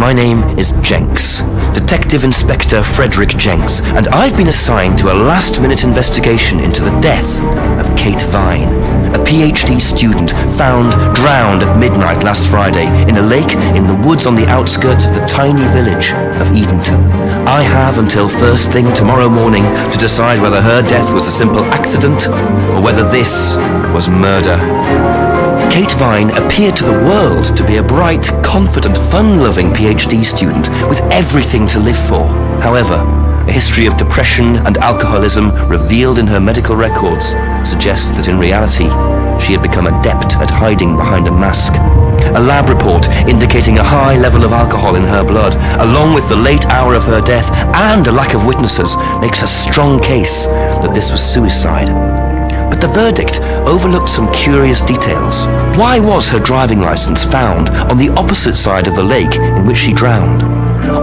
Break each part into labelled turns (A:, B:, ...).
A: My name is Jenks, Detective Inspector Frederick Jenks, and I've been assigned to a last-minute investigation into the death of Kate Vine, a PhD student found drowned at midnight last Friday in a lake in the woods on the outskirts of the tiny village of Edenton. I have until first thing tomorrow morning to decide whether her death was a simple accident or whether this was murder. Kate Vine appeared to the world to be a bright, confident, fun-loving PhD student with everything to live for. However, a history of depression and alcoholism revealed in her medical records suggests that in reality, she had become adept at hiding behind a mask. A lab report indicating a high level of alcohol in her blood, along with the late hour of her death and a lack of witnesses, makes a strong case that this was suicide. But the verdict overlooked some curious details. Why was her driving license found on the opposite side of the lake in which she drowned?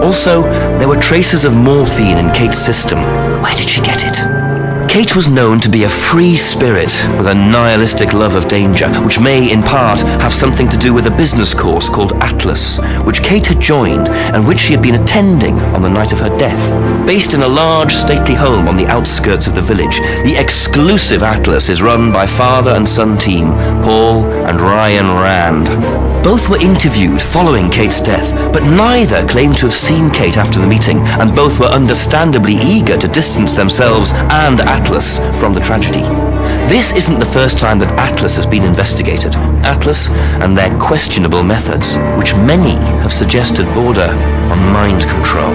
A: Also, there were traces of morphine in Kate's system. Where did she get it? Kate was known to be a free spirit with a nihilistic love of danger, which may, in part, have something to do with a business course called Atlas, which Kate had joined and which she had been attending on the night of her death. Based in a large, stately home on the outskirts of the village, the exclusive Atlas is run by father and son team, Paul and Ryan Rand. Both were interviewed following Kate's death, but neither claimed to have seen Kate after the meeting, and both were understandably eager to distance themselves and Atlas from the tragedy. This isn't the first time that Atlas has been investigated. Atlas and their questionable methods, which many have suggested border on mind control.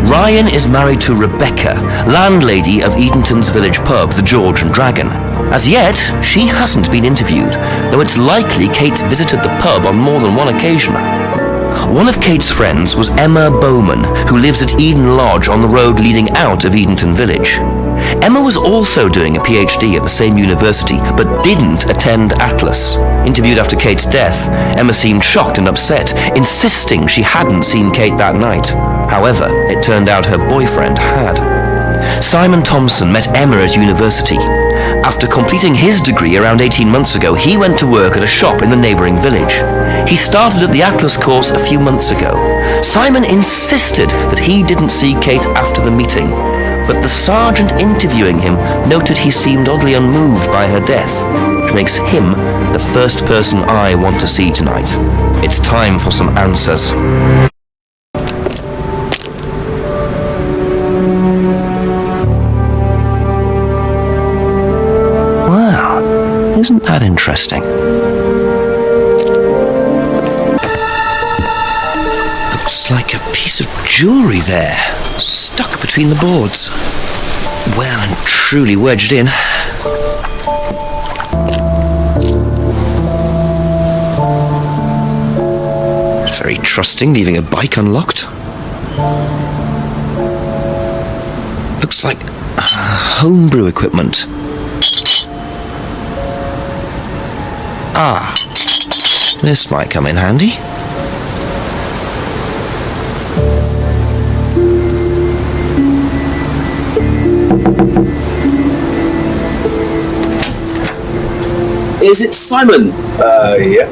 A: Ryan is married to Rebecca, landlady of Edenton's village pub, the George and Dragon. As yet, she hasn't been interviewed, though it's likely Kate visited the pub on more than one occasion. One of Kate's friends was Emma Bowman, who lives at Eden Lodge on the road leading out of Edenton Village. Emma was also doing a PhD at the same university, but didn't attend Atlas. Interviewed after Kate's death, Emma seemed shocked and upset, insisting she hadn't seen Kate that night. However, it turned out her boyfriend had. Simon Thompson met Emma at university. After completing his degree around 18 months ago, he went to work at a shop in the neighbouring village. He started at the Atlas course a few months ago. Simon insisted that he didn't see Kate after the meeting, but the sergeant interviewing him noted he seemed oddly unmoved by her death, which makes him the first person I want to see tonight. It's time for some answers. Wow, isn't that interesting? Looks like a piece of jewellery there, stuck between the boards. Well and truly wedged in. Very trusting, leaving a bike unlocked. Looks like homebrew equipment. Ah, this might come in handy.
B: Is it Simon?
C: Yeah.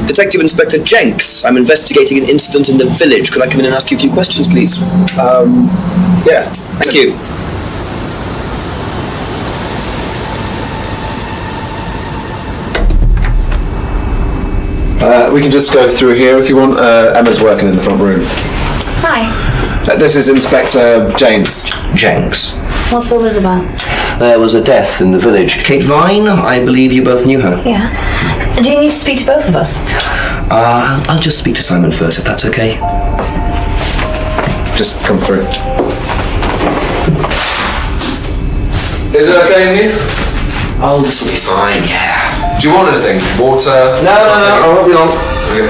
B: Detective Inspector Jenks. I'm investigating an incident in the village. Could I come in and ask you a few questions, please?
C: Yeah.
B: Thank you.
C: We can just go through here if you want. Emma's working in the front room.
D: Hi.
C: This is Inspector Jenks.
B: Jenks.
D: What's all this about?
B: There was a death in the village. Kate Vine, I believe you both knew her.
D: Yeah. Do you need to speak to both of us?
B: I'll just speak to Simon first, if that's okay.
C: Just come through. Is it okay in here?
B: Oh, this will be fine, yeah.
C: Do you want anything? Water?
B: No, I won't be long.
C: Okay.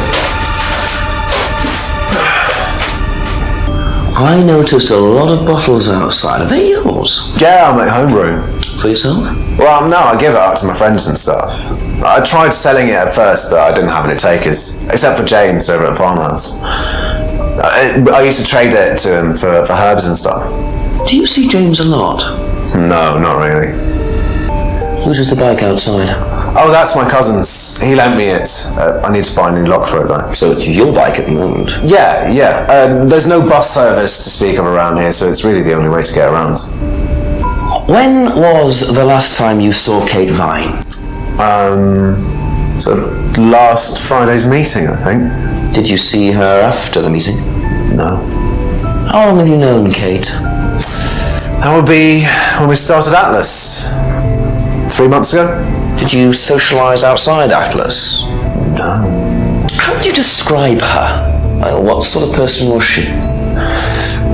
B: I noticed a lot of bottles outside. Are they yours?
C: Yeah, I make homebrew.
B: For yourself?
C: Well, no, I give it out to my friends and stuff. I tried selling it at first, but I didn't have any takers, except for James over at the farmhouse. I used to trade it to him for herbs and stuff.
B: Do you see James a lot?
C: No, not really.
A: Whose is the bike outside?
C: Oh, that's my cousin's. He lent me it. I need to buy a new lock for it, though.
A: So it's your bike at the moment?
C: Yeah. There's no bus service to speak of around here, so it's really the only way to get around.
A: When was the last time you saw Kate Vine?
C: So last Friday's meeting, I think.
A: Did you see her after the meeting?
C: No.
A: How long have you known Kate?
C: That would be when we started Atlas. 3 months ago?
A: Did you socialise outside Atlas?
C: No.
A: How would you describe her? What sort of person was she?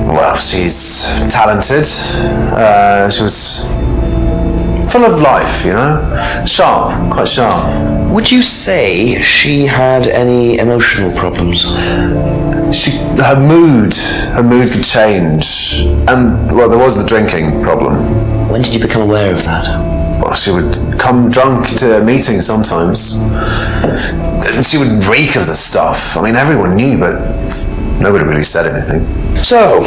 C: Well, she's talented. She was full of life, you know? Sharp, quite sharp.
A: Would you say she had any emotional problems?
C: Her mood could change. And, well, there was the drinking problem.
A: When did you become aware of that?
C: Well, she would come drunk to meetings sometimes. And she would reek of the stuff. I mean, everyone knew, but nobody really said anything.
A: So,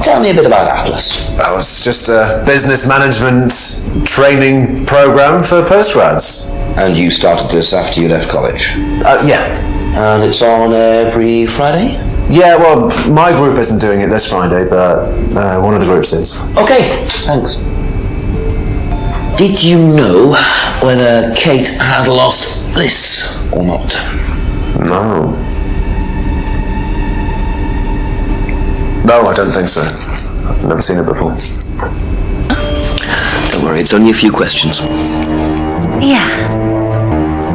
A: tell me a bit about Atlas.
C: That was just a business management training program for postgrads.
A: And you started this after you left college?
C: Yeah.
A: And it's on every Friday?
C: Yeah, well, my group isn't doing it this Friday, but one of the groups is.
A: Okay, thanks. Did you know whether Kate had lost this or not?
C: No. No, I don't think so. I've never seen it before.
A: Don't worry, it's only a few questions.
D: Yeah.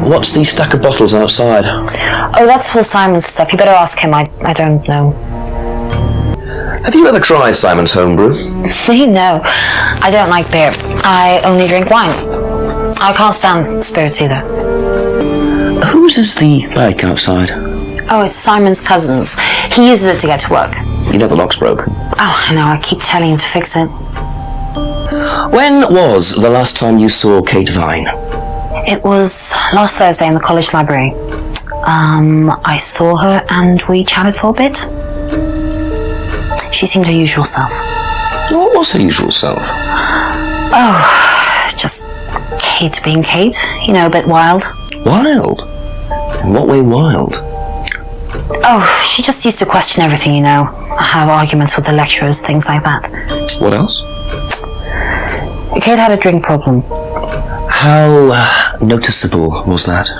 A: What's the stack of bottles outside?
D: Oh, that's all Simon's stuff. You better ask him. I don't know.
A: Have you ever tried Simon's homebrew?
D: No, I don't like beer. I only drink wine. I can't stand spirits either.
A: Whose is the bike outside?
D: Oh, it's Simon's cousin's. He uses it to get to work.
A: You know the lock's broken.
D: Oh, I know. I keep telling him to fix it.
A: When was the last time you saw Kate Vine?
D: It was last Thursday in the college library. I saw her and we chatted for a bit. She seemed her usual self.
A: What was her usual self?
D: Oh, just Kate being Kate. You know, a bit wild.
A: Wild? In what way wild?
D: Oh, she just used to question everything, you know. Have arguments with the lecturers, things like that.
A: What else?
D: Kate had a drink problem.
A: How noticeable was that?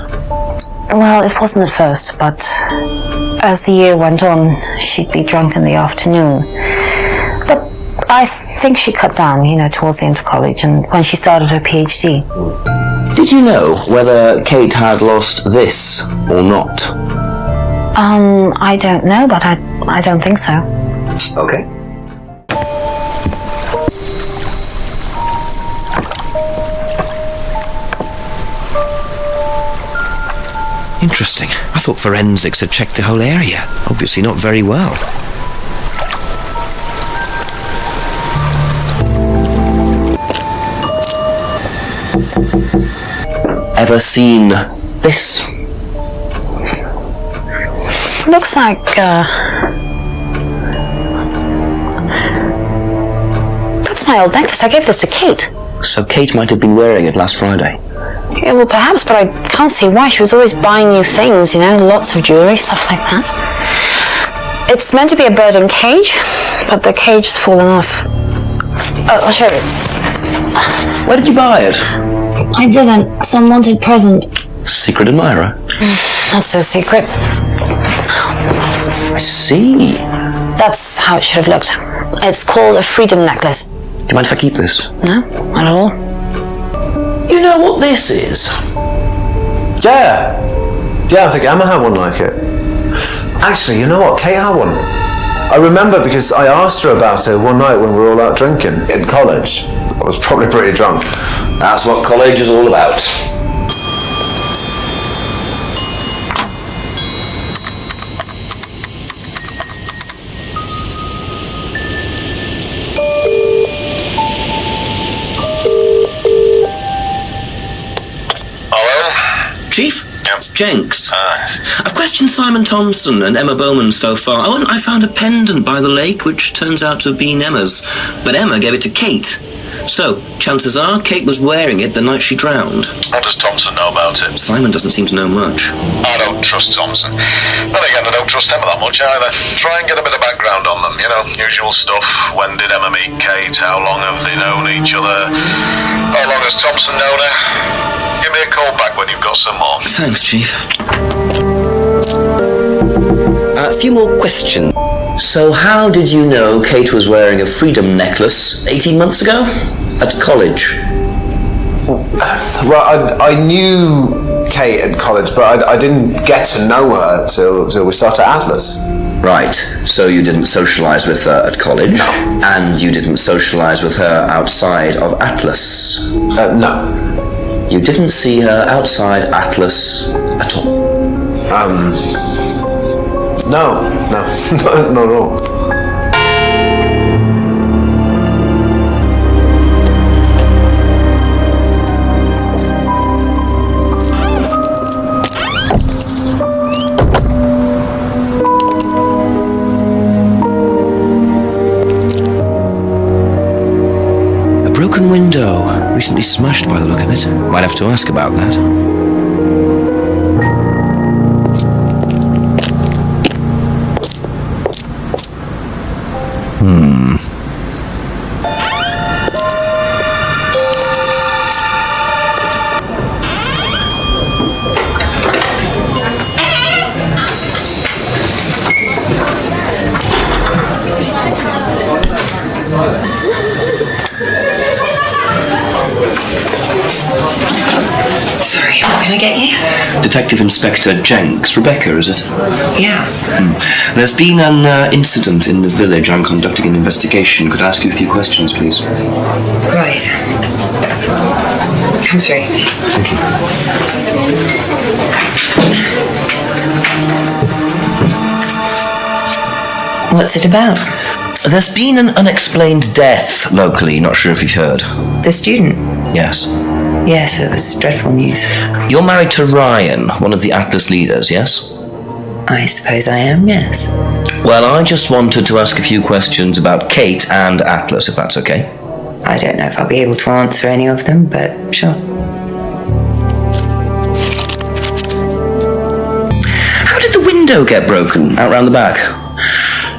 D: Well, it wasn't at first, but as the year went on, she'd be drunk in the afternoon. But I think she cut down, you know, towards the end of college and when she started her PhD.
A: Did you know whether Kate had lost this or not?
D: I don't know, but I don't think so.
A: Okay. Interesting. I thought forensics had checked the whole area. Obviously not very well. Ever seen this?
D: Looks like, that's my old necklace. I gave this to Kate.
A: So Kate might have been wearing it last Friday.
D: Yeah, well, perhaps, but I can't see why. She was always buying new things, you know, lots of jewellery, stuff like that. It's meant to be a bird in cage, but the cage's fallen off. Oh, I'll show you.
A: Where did you buy it?
D: I didn't. Some wanted present.
A: Secret admirer?
D: Not so secret.
A: I see.
D: That's how it should have looked. It's called a freedom necklace.
A: Do you mind if I keep this?
D: No, not at all.
A: You know what this is?
C: Yeah, I think Emma had one like it. Actually, you know what? Kate had one. I remember because I asked her about it one night when we were all out drinking in college. I was probably pretty drunk.
A: That's what college is all about.
E: Hello?
A: Chief?
E: Yeah,
B: Jenks. I've questioned Simon Thompson and Emma Bowman so far. Oh, and I found a pendant by the lake, which turns out to have been Emma's. But Emma gave it to Kate. So, chances are Kate was wearing it the night she drowned.
E: What does Thompson know about it?
B: Simon doesn't seem to know much.
E: I don't trust Thompson. Then again, I don't trust Emma that much either. Try and get a bit of background on them, you know, usual stuff. When did Emma meet Kate? How long have they known each other? How long has Thompson known her? Give me a call back when you've got some more.
B: Thanks, Chief. A few more questions. So how did you know Kate was wearing a freedom necklace 18 months ago? At college?
C: Well, I knew Kate at college, but I didn't get to know her till we started Atlas.
B: Right, so you didn't socialise with her at college?
C: No.
B: And you didn't socialise with her outside of Atlas?
C: No.
B: You didn't see her outside Atlas at all?
C: No, not at all.
A: A broken window, recently smashed by the look of it. Might have to ask about that.
F: Sorry, what can I get you?
A: Detective Inspector Jenks. Rebecca, is it?
F: Yeah.
A: There's been an incident in the village. I'm conducting an investigation. Could I ask you a few questions, please?
F: Right. Come through.
A: Thank you.
F: What's it about?
A: There's been an unexplained death locally. Not sure if you've heard.
F: The student?
A: Yes.
F: Yes, it was dreadful news.
A: You're married to Ryan, one of the Atlas leaders, yes?
F: I suppose I am, yes.
A: Well, I just wanted to ask a few questions about Kate and Atlas, if that's okay.
F: I don't know if I'll be able to answer any of them, but sure.
A: How did the window get broken out round the back?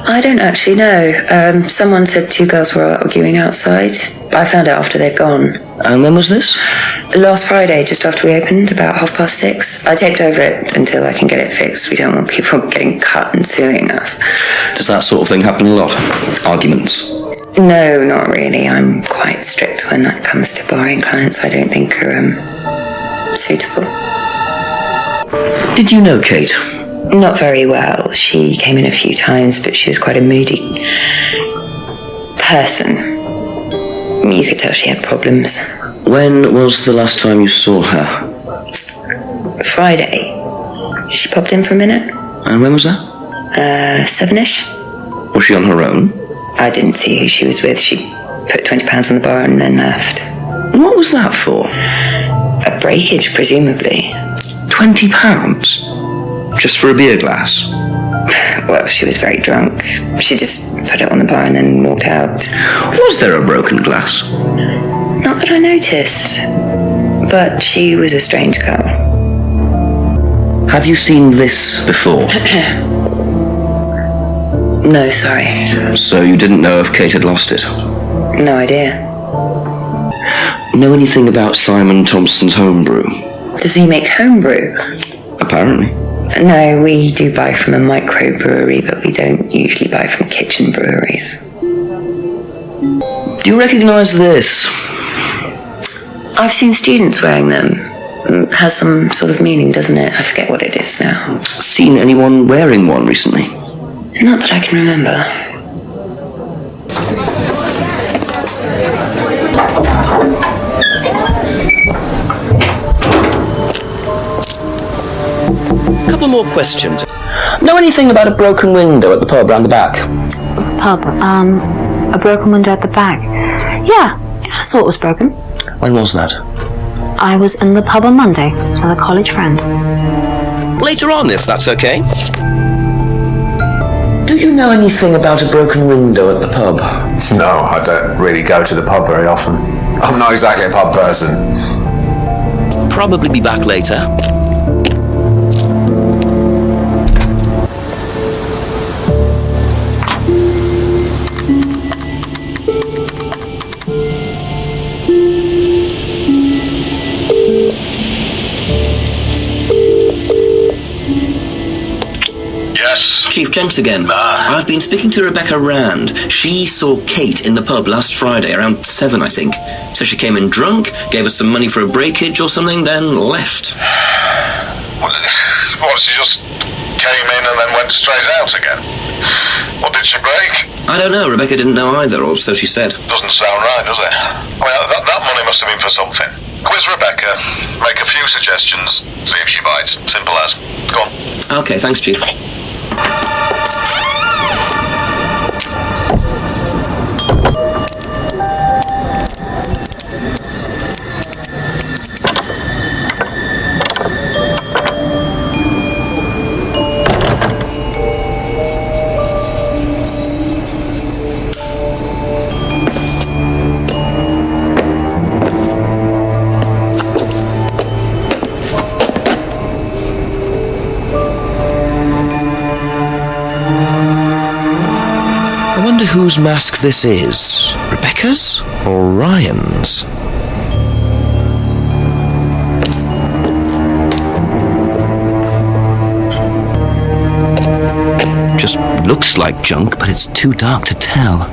F: I don't actually know. Someone said two girls were arguing outside. I found out after they'd gone.
A: And when was this?
F: Last Friday, just after we opened, about 6:30. I taped over it until I can get it fixed. We don't want people getting cut and suing us.
A: Does that sort of thing happen a lot? Arguments?
F: No, not really. I'm quite strict when that comes to barring clients I don't think are suitable.
A: Did you know Kate?
F: Not very well. She came in a few times, but she was quite a moody person. You could tell she had problems.
A: When was the last time you saw her?
F: Friday. She popped in for a minute.
A: And when was that?
F: 7ish.
A: Was she on her own?
F: I didn't see who she was with. She put £20 on the bar and then left.
A: What was that for?
F: A breakage, presumably.
A: £20? Just for a beer glass?
F: Well, she was very drunk. She just put it on the bar and then walked out.
A: Was there a broken glass?
F: Not that I noticed. But she was a strange girl.
A: Have you seen this before?
F: No, sorry.
A: So you didn't know if Kate had lost it?
F: No idea.
A: Know anything about Simon Thompson's homebrew?
F: Does he make homebrew?
A: Apparently.
F: No, we do buy from a microbrewery, but we don't usually buy from kitchen breweries.
A: Do you recognise this?
F: I've seen students wearing them. It has some sort of meaning, doesn't it? I forget what it is now.
A: Seen anyone wearing one recently?
F: Not that I can remember.
A: Couple more questions. Know anything about a broken window at the pub round the back?
D: Pub, a broken window at the back. Yeah, I saw it was broken.
A: When was that?
D: I was in the pub on Monday with a college friend.
A: later on, if that's okay. Do you know anything about a broken window at the pub?
C: No, I don't really go to the pub very often. I'm not exactly a pub person.
A: Probably be back later.
B: Chief Jenks again. I've been speaking to Rebecca Rand. She saw Kate in the pub last Friday, around 7, I think. So she came in drunk, gave us some money for a breakage or something, then left.
E: What, she just came in and then went straight out again? What did she break?
B: I don't know, Rebecca didn't know either, or so she said.
E: Doesn't sound right, does it? Well, that money must have been for something. Quiz Rebecca, make a few suggestions, see if she bites. Simple as. Go on.
B: Okay, thanks, Chief.
A: Whose mask this is? Rebecca's or Ryan's? Just looks like junk, but it's too dark to tell.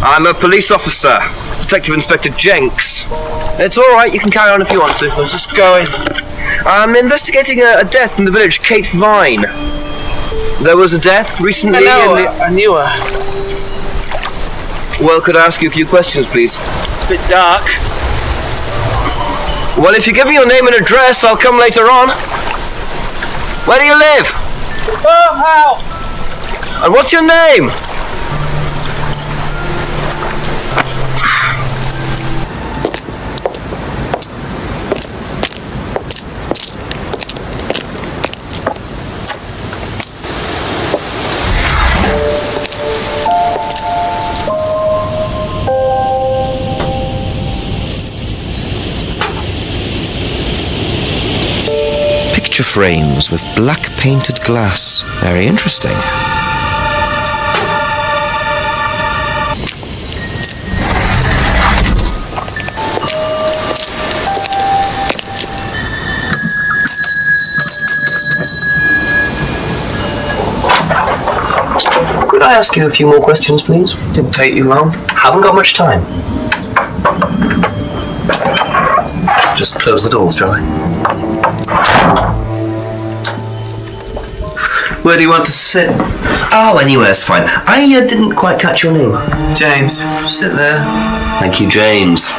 G: I'm a police officer, Detective Inspector Jenks. It's alright, you can carry on if you want to. I was just going. I'm investigating a death in the village, Kate Vine. There was a death recently
H: I knew her.
G: Well, could I ask you a few questions, please?
H: It's a bit dark.
G: Well, if you give me your name and address, I'll come later on. Where do you live?
H: Farmhouse!
G: And what's your name?
A: Picture frames with black painted glass. Very interesting.
G: Could I ask you a few more questions, please? Didn't take you long. Haven't got much time. Just close the doors, shall I? Where do you want to sit?
A: Oh, anywhere's fine. I didn't quite catch your name.
H: James, sit there.
G: Thank you, James.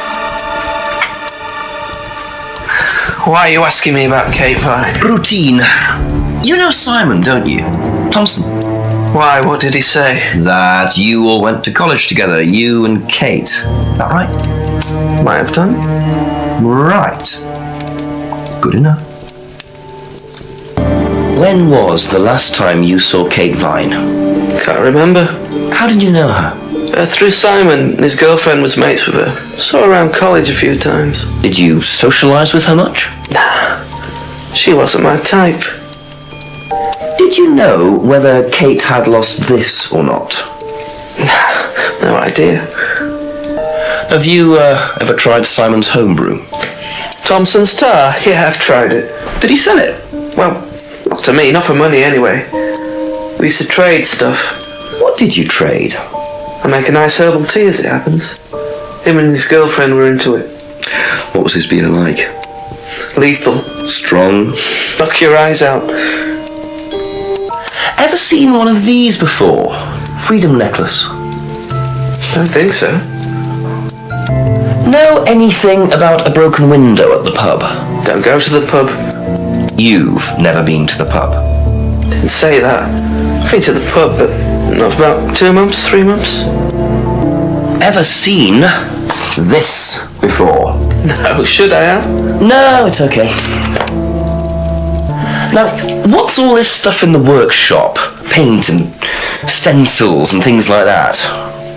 H: Why are you asking me about Kate Vine?
A: Routine. You know Simon, don't you? Thompson.
H: Why, what did he say?
A: That you all went to college together, you and Kate. That right?
H: Might have done.
A: Right. Good enough. When was the last time you saw Kate Vine?
H: Can't remember.
A: How did you know her?
H: Through Simon. His girlfriend was mates with her. Saw her around college a few times.
A: Did you socialise with her much?
H: Nah. She wasn't my type.
A: Did you know whether Kate had lost this or not?
H: No idea.
A: Have you ever tried Simon's homebrew?
H: Thompson's tar? Yeah, I've tried it.
A: Did he sell it?
H: Well, not to me, not for money anyway. We used to trade stuff.
A: What did you trade?
H: I make a nice herbal tea as it happens. Him and his girlfriend were into it.
A: What was his beer like?
H: Lethal.
A: Strong?
H: Knock your eyes out.
A: Ever seen one of these before? Freedom necklace.
H: Don't think so.
A: Know anything about a broken window at the pub?
H: Don't go to the pub.
A: You've never been to the pub.
H: Didn't say that. I've been to the pub, but not for about 2 months, 3 months.
A: Ever seen this before?
H: No, should I have?
A: No, it's okay. Now, what's all this stuff in the workshop? Paint and stencils and things like that?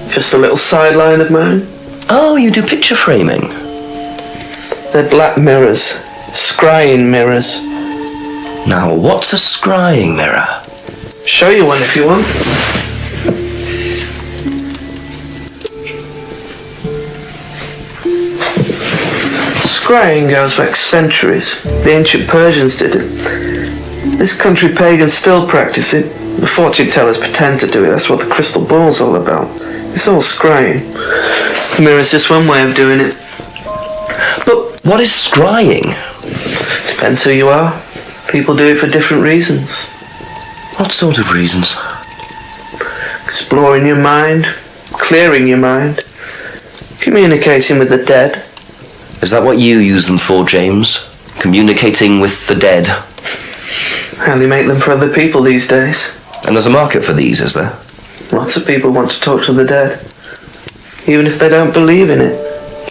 H: Just a little sideline of mine.
A: Oh, you do picture framing?
H: They're black mirrors. Scrying mirrors.
A: Now, what's a scrying mirror?
H: Show you one if you want. Scrying goes back centuries. The ancient Persians did it. This country pagans still practice it. The fortune tellers pretend to do it. That's what the crystal ball's all about. It's all scrying. The mirror's just one way of doing it.
A: But what is scrying?
H: Depends who you are. People do it for different reasons.
A: What sort of reasons?
H: Exploring your mind, clearing your mind, communicating with the dead.
A: Is that what you use them for, James? Communicating with the dead?
H: I only make them for other people these days.
A: And there's a market for these, is there?
H: Lots of people want to talk to the dead, even if they don't believe in it.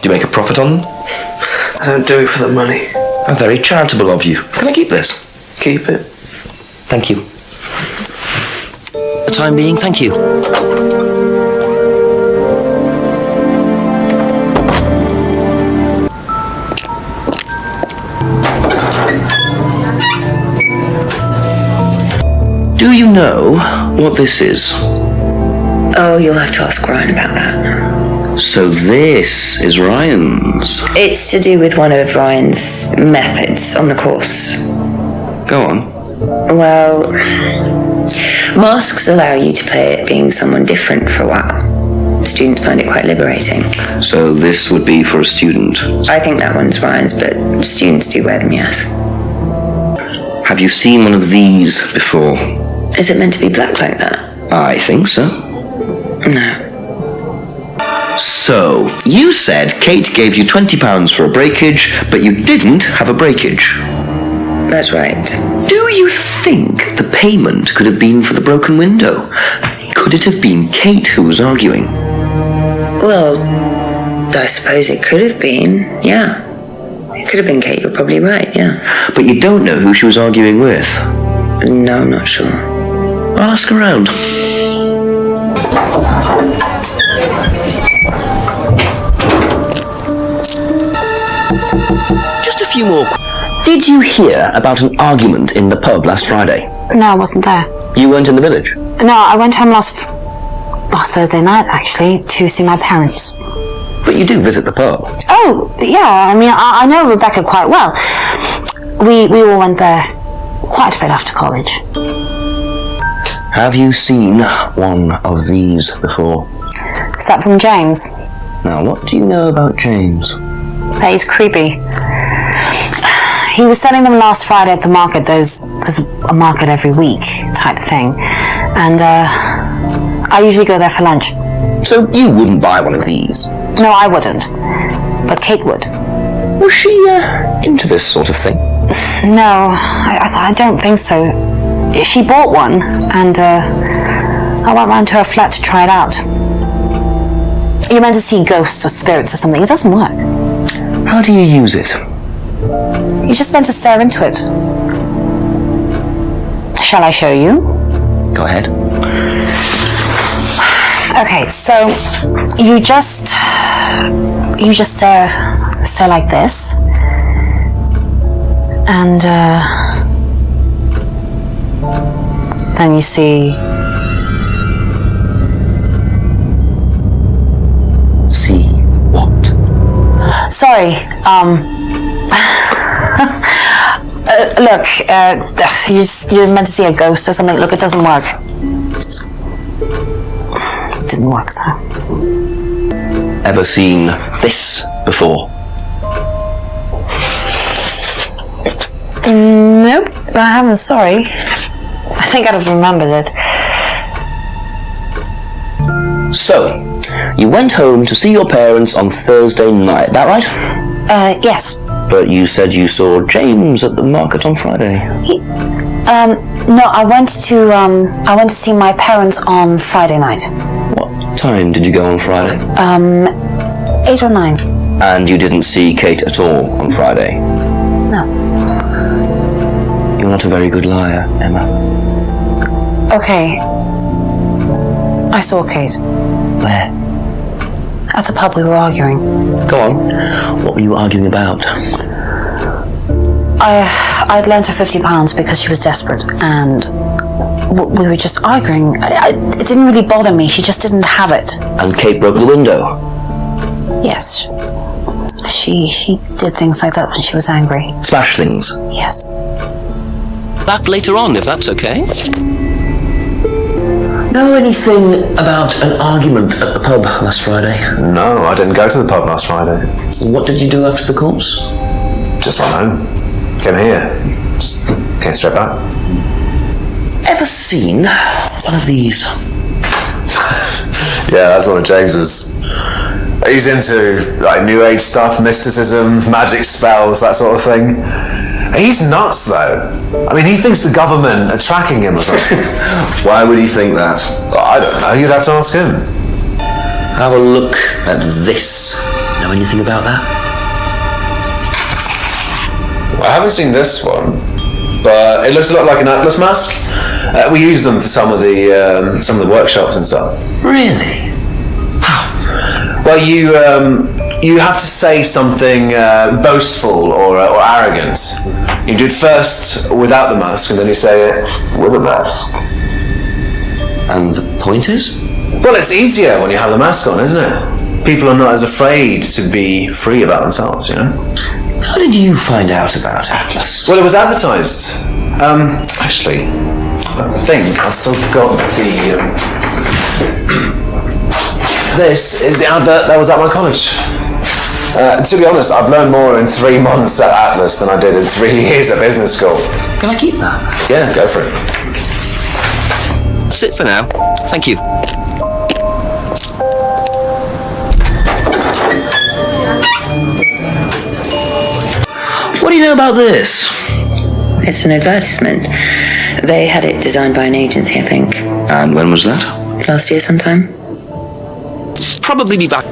A: Do you make a profit on them?
H: I don't do it for the money.
A: How very charitable of you. Can I keep this?
H: Keep it.
A: Thank you. For the time being, thank you. Do you know what this is?
F: Oh, you'll have to ask Ryan about that.
A: So this is Ryan's.
F: It's to do with one of Ryan's methods on the course.
A: Go on.
F: Well, masks allow you to play it being someone different for a while. Students find it quite liberating.
A: So this would be for a student.
F: I think that one's Ryan's, but students do wear them, yes.
A: Have you seen one of these before?
F: Is it meant to be black like that?
A: I think so.
F: No.
A: So, you said Kate gave you £20 for a breakage, but you didn't have a breakage.
F: That's right.
A: Do you think the payment could have been for the broken window? Could it have been Kate who was arguing?
F: Well, I suppose it could have been, yeah. It could have been Kate, you're probably right, yeah.
A: But you don't know who she was arguing with?
F: No, I'm not sure.
A: I'll ask around. Just a few more. Did you hear about an argument in the pub last Friday?
D: No, I wasn't there.
A: You weren't in the village?
D: No, I went home last Thursday night, actually, to see my parents.
A: But you do visit the pub.
D: Oh, yeah, I mean, I know Rebecca quite well. We all went there quite a bit after college.
A: Have you seen one of these before?
D: Is that from James?
A: Now, what do you know about James?
D: That he's creepy. He was selling them last Friday at the market. There's a market every week type thing. And I usually go there for lunch.
A: So you wouldn't buy one of these?
D: No, I wouldn't. But Kate would.
A: Was she into this sort of thing?
D: No, I don't think so. She bought one, and I went round to her flat to try it out. You're meant to see ghosts or spirits or something. It doesn't work.
A: How do you use it?
D: You're just meant to stare into it. Shall I show you?
A: Go ahead.
D: Okay, so you just stare like this, and then you see.
A: See what?
D: Sorry. Look, you're meant to see a ghost or something. Look, it doesn't work. It didn't work, so.
A: Ever seen this before?
D: Nope, I haven't, sorry. I think I'd have remembered it.
A: So, you went home to see your parents on Thursday night, that right?
D: Yes.
A: But you said you saw James at the market on Friday.
D: No, I went to see my parents on Friday night.
A: What time did you go on Friday?
D: 8 or 9.
A: And you didn't see Kate at all on Friday?
D: No.
A: You're not a very good liar, Emma.
D: Okay. I saw Kate.
A: Where?
D: At the pub we were arguing.
A: Go on. What were you arguing about?
D: I'd lent her £50 because she was desperate, and we were just arguing. It didn't really bother me, she just didn't have it.
A: And Kate broke the window?
D: Yes. She did things like that when she was angry.
A: Smash things?
D: Yes.
A: Back later on, if that's okay. Know anything about an argument at the pub last Friday?
C: No, I didn't go to the pub last Friday.
A: What did you do after the course?
C: Just went home. Came here. Just came straight back.
A: Ever seen one of these?
C: Yeah, that's one of James's. He's into like new age stuff, mysticism, magic spells, that sort of thing. He's nuts though. I mean, he thinks the government are tracking him or something.
A: Why would he think that?
C: Well, I don't know, you'd have to ask him.
A: Have a look at this. Know anything about that?
C: I haven't seen this one, but it looks a lot like an Atlas mask. We use them for some of the workshops and stuff.
A: Really?
C: Well, you have to say something boastful or arrogant. You do it first without the mask, and then you say it with a mask.
A: And the point is?
C: Well, it's easier when you have the mask on, isn't it? People are not as afraid to be free about themselves, you know?
A: How did you find out about Atlas?
C: Well, it was advertised. Actually, I think I've still got the... This is the advert that was at my college. To be honest, I've learned more in 3 months at Atlas than I did in 3 years at business school.
A: Can I keep that?
C: Yeah, go for it.
A: That's it for now. Thank you. What do you know about this?
F: It's an advertisement. They had it designed by an agency, I think.
A: And when was that?
F: Last year sometime.
A: Probably be back.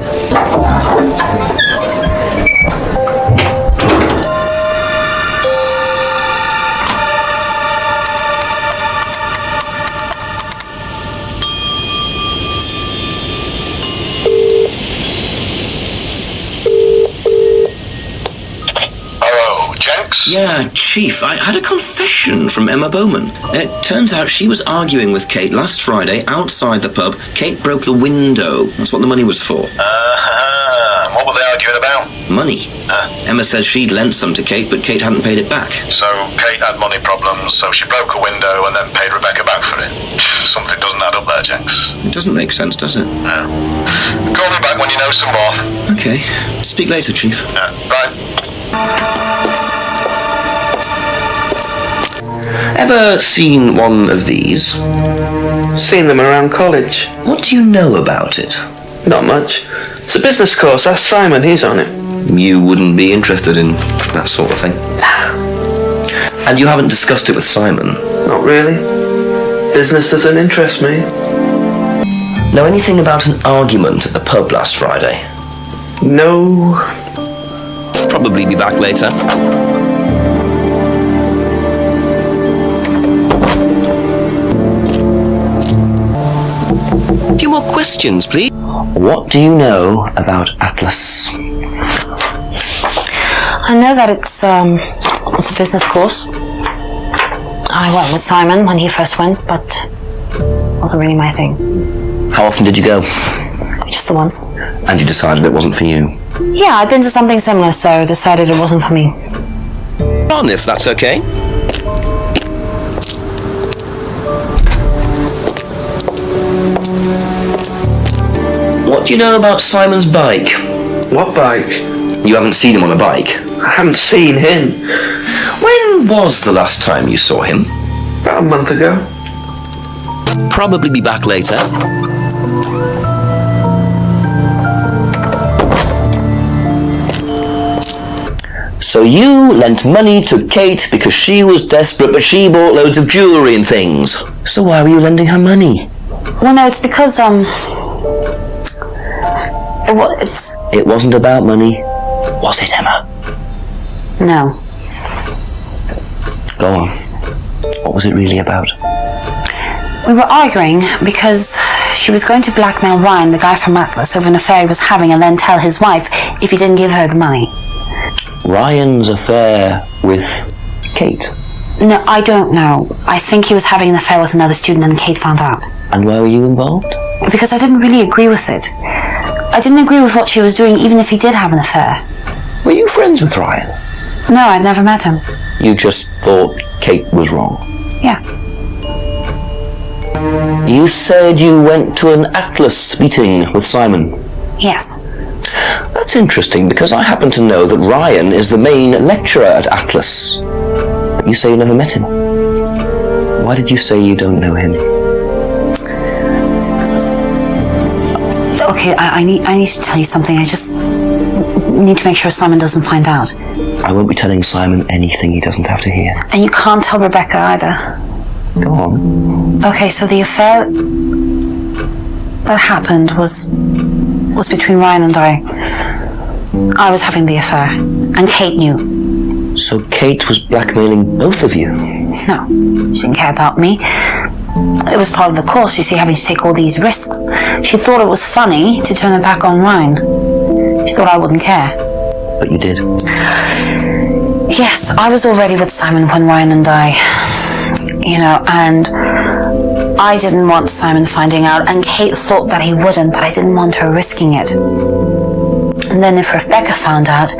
E: Hello, Jenks?
B: Yeah, Chief, I had a confession from Emma Bowman. It turns out she was arguing with Kate last Friday outside the pub. Kate broke the window. That's what the money was for.
E: What were they arguing about?
B: Money. Emma says she'd lent some to Kate, but Kate hadn't paid it back.
E: So Kate had money problems, so she broke a window and then paid Rebecca back for it. Something doesn't add up there, Jenks.
B: It doesn't make sense, does it?
E: No. Call me back when you know some more.
B: Okay. Speak later, Chief.
E: Yeah, bye.
A: Ever seen one of these?
H: Seen them around college.
A: What do you know about it?
H: Not much. It's a business course. Ask Simon, he's on it.
A: You wouldn't be interested in that sort of thing? And you haven't discussed it with Simon?
H: Not really. Business doesn't interest me.
A: Know anything about an argument at the pub last Friday?
H: No.
A: Probably be back later. A few more questions, please. What do you know about Atlas?
D: I know that it's a business course. I went with Simon when he first went, but it wasn't really my thing.
A: How often did you go?
D: Just the once.
A: And you decided it wasn't for you?
D: Yeah, I'd been to something similar, so decided it wasn't for me.
A: On, if that's okay. What do you know about Simon's bike?
H: What bike?
A: You haven't seen him on a bike?
H: I haven't seen him.
A: When was the last time you saw him?
H: About a month ago.
A: Probably be back later. So you lent money to Kate because she was desperate, but she bought loads of jewellery and things. So why were you lending her money?
D: Well, no, it's because,
A: It wasn't about money, was it, Emma?
D: No.
A: Go on. What was it really about?
D: We were arguing because she was going to blackmail Ryan, the guy from Atlas, over an affair he was having, and then tell his wife if he didn't give her the money.
A: Ryan's affair with Kate?
D: No, I don't know. I think he was having an affair with another student and Kate found out.
A: And why were you involved?
D: Because I didn't really agree with it. I didn't agree with what she was doing, even if he did have an affair.
A: Were you friends with Ryan?
D: No, I'd never met him.
A: You just thought Kate was wrong?
D: Yeah.
A: You said you went to an Atlas meeting with Simon?
D: Yes.
A: That's interesting, because I happen to know that Ryan is the main lecturer at Atlas. But you say you never met him. Why did you say you don't know him?
D: Okay, I need to tell you something. I just need to make sure Simon doesn't find out.
A: I won't be telling Simon anything he doesn't have to hear.
D: And you can't tell Rebecca either.
A: Go on.
D: Okay, so the affair that happened was between Ryan and I. I was having the affair, and Kate knew.
A: So Kate was blackmailing both of you?
D: No, she didn't care about me. It was part of the course, you see, having to take all these risks. She thought it was funny to turn it back on Ryan. She thought I wouldn't care.
A: But you did.
D: Yes, I was already with Simon when Ryan and I, and I didn't want Simon finding out, and Kate thought that he wouldn't, but I didn't want her risking it. And then if Rebecca found out,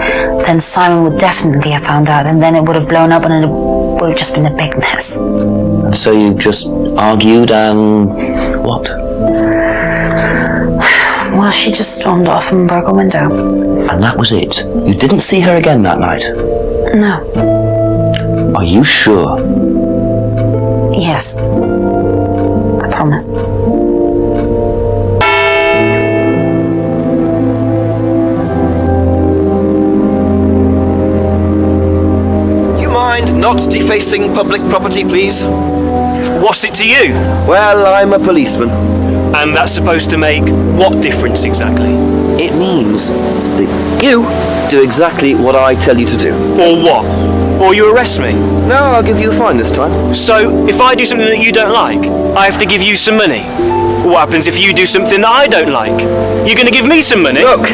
D: then Simon would definitely have found out, and then it would have blown up, and it would have just been a big mess.
A: And so you just argued and what?
D: Well, she just stormed off and broke a window.
A: And that was it? You didn't see her again that night?
D: No.
A: Are you sure?
D: Yes. I promise.
G: You mind not defacing public property, please?
I: What's it to you?
G: Well, I'm a policeman.
I: And that's supposed to make what difference exactly?
G: It means that you do exactly what I tell you to do.
I: Or what? Or you arrest me?
G: No, I'll give you a fine this time.
I: So, if I do something that you don't like, I have to give you some money? What happens if you do something that I don't like? You're going to give me some money?
G: Look,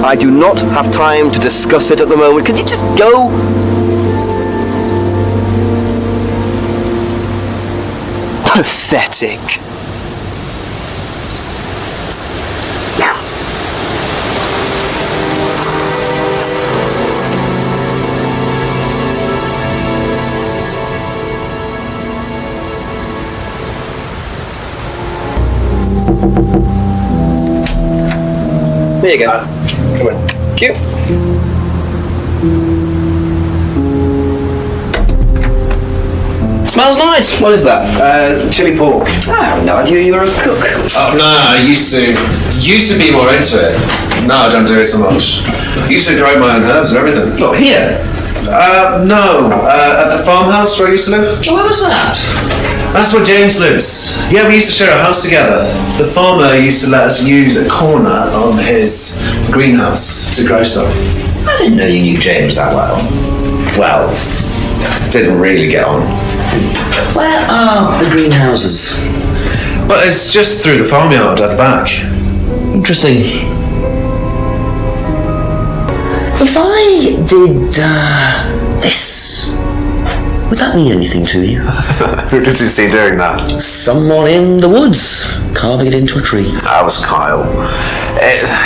G: I do not have time to discuss it at the moment. Could you just go?
I: Pathetic.
G: There you go. Come on. Thank you. Smells nice. What is that?
C: Chili pork.
G: I have no idea you were a cook.
C: Oh no, I used to be more into it. No, I don't do it so much. I used to grow my own herbs and everything.
G: Oh, here?
C: No, at the farmhouse where I used to live.
G: Where was that?
C: That's where James lives. Yeah, we used to share a house together. The farmer used to let us use a corner of his greenhouse to grow stuff.
G: I didn't know you knew James that well.
C: Well, didn't really get on.
G: Where are the greenhouses?
C: But it's just through the farmyard at the back.
A: Interesting. If I did this, would that mean anything to you?
C: Who did you see doing that?
A: Someone in the woods, carving it into a tree.
C: That was Kyle.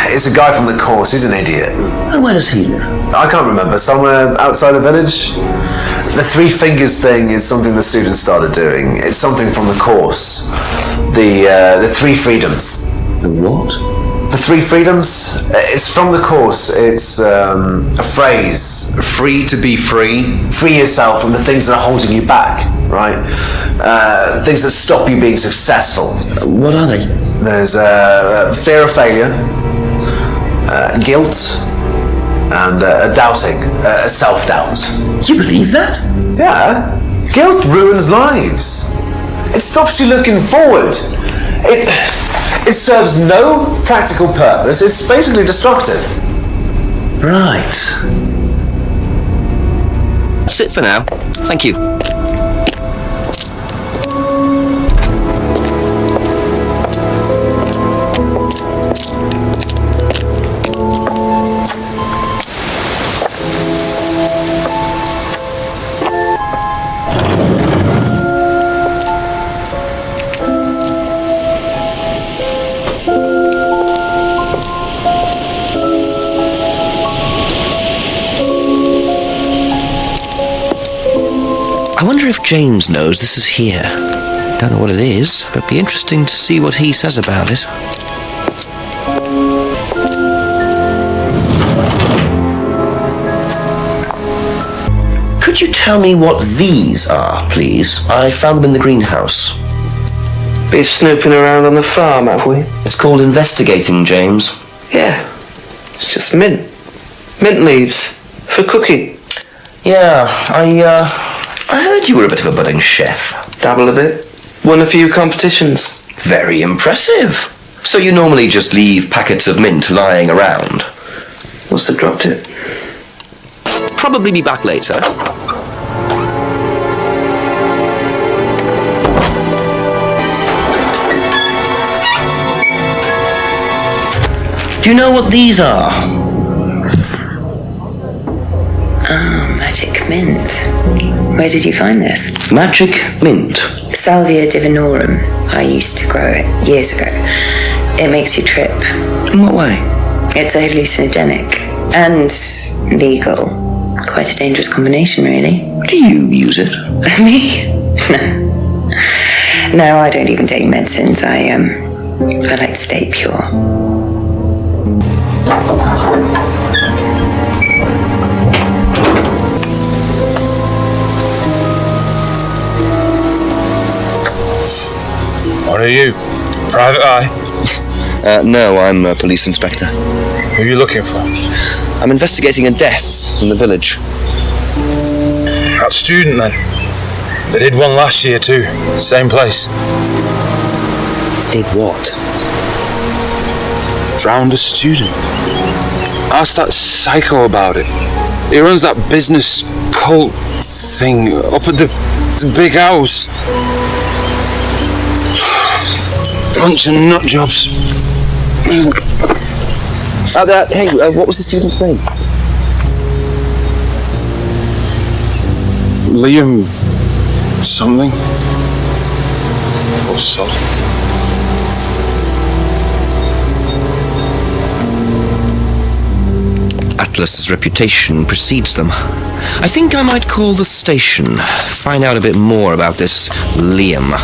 C: It's a guy from the course, he's an idiot.
A: And where does he live?
C: I can't remember, somewhere outside the village. The three fingers thing is something the students started doing. It's something from the course. The three freedoms.
A: The what?
C: The three freedoms? It's from the course. It's a phrase. Free to be free. Free yourself from the things that are holding you back, right? Things that stop you being successful.
A: What are they?
C: There's fear of failure, guilt, and doubting, self-doubt.
A: You believe that?
C: Yeah. Guilt ruins lives. It stops you looking forward. It serves no practical purpose. It's basically destructive.
A: Right. That's it for now. Thank you. I wonder if James knows this is here. Don't know what it is, but be interesting to see what he says about it. Could you tell me what these are, please? I found them in the greenhouse.
H: Been snooping around on the farm, have we?
A: It's called investigating, James.
H: Yeah. It's just mint. Mint leaves. For cooking.
A: Yeah, I heard you were a bit of a budding chef.
H: Dabble a bit. Won a few competitions.
A: Very impressive. So you normally just leave packets of mint lying around?
H: Must have dropped it.
A: Probably be back later. Do you know what these are?
F: Ah, magic mint. Where did you find this?
A: Magic mint.
F: Salvia divinorum. I used to grow it years ago. It makes you trip.
A: In what way?
F: It's a hallucinogenic and legal. Quite a dangerous combination, really.
A: Do you use it?
F: Me? No. No, I don't even take medicines. I like to stay pure.
J: What are you? Private eye?
A: No, I'm a police inspector.
J: Who are you looking for?
A: I'm investigating a death in the village.
J: That student, then? They did one last year, too. Same place.
A: Did what?
J: Drowned a student. Ask that psycho about it. He runs that business cult thing up at the big house. Bunch of nut jobs.
A: Hey, what was the student's name?
J: Liam something. Or so.
A: Atlas's reputation precedes them. I think I might call the station, find out a bit more about this Liam.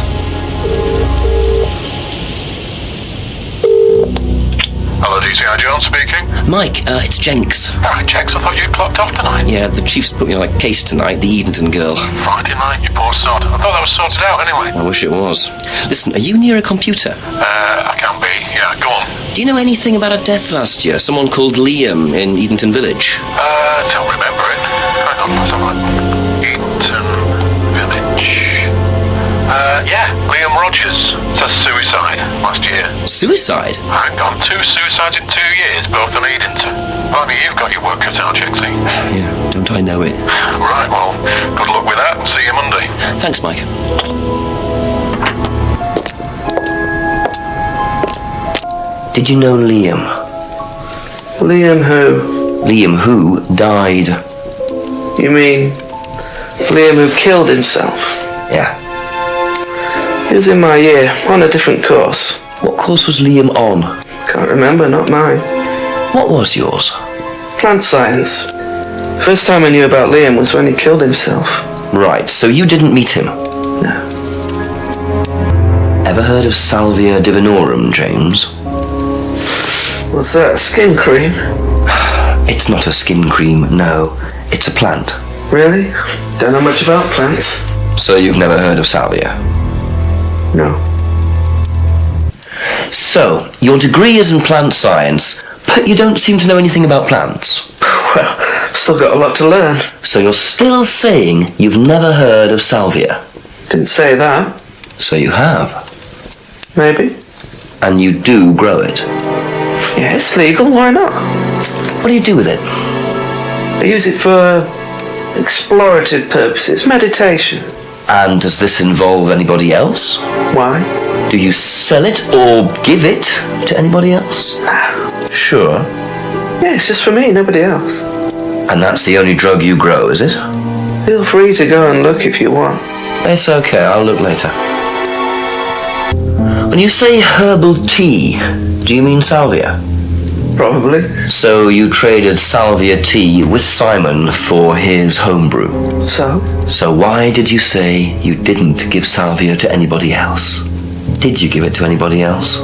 E: Hello, DCI Jones speaking.
A: Mike, it's Jenks.
E: Alright, Jenks, I thought you'd clocked off tonight.
A: Yeah, the chief's put me on a case tonight, the Edenton girl.
E: Friday night, you poor sod. I thought that was sorted out anyway.
A: I wish it was. Listen, are you near a computer?
E: I can be. Yeah, go on.
A: Do you know anything about a death last year? Someone called Liam in Edenton Village?
E: Don't remember it. Hang on, let's have a look. Edenton Village. Yeah, Liam Rogers. Says suicide last year.
A: Suicide?
E: Hang on, 2 suicides in 2 years, both on Edenton. Well, I mean, you've got your work cut out, Jenksy.
A: Yeah, don't I know it.
E: Right, well, good luck with that and see you Monday.
A: Thanks, Mike. Did you know Liam?
H: Liam who?
A: Liam who died.
H: You mean Liam who killed himself?
A: Yeah.
H: He was in my year, on a different course.
A: What course was Liam on?
H: Can't remember, not mine.
A: What was yours?
H: Plant science. First time I knew about Liam was when he killed himself.
A: Right, so you didn't meet him?
H: No.
A: Ever heard of Salvia divinorum, James?
H: Was that skin cream?
A: It's not a skin cream, no. It's a plant.
H: Really? Don't know much about plants.
A: So you've never heard of Salvia?
H: No.
A: So, your degree is in plant science, but you don't seem to know anything about plants.
H: Well, still got a lot to learn.
A: So you're still saying you've never heard of salvia?
H: Didn't say that.
A: So you have.
H: Maybe.
A: And you do grow it?
H: Yeah, it's legal, why not?
A: What do you do with it?
H: I use it for explorative purposes, meditation.
A: And does this involve anybody else?
H: Why?
A: Do you sell it or give it to anybody else? Sure.
H: Yeah, it's just for me, nobody else.
A: And that's the only drug you grow, is it?
H: Feel free to go and look if you want.
A: It's okay, I'll look later. When you say herbal tea, do you mean salvia?
H: Probably.
A: So you traded salvia tea with Simon for his homebrew?
H: So?
A: So why did you say you didn't give salvia to anybody else? Did you give it to anybody else?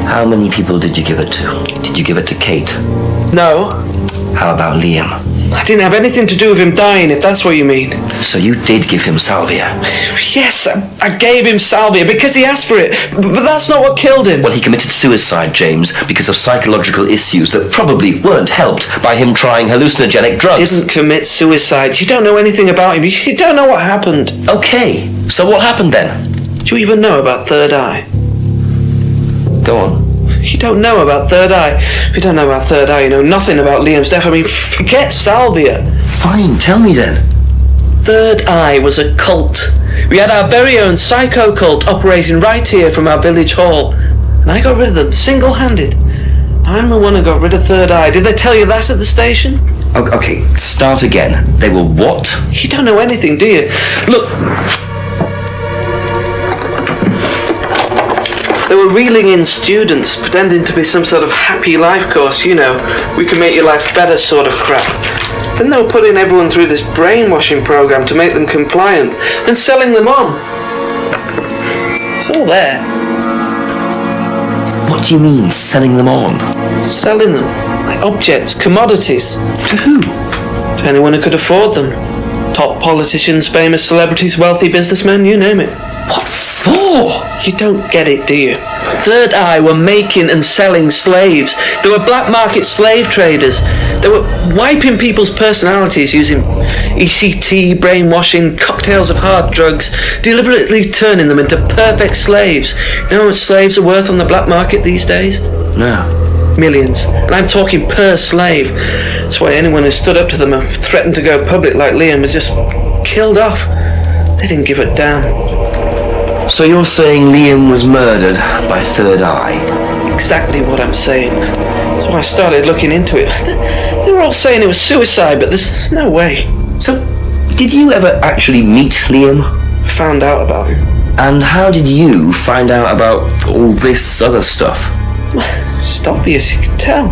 A: How many people did you give it to? Did you give it to Kate?
H: No.
A: How about Liam?
H: I didn't have anything to do with him dying, if that's what you mean.
A: So you did give him salvia?
H: Yes, I gave him salvia because he asked for it, but that's not what killed him.
A: Well, he committed suicide, James, because of psychological issues that probably weren't helped by him trying hallucinogenic drugs.
H: Didn't commit suicide. You don't know anything about him. You don't know what happened.
A: Okay, so what happened then?
H: Do you even know about Third Eye?
A: Go on.
H: You don't know about Third Eye. If you don't know about Third Eye, you know nothing about Liam's death. I mean, forget salvia.
A: Fine, tell me then.
H: Third Eye was a cult. We had our very own psycho cult operating right here from our village hall. And I got rid of them, single-handed. I'm the one who got rid of Third Eye. Did they tell you that at the station?
A: Okay, start again. They were what?
H: You don't know anything, do you? Look. They were reeling in students, pretending to be some sort of happy life course, you know, we can make your life better sort of crap. Then they were putting everyone through this brainwashing program to make them compliant, and selling them on. It's all there.
A: What do you mean, selling them on?
H: Selling them, like objects, commodities.
A: To who?
H: To anyone who could afford them. Top politicians, famous celebrities, wealthy businessmen, you name it.
A: What for?
H: You don't get it, do you? Third Eye were making and selling slaves. They were black market slave traders. They were wiping people's personalities using ECT, brainwashing, cocktails of hard drugs, deliberately turning them into perfect slaves. You know how much slaves are worth on the black market these days?
A: No.
H: Millions. And I'm talking per slave. That's why anyone who stood up to them and threatened to go public like Liam was just killed off. They didn't give a damn.
A: So you're saying Liam was murdered by Third Eye?
H: Exactly what I'm saying. So I started looking into it. They were all saying it was suicide, but there's no way.
A: So, did you ever actually meet Liam?
H: I found out about him.
A: And how did you find out about all this other stuff?
H: It's obvious, you can tell.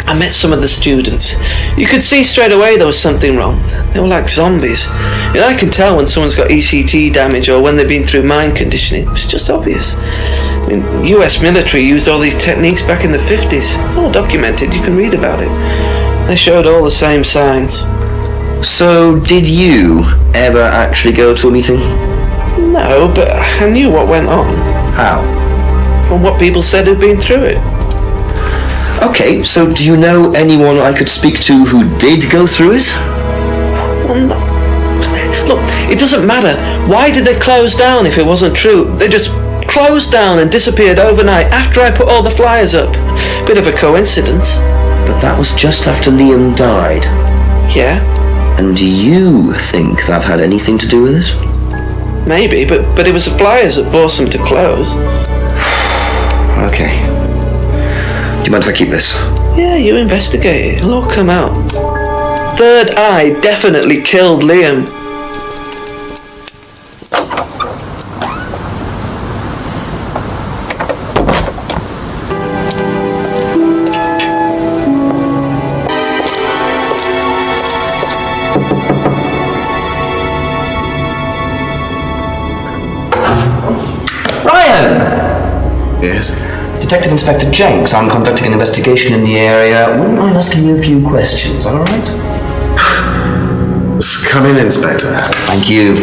H: I met some of the students. You could see straight away there was something wrong. They were like zombies. You know, I can tell when someone's got ECT damage or when they've been through mind conditioning. It's just obvious. I mean, US military used all these techniques back in the 50s. It's all documented, you can read about it. They showed all the same signs.
A: So, did you ever actually go to a meeting?
H: No, but I knew what went on.
A: How?
H: From what people said who'd been through it.
A: Okay, so do you know anyone I could speak to who did go through it?
H: Well, no. Look, it doesn't matter. Why did they close down if it wasn't true? They just closed down and disappeared overnight after I put all the flyers up. Bit of a coincidence.
A: But that was just after Liam died.
H: Yeah?
A: And do you think that had anything to do with it?
H: Maybe, but it was the flyers that forced them to close.
A: Okay. Do you mind if I keep this?
H: Yeah, you investigate it. It'll all come out. Third Eye definitely killed Liam.
A: Yes? Detective Inspector Jenks, I'm conducting an investigation in the area. Wouldn't mind asking you a few questions, all right?
K: Come in, Inspector.
A: Thank you.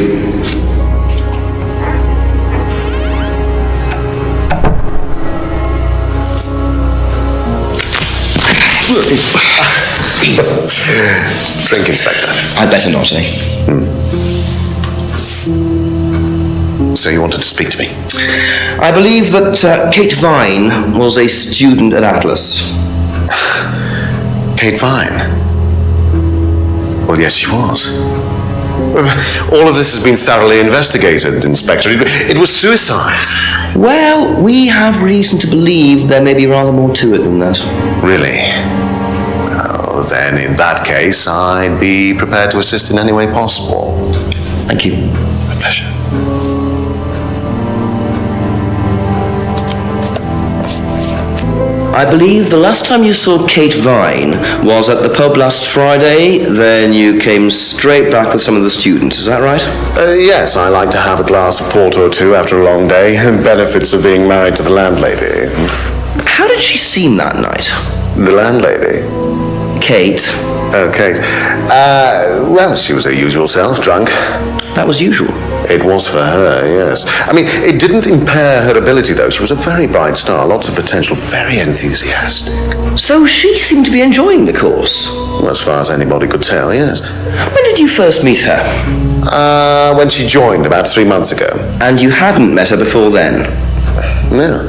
K: Drink, Inspector.
A: I'd better not, eh?
K: So you wanted to speak to me?
A: I believe that Kate Vine was a student at Atlas.
K: Kate Vine? Well, yes, she was. All of this has been thoroughly investigated, Inspector. It was suicide.
A: Well, we have reason to believe there may be rather more to it than that.
K: Really? Well, then in that case, I'd be prepared to assist in any way possible.
A: Thank you.
K: My pleasure.
A: I believe the last time you saw Kate Vine was at the pub last Friday, then you came straight back with some of the students, is that right?
K: Yes, I like to have a glass of port or two after a long day, and benefits of being married to the landlady.
A: How did she seem that night?
K: The landlady?
A: Kate.
K: Oh, Kate. Well, she was her usual self, drunk.
A: That was usual.
K: It was for her, yes. I mean, it didn't impair her ability, though. She was a very bright star, lots of potential, very enthusiastic.
A: So she seemed to be enjoying the course?
K: Well, as far as anybody could tell, yes.
A: When did you first meet her?
K: When she joined, about 3 months ago.
A: And you hadn't met her before then?
K: No.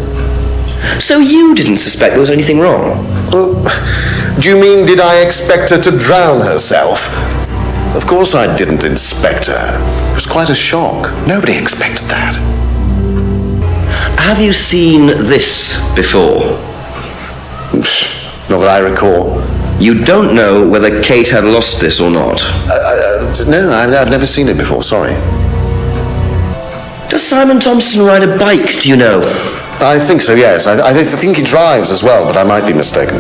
A: So you didn't suspect there was anything wrong?
K: Well, do you mean, did I expect her to drown herself? Of course I didn't inspect her. It was quite a shock. Nobody expected that.
A: Have you seen this before?
K: Not that I recall.
A: You don't know whether Kate had lost this or not?
K: No, I've never seen it before, sorry.
A: Does Simon Thompson ride a bike, do you know?
K: I think so, yes. I think he drives as well, but I might be mistaken.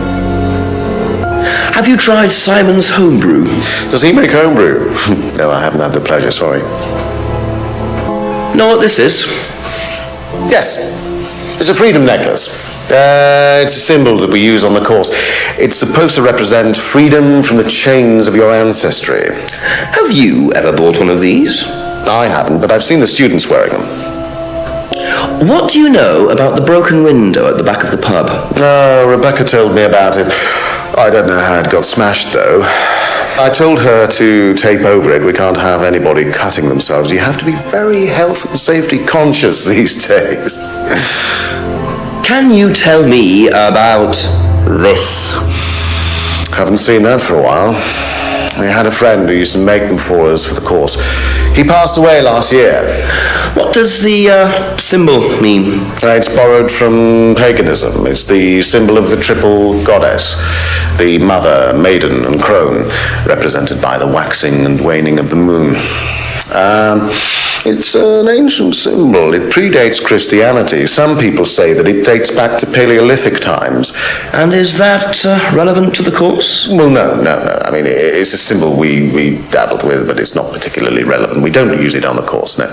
A: Have you tried Simon's homebrew?
K: Does he make homebrew? No, I haven't had the pleasure, sorry.
A: Know what this is?
K: Yes. It's a freedom necklace. It's a symbol that we use on the course. It's supposed to represent freedom from the chains of your ancestry.
A: Have you ever bought one of these?
K: I haven't, but I've seen the students wearing them.
A: What do you know about the broken window at the back of the pub?
K: Rebecca told me about it. I don't know how it got smashed, though. I told her to tape over it. We can't have anybody cutting themselves. You have to be very health and safety conscious these days.
A: Can you tell me about this?
K: Haven't seen that for a while. I had a friend who used to make them for us for the course. He passed away last year.
A: What does the symbol mean?
K: It's borrowed from paganism. It's the symbol of the triple goddess, the mother, maiden, and crone, represented by the waxing and waning of the moon. It's an ancient symbol. It predates Christianity. Some people say that it dates back to Paleolithic times.
A: And is that relevant to the course?
K: Well, no. I mean, it's a symbol we dabbled with, but it's not particularly relevant. We don't use it on the course, no.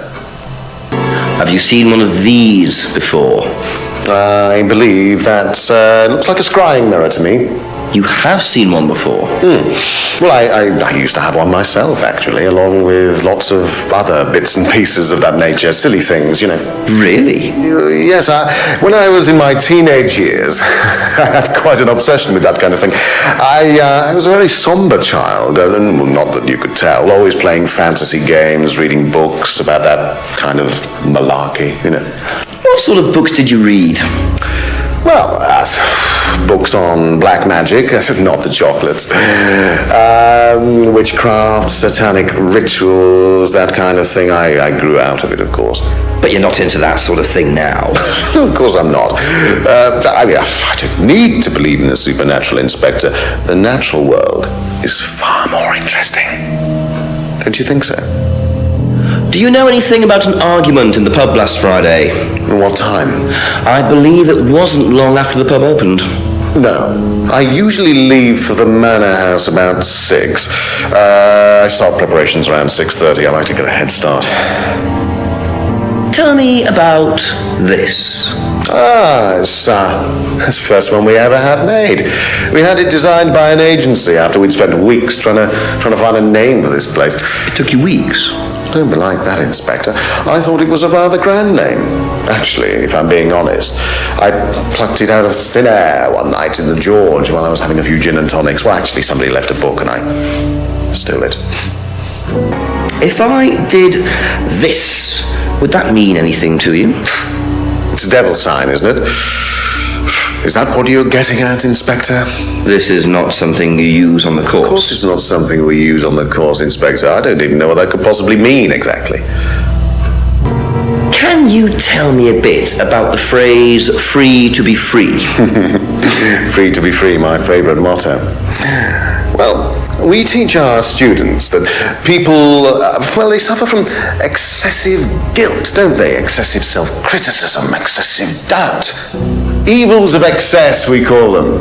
A: Have you seen one of these before?
K: I believe that looks like a scrying mirror to me.
A: You have seen one before?
K: Well, I used to have one myself, actually, along with lots of other bits and pieces of that nature. Silly things, you know.
A: Really?
K: Yes, when I was in my teenage years, I had quite an obsession with that kind of thing. I was a very somber child, and not that you could tell, always playing fantasy games, reading books about that kind of malarkey, you know.
A: What sort of books did you read?
K: Well, books on black magic, not the chocolates, witchcraft, satanic rictuals, that kind of thing. I grew out of it, of course.
A: But you're not into that sort of thing now?
K: Of course I'm not. I don't need to believe in the supernatural, Inspector. The natural world is far more interesting. Don't you think so?
A: Do you know anything about an argument in the pub last Friday?
K: What time?
A: I believe it wasn't long after the pub opened.
K: No. I usually leave for the manor house about 6. I start preparations around 6:30. I like to get a head start.
A: Tell me about this.
K: It's the first one we ever had made. We had it designed by an agency after we'd spent weeks trying to find a name for this place.
A: It took you weeks?
K: Don't be like that, Inspector. I thought it was a rather grand name. Actually, if I'm being honest, I plucked it out of thin air one night in the George while I was having a few gin and tonics. Well, actually, somebody left a book and I stole it.
A: If I did this, would that mean anything to you?
K: It's a devil's sign, isn't it? Is that what you're getting at, Inspector?
A: This is not something you use on the course.
K: Of course it's not something we use on the course, Inspector. I don't even know what that could possibly mean exactly.
A: Can you tell me a bit about the phrase, free to be free?
K: Free to be free, my favourite motto. Well, we teach our students that people, they suffer from excessive guilt, don't they? Excessive self-criticism, excessive doubt. Evils of excess, we call them.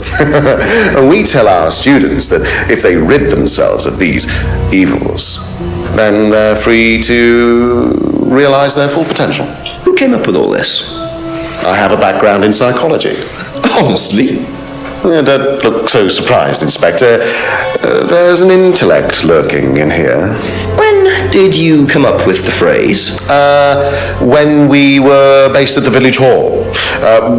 K: And we tell our students that if they rid themselves of these evils, then they're free to realise their full potential.
A: Who came up with all this?
K: I have a background in psychology.
A: Honestly?
K: Don't look so surprised, Inspector. There's an intellect lurking in here.
A: When did you come up with the phrase?
K: When we were based at the village hall.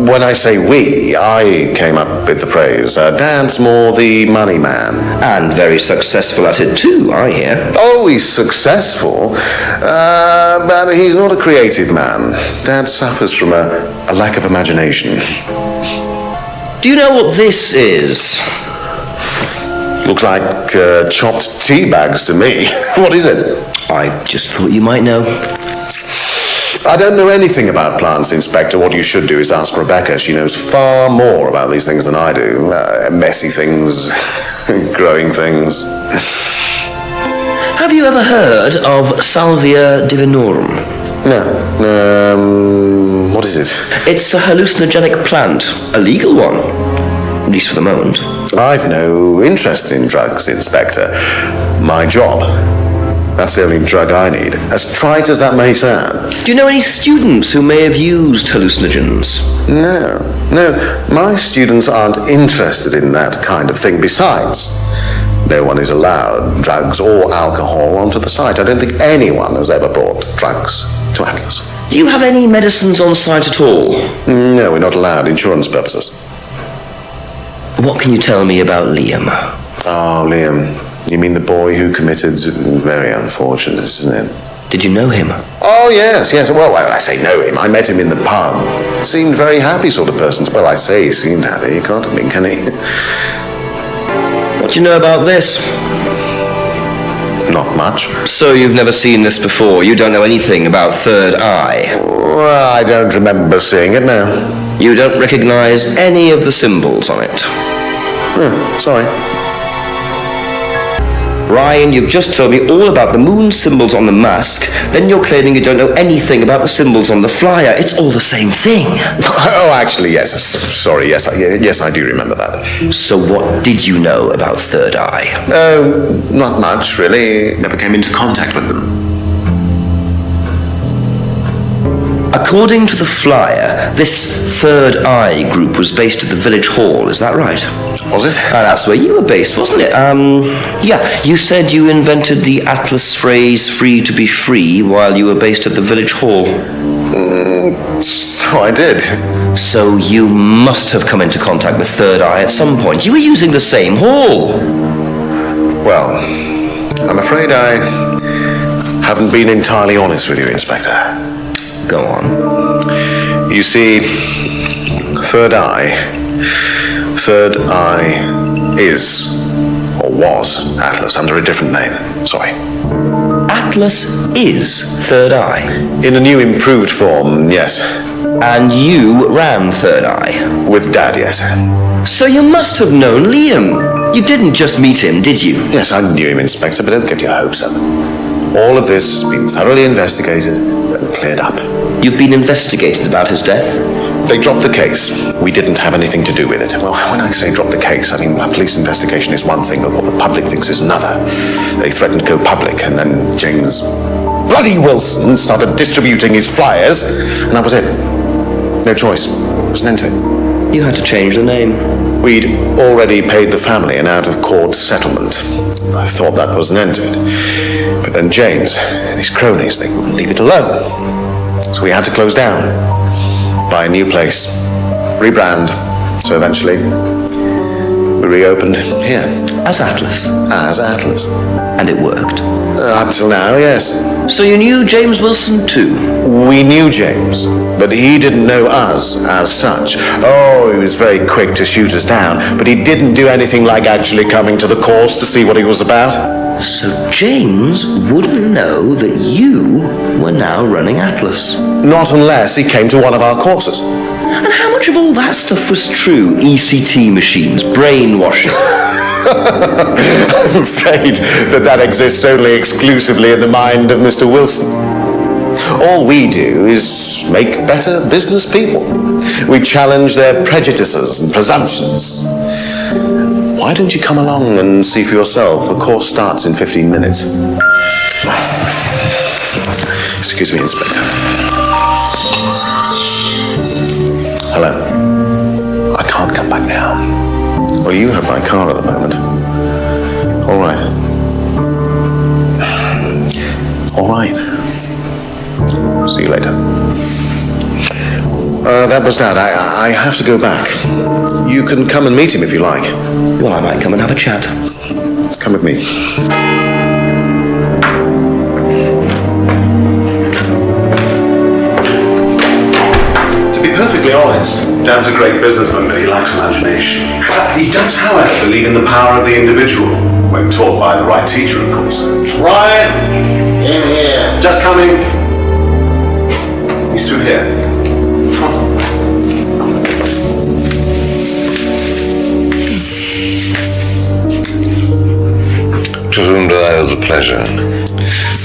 K: When I say we, I came up with the phrase. Dad's more the money man.
A: And very successful at it too, I hear.
K: Oh, he's successful, but he's not a creative man. Dad suffers from a lack of imagination.
A: Do you know what this is?
K: Looks like chopped tea bags to me. What is it?
A: I just thought you might know.
K: I don't know anything about plants, Inspector. What you should do is ask Rebecca. She knows far more about these things than I do. Messy things, growing things.
A: Have you ever heard of Salvia divinorum?
K: No. What is it?
A: It's a hallucinogenic plant. A legal one. At least for the moment.
K: I've no interest in drugs, Inspector. My job. That's the only drug I need. As trite as that may sound.
A: Do you know any students who may have used hallucinogens?
K: No. My students aren't interested in that kind of thing. Besides, no one is allowed drugs or alcohol onto the site. I don't think anyone has ever brought drugs to Atlas.
A: Do you have any medicines on site at all?
K: No, we're not allowed. Insurance purposes.
A: What can you tell me about Liam?
K: Oh, Liam. You mean the boy who committed... Very unfortunate, isn't it?
A: Did you know him?
K: Oh, yes. Well, I say know him. I met him in the pub. Seemed very happy sort of person. Well, I say he seemed happy. You can't admit, can he?
A: What do you know about this?
K: Not much.
A: So you've never seen this before? You don't know anything about Third Eye?
K: Well, I don't remember seeing it, no.
A: You don't recognise any of the symbols on it?
K: Sorry.
A: Ryan, you've just told me all about the moon symbols on the mask, then you're claiming you don't know anything about the symbols on the flyer. It's all the same thing.
K: Oh, actually, yes. Sorry, yes, I do remember that.
A: So what did you know about Third Eye?
K: Not much, really. Never came into contact with them.
A: According to the flyer, this Third Eye group was based at the village hall, is that right?
K: Was it?
A: That's where you were based, wasn't it? Yeah, you said you invented the Atlas phrase, free to be free, while you were based at the village hall.
K: So I did.
A: So you must have come into contact with Third Eye at some point. You were using the same hall.
K: Well, I'm afraid I haven't been entirely honest with you, Inspector.
A: Go on.
K: You see, Third Eye is, or was, Atlas under a different name. Sorry.
A: Atlas is Third Eye?
K: In a new improved form, yes.
A: And you ran Third Eye?
K: With Dad, yes.
A: So you must have known Liam. You didn't just meet him, did you?
K: Yes, I knew him, Inspector, but don't get your hopes up. All of this has been thoroughly investigated and cleared up.
A: You've been investigated about his death?
K: They dropped the case. We didn't have anything to do with it. Well, when I say drop the case, I mean a police investigation is one thing, but what the public thinks is another. They threatened to go public, and then James bloody Wilson started distributing his flyers, and that was it. No choice. There was an end to it.
A: You had to change the name.
K: We'd already paid the family an out-of-court settlement. I thought that was an end to it. But then James and his cronies, they wouldn't leave it alone. So we had to close down, buy a new place, rebrand. So eventually, we reopened here.
A: As Atlas.
K: As Atlas.
A: And it worked.
K: Up till now, yes.
A: So you knew James Wilson too?
K: We knew James, but he didn't know us as such. Oh, he was very quick to shoot us down, but he didn't do anything like actually coming to the course to see what he was about.
A: So James wouldn't know that you were now running Atlas?
K: Not unless he came to one of our courses.
A: And how much of all that stuff was true? ECT machines, brainwashing?
K: I'm afraid that exists only exclusively in the mind of Mr. Wilson. All we do is make better business people. We challenge their prejudices and presumptions. Why don't you come along and see for yourself? The course starts in 15 minutes. Excuse me, Inspector. Hello. I can't come back now. Well, you have my car at the moment. All right. All right. See you later. That was that. I have to go back. You can come and meet him if you like.
A: Well, I might come and have a chat.
K: Come with me. To be perfectly honest, Dan's a great businessman, but he lacks imagination. He does, however, believe in the power of the individual, when taught by the right teacher, of course. Ryan! In here. Just coming. He's through here.
L: To whom do I owe the pleasure?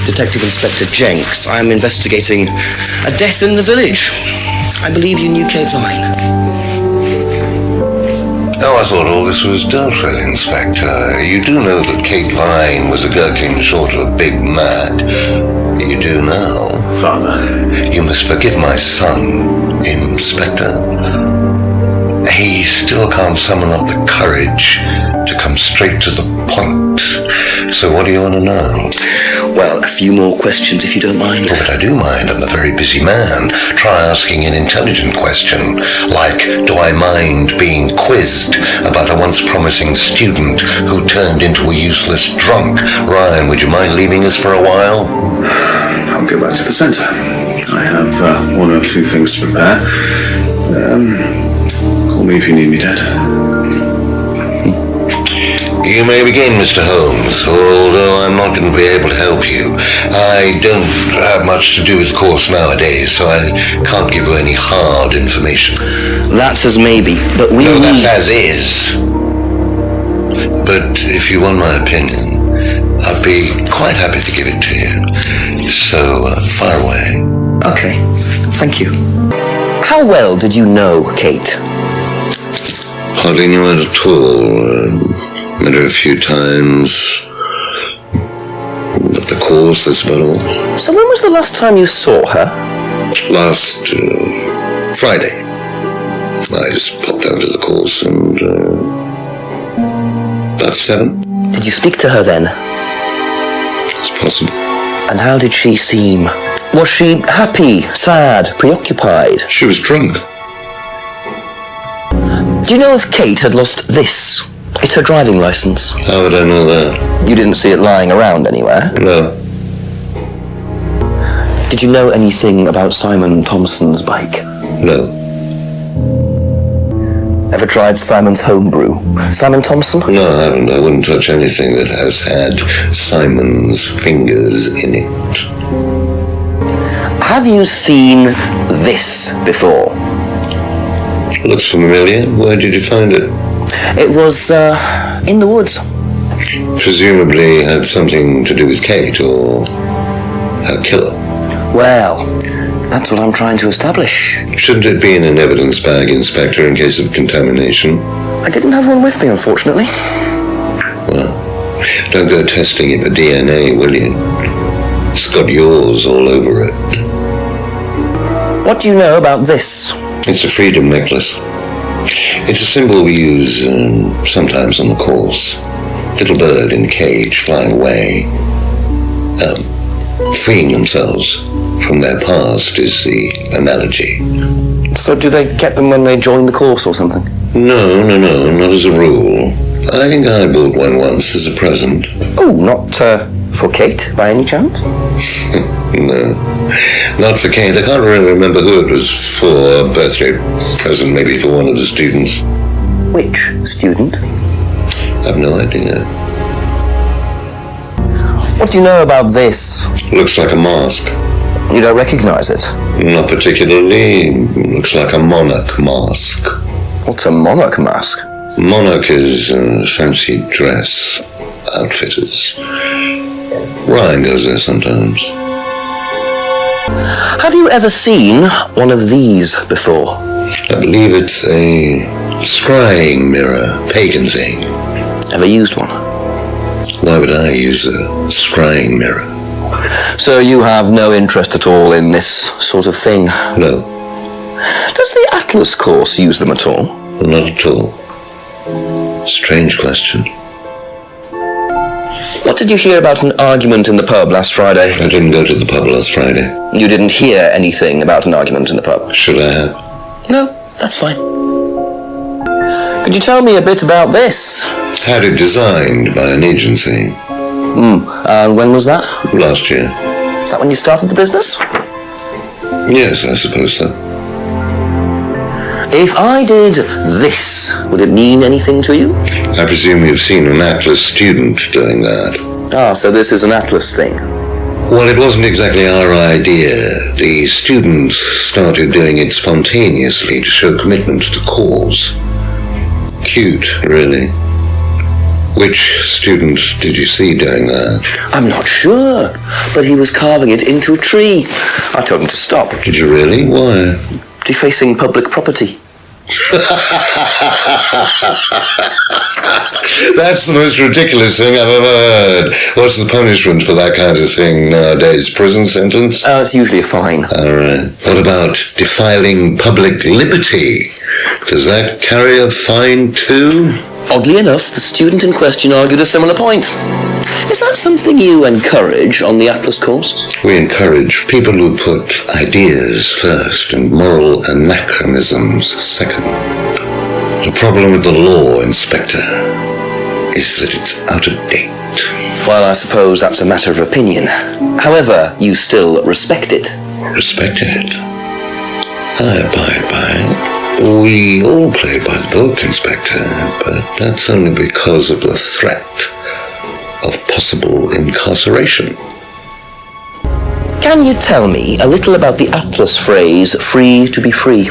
A: Detective Inspector Jenks. I'm investigating a death in the village. I believe you knew Kate Vine.
L: Oh, I thought all this was dealt with, Inspector. You do know that Kate Vine was a gherkin short of a Big Mac. You do now.
K: Father.
L: You must forgive my son, Inspector. He still can't summon up the courage to come straight to the point. So what do you want to know?
A: Well, a few more questions if you don't mind.
L: Oh, but I do mind. I'm a very busy man. Try asking an intelligent question, like, do I mind being quizzed about a once promising student who turned into a useless drunk? Ryan, would you mind leaving us for a while?
K: I'll go back to the centre. I have one or two things to prepare. Call me if you need me, Dad.
L: You may begin, Mr. Holmes, although I'm not going to be able to help you. I don't have much to do with the course nowadays, so I can't give you any hard information.
A: That's as maybe, but we
L: No,
A: need...
L: that's as is. But if you want my opinion, I'd be quite happy to give it to you. So, fire away.
A: Okay, thank you. How well did you know Kate?
L: Hardly knew her at all. Met her a few times. At the course, that's about all.
A: So when was the last time you saw her?
L: Last Friday. I just popped down to the course and about 7.
A: Did you speak to her then?
L: It's possible.
A: And how did she seem? Was she happy, sad, preoccupied?
L: She was drunk.
A: Do you know if Kate had lost this? It's her driving license.
L: How would I know that?
A: You didn't see it lying around anywhere?
L: No.
A: Did you know anything about Simon Thompson's bike?
L: No.
A: Ever tried Simon's homebrew? Simon Thompson?
L: No, I haven't. I wouldn't touch anything that has had Simon's fingers in it.
A: Have you seen this before?
L: Looks familiar. Where did you find it?
A: It was, in the woods.
L: Presumably had something to do with Kate or her killer.
A: Well, that's what I'm trying to establish.
L: Shouldn't it be in an evidence bag, Inspector, in case of contamination?
A: I didn't have one with me, unfortunately.
L: Well, don't go testing it for DNA, will you? It's got yours all over it.
A: What do you know about this?
L: It's a freedom necklace. It's a symbol we use sometimes on the course. Little bird in cage flying away. Freeing themselves from their past is the analogy.
A: So do they get them when they join the course or something?
L: No, not as a rule. I think I bought one once as a present.
A: Oh, not for Kate, by any chance?
L: No, not for Kate. I can't really remember who it was for. A birthday present, maybe for one of the students.
A: Which student?
L: I've no idea.
A: What do you know about this?
L: Looks like a mask.
A: You don't recognize it?
L: Not particularly. Looks like a monarch mask.
A: What's a monarch mask?
L: Monarch is fancy dress outfitters. Ryan goes there sometimes.
A: Have you ever seen one of these before?
L: I believe it's a scrying mirror, pagan thing.
A: Ever used one?
L: Why would I use a scrying mirror?
A: So you have no interest at all in this sort of thing?
L: No.
A: Does the Atlas course use them at all?
L: Not at all. Strange question.
A: What did you hear about an argument in the pub last Friday?
L: I didn't go to the pub last Friday.
A: You didn't hear anything about an argument in the pub?
L: Should I have?
A: No, that's fine. Could you tell me a bit about this?
L: Had it designed by an agency.
A: When was that?
L: Last year.
A: Is that when you started the business?
L: Yes, I suppose so.
A: If I did this, would it mean anything to you?
L: I presume you've seen an Atlas student doing that.
A: Ah, so this is an Atlas thing.
L: Well, it wasn't exactly our idea. The students started doing it spontaneously to show commitment to the cause. Cute, really. Which student did you see doing that?
A: I'm not sure, but he was carving it into a tree. I told him to stop.
L: Did you really? Why?
A: Defacing public property.
L: That's the most ridiculous thing I've ever heard. What's the punishment for that kind of thing nowadays? Prison sentence?
A: It's usually a fine.
L: All right. What about defiling public liberty? Does that carry a fine too?
A: Oddly enough, the student in question argued a similar point. Is that something you encourage on the Atlas course?
L: We encourage people who put ideas first and moral anachronisms second. The problem with the law, Inspector, is that it's out of date.
A: Well, I suppose that's a matter of opinion. However, you still respect it.
L: Respect it? I abide by it. We all play by the book, Inspector, but that's only because of the threat of possible incarceration.
A: Can you tell me a little about the Atlas phrase, free to be free?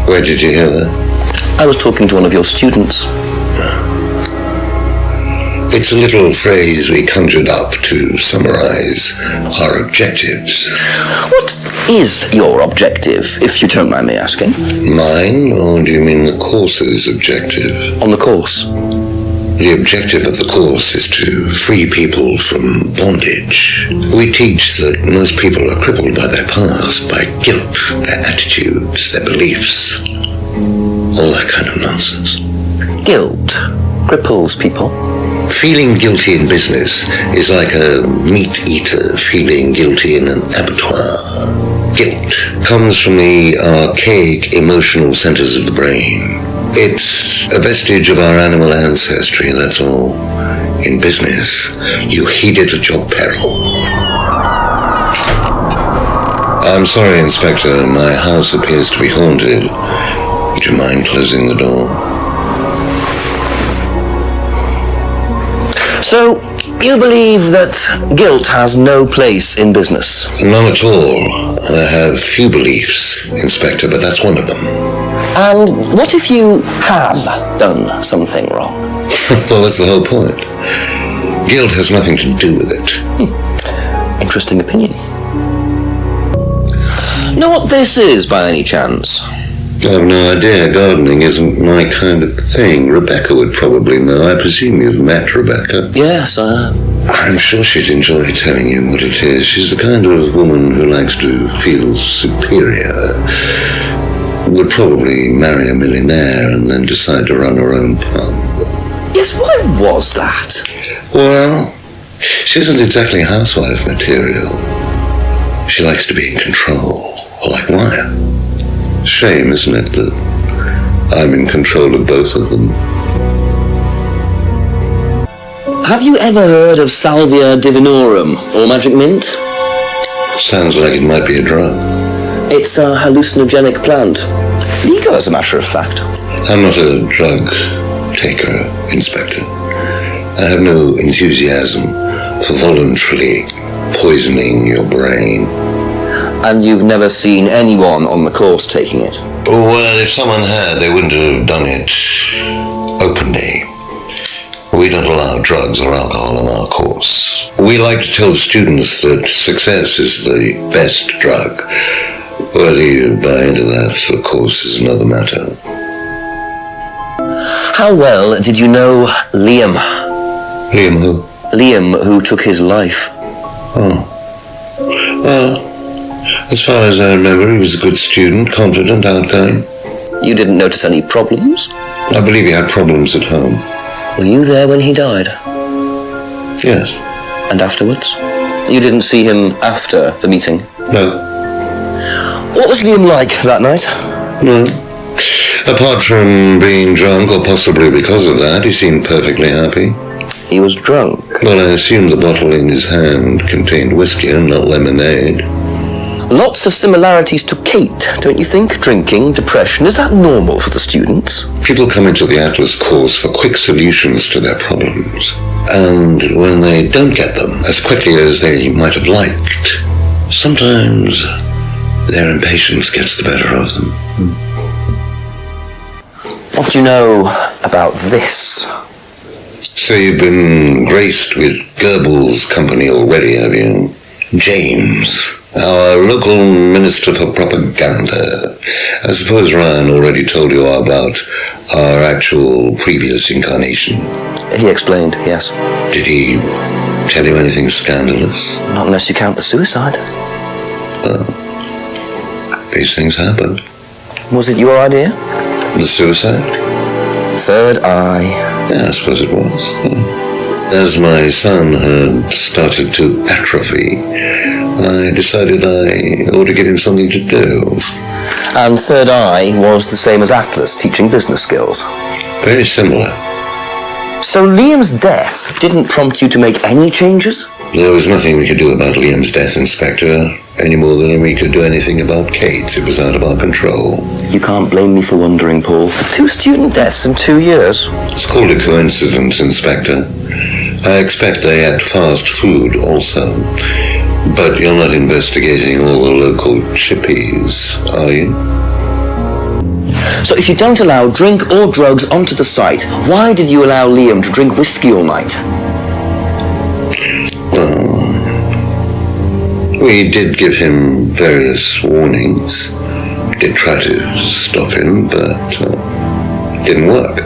L: Where did you hear that?
A: I was talking to one of your students.
L: It's a little phrase we conjured up to summarize our objectives.
A: What is your objective, if you don't mind me asking?
L: Mine, or do you mean the course's objective?
A: On the course.
L: The objective of the course is to free people from bondage. We teach that most people are crippled by their past, by guilt, their attitudes, their beliefs. All that kind of nonsense.
A: Guilt cripples people.
L: Feeling guilty in business is like a meat eater feeling guilty in an abattoir. Guilt comes from the archaic emotional centers of the brain. It's a vestige of our animal ancestry, that's all. In business, you heed it at your peril. I'm sorry, Inspector, my house appears to be haunted. Would you mind closing the door?
A: So, you believe that guilt has no place in business?
L: None at all. I have few beliefs, Inspector, but that's one of them.
A: And what if you have done something wrong?
L: Well, that's the whole point. Guilt has nothing to do with it.
A: Interesting opinion. Know what this is, by any chance?
L: I have no idea. Gardening isn't my kind of thing. Rebecca would probably know. I presume you've met Rebecca.
A: Yes,
L: I'm sure she'd enjoy telling you what it is. She's the kind of woman who likes to feel superior. would probably marry a millionaire and then decide to run her own pub.
A: Yes, why was that?
L: Well, she isn't exactly housewife material. She likes to be in control, like Wire. Shame, isn't it, that I'm in control of both of them?
B: Have you ever heard of Salvia divinorum, or magic mint?
L: Sounds like it might be a drug.
B: It's a hallucinogenic plant. Legal, as a matter of fact.
L: I'm not a drug taker, Inspector. I have no enthusiasm for voluntarily poisoning your brain.
B: And you've never seen anyone on the course taking it?
L: Well, if someone had, they wouldn't have done it openly. We don't allow drugs or alcohol on our course. We like to tell students that success is the best drug. Whether you buy into that, of course, is another matter.
B: How well did you know Liam?
L: Liam who?
B: Liam, who took his life.
L: Oh. Well, as far as I remember, he was a good student, confident, outgoing.
B: You didn't notice any problems?
L: I believe he had problems at home.
B: Were you there when he died?
L: Yes.
B: And afterwards? You didn't see him after the meeting?
L: No.
B: What was Liam like that night?
L: No. Apart from being drunk, or possibly because of that, he seemed perfectly happy.
B: He was drunk?
L: Well, I assume the bottle in his hand contained whiskey and not lemonade.
B: Lots of similarities to Kate, don't you think? Drinking, depression, is that normal for the students?
L: People come into the Atlas course for quick solutions to their problems. And when they don't get them as quickly as they might have liked, sometimes their impatience gets the better of them.
B: What do you know about this?
L: So you've been graced with Goebbels' company already, have you? James, our local minister for propaganda. I suppose Ryan already told you about our actual previous incarnation.
B: He explained, yes.
L: Did he tell you anything scandalous?
B: Not unless you count the suicide.
L: Well, these things happen.
B: Was it your idea?
L: The suicide?
B: Third eye.
L: Yeah, I suppose it was. As my son had started to atrophy, I decided I ought to give him something to do.
B: And Third Eye was the same as Atlas, teaching business skills?
L: Very similar.
B: So Liam's death didn't prompt you to make any changes?
L: There was nothing we could do about Liam's death, Inspector, any more than we could do anything about Kate's. It was out of our control.
B: You can't blame me for wondering, Paul. 2 student deaths in 2 years.
L: It's called a coincidence, Inspector. I expect they ate fast food also. But you're not investigating all the local chippies, are you?
B: So if you don't allow drink or drugs onto the site, why did you allow Liam to drink whiskey all night?
L: Well, we did give him various warnings. We did try to stop him, but it didn't work.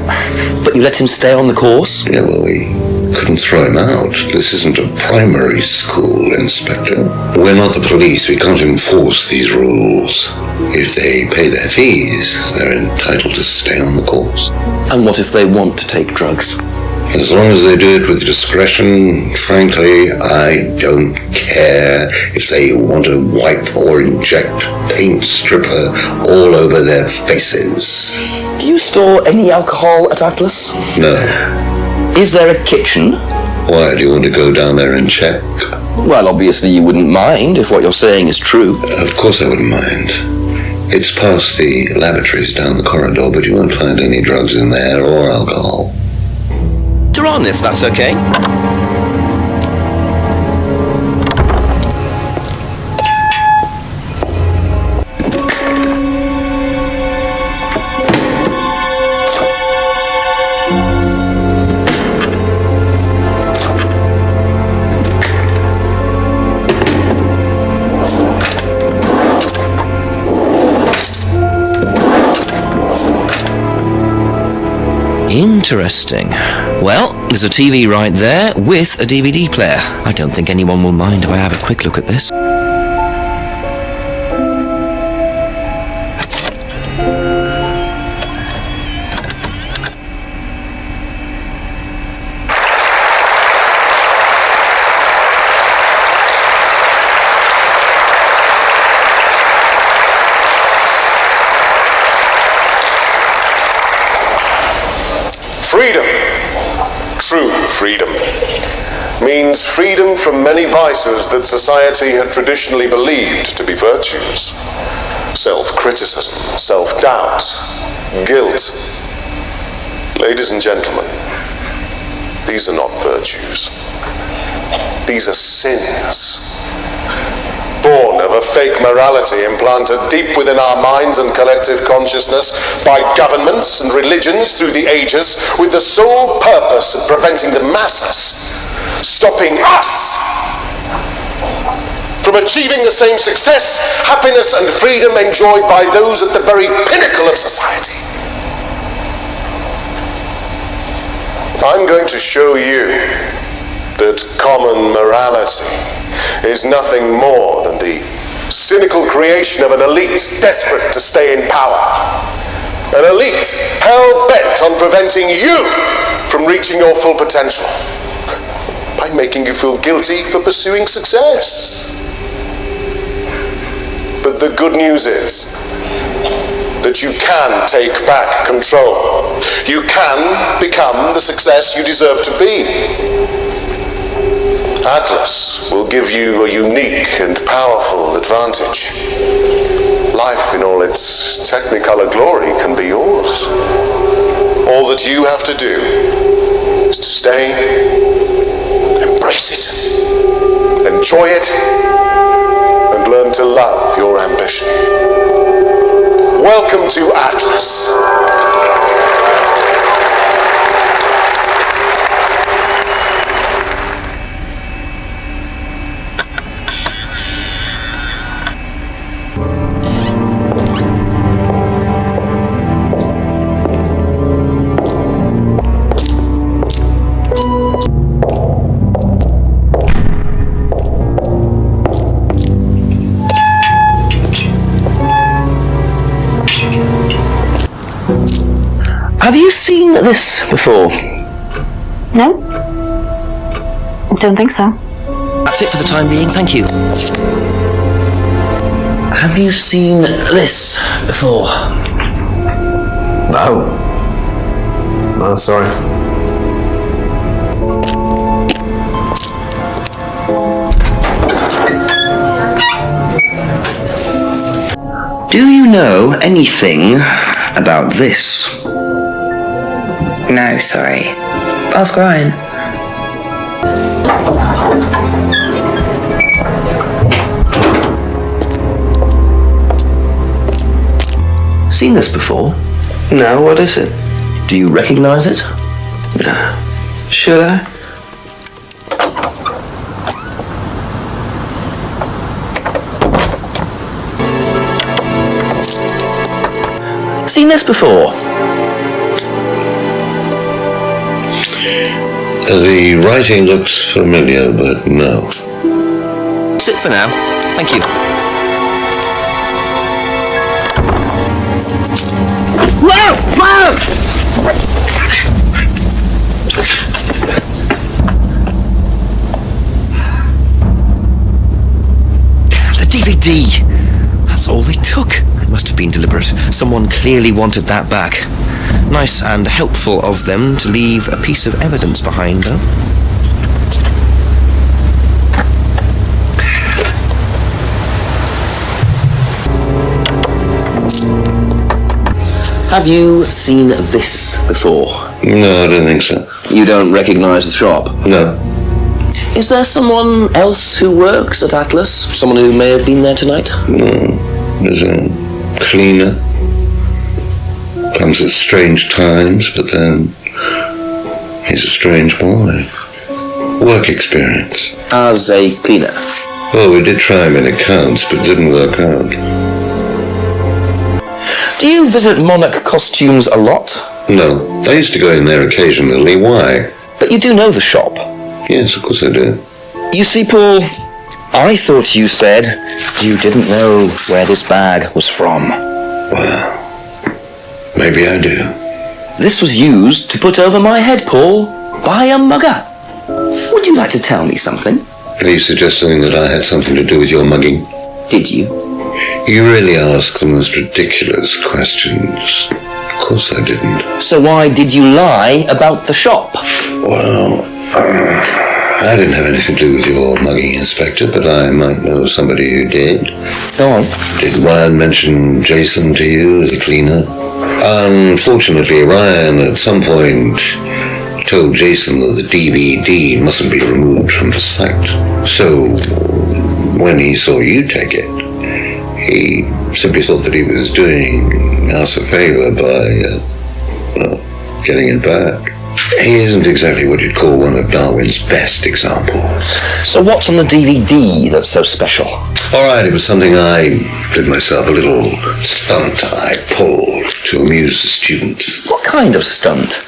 B: But you let him stay on the course?
L: Yeah, well, we couldn't throw him out. This isn't a primary school, Inspector. We're not the police. We can't enforce these rules. If they pay their fees, they're entitled to stay on the course.
B: And what if they want to take drugs?
L: As long as they do it with discretion, frankly, I don't care if they want to wipe or inject paint stripper all over their faces.
B: Do you store any alcohol at Atlas?
L: No.
B: Is there a kitchen?
L: Why, do you want to go down there and check?
B: Well, obviously you wouldn't mind if what you're saying is true.
L: Of course I wouldn't mind. It's past the lavatories down the corridor, but you won't find any drugs in there or alcohol.
B: On, if that's okay. Interesting. Well, there's a TV right there with a DVD player. I don't think anyone will mind if I have a quick look at this.
K: Freedom, true freedom, means freedom from many vices that society had traditionally believed to be virtues. Self-criticism, self-doubt, guilt. Ladies and gentlemen, these are not virtues. These are sins. Born of a fake morality implanted deep within our minds and collective consciousness by governments and religions through the ages, with the sole purpose of preventing the masses, stopping us from achieving the same success, happiness and freedom enjoyed by those at the very pinnacle of society. I'm going to show you that common morality is nothing more than the cynical creation of an elite desperate to stay in power. An elite hell-bent on preventing you from reaching your full potential by making you feel guilty for pursuing success. But the good news is that you can take back control. You can become the success you deserve to be. Atlas will give you a unique and powerful advantage. Life in all its technicolor glory can be yours. All that you have to do is to stay, embrace it, enjoy it, and learn to love your ambition. Welcome to Atlas.
A: Have you seen this before?
D: No? Don't think so.
A: That's it for the time being, thank you. Have you seen this before?
C: No. No, sorry.
A: Do you know anything about this?
F: No, sorry. Ask Ryan.
A: Seen this before?
H: No, what is it?
A: Do you recognize it?
H: No. Should I?
A: Seen this before?
L: The writing looks familiar, but no.
A: That's it for now. Thank you. Whoa! Whoa! The DVD! That's all they took. It must have been deliberate. Someone clearly wanted that back. Nice and helpful of them to leave a piece of evidence behind, though. Have you seen this before?
L: No, I don't think so.
A: You don't recognise the shop?
L: No.
A: Is there someone else who works at Atlas? Someone who may have been there tonight?
L: No. There's a cleaner. Comes at strange times, but then he's a strange boy. Work experience.
A: As a cleaner?
L: Well, we did try him in accounts, but didn't work out.
A: Do you visit Monarch Costumes a lot?
L: No. I used to go in there occasionally. Why?
A: But you do know the shop?
L: Yes, of course I do.
A: You see, Paul, I thought you said you didn't know where this bag was from.
L: Well, maybe I do.
A: This was used to put over my head, Paul, by a mugger. Would you like to tell me something?
L: Are you suggesting that I had something to do with your mugging?
A: Did you?
L: You really ask the most ridiculous questions. course I didn't.
A: So why did you lie about the shop?
L: Well, I didn't have anything to do with your mugging, Inspector, but I might know somebody who did.
A: Go on.
L: Did Ryan mention Jason to you as a cleaner? Unfortunately, Ryan at some point told Jason that the DVD mustn't be removed from the site. So, when he saw you take it, he simply thought that he was doing us a favour by, getting it back. He isn't exactly what you'd call one of Darwin's best examples.
A: So what's on the DVD that's so special?
L: Alright, it was something I did myself, a little stunt I pulled to amuse the students.
A: What kind of stunt?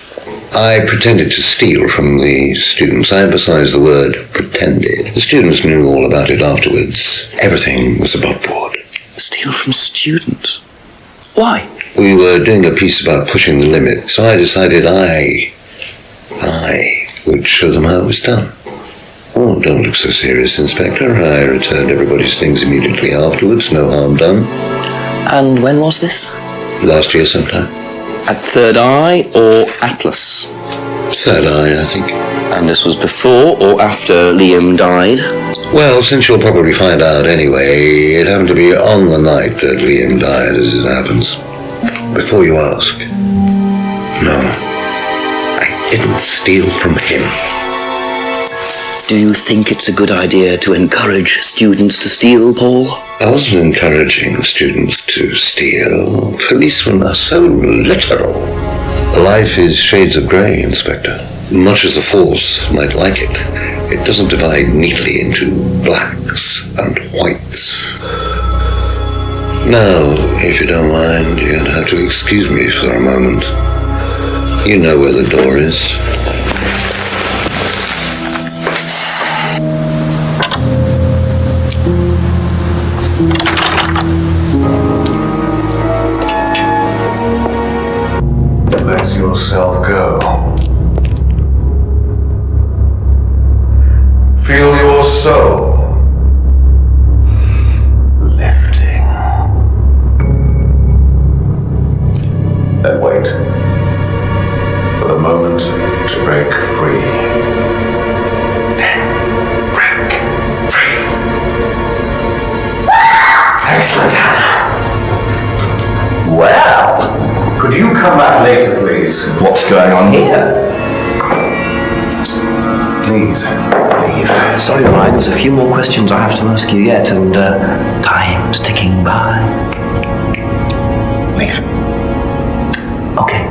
L: I pretended to steal from the students. I emphasise the word pretended. The students knew all about it afterwards. Everything was above board.
A: Steal from students? Why?
L: We were doing a piece about pushing the limit, so I decided I would show them how it was done. Oh, don't look so serious, Inspector. I returned everybody's things immediately afterwards. No harm done.
A: And when was this?
L: Last year sometime.
A: At Third Eye or Atlas?
L: Third Eye, I think.
A: And this was before or after Liam died?
L: Well, since you'll probably find out anyway, it happened to be on the night that Liam died, as it happens. Before you ask, no, I didn't steal from him.
A: Do you think it's a good idea to encourage students to steal, Paul?
L: I wasn't encouraging students to steal. Policemen are so literal. Life is shades of grey, Inspector. Much as the Force might like it, it doesn't divide neatly into blacks and whites. Now, if you don't mind, you're going to have to excuse me for a moment. You know where the door is.
K: Let yourself go. Feel your soul lifting. Then wait for the moment to break free. Then break free. Excellent, Hannah.
A: Well,
K: could you come back later, please?
A: what's going on here?
K: Please, leave.
A: Sorry, Ryan, there's a few more questions I have to ask you yet, and time's ticking by.
K: Leave.
A: Okay.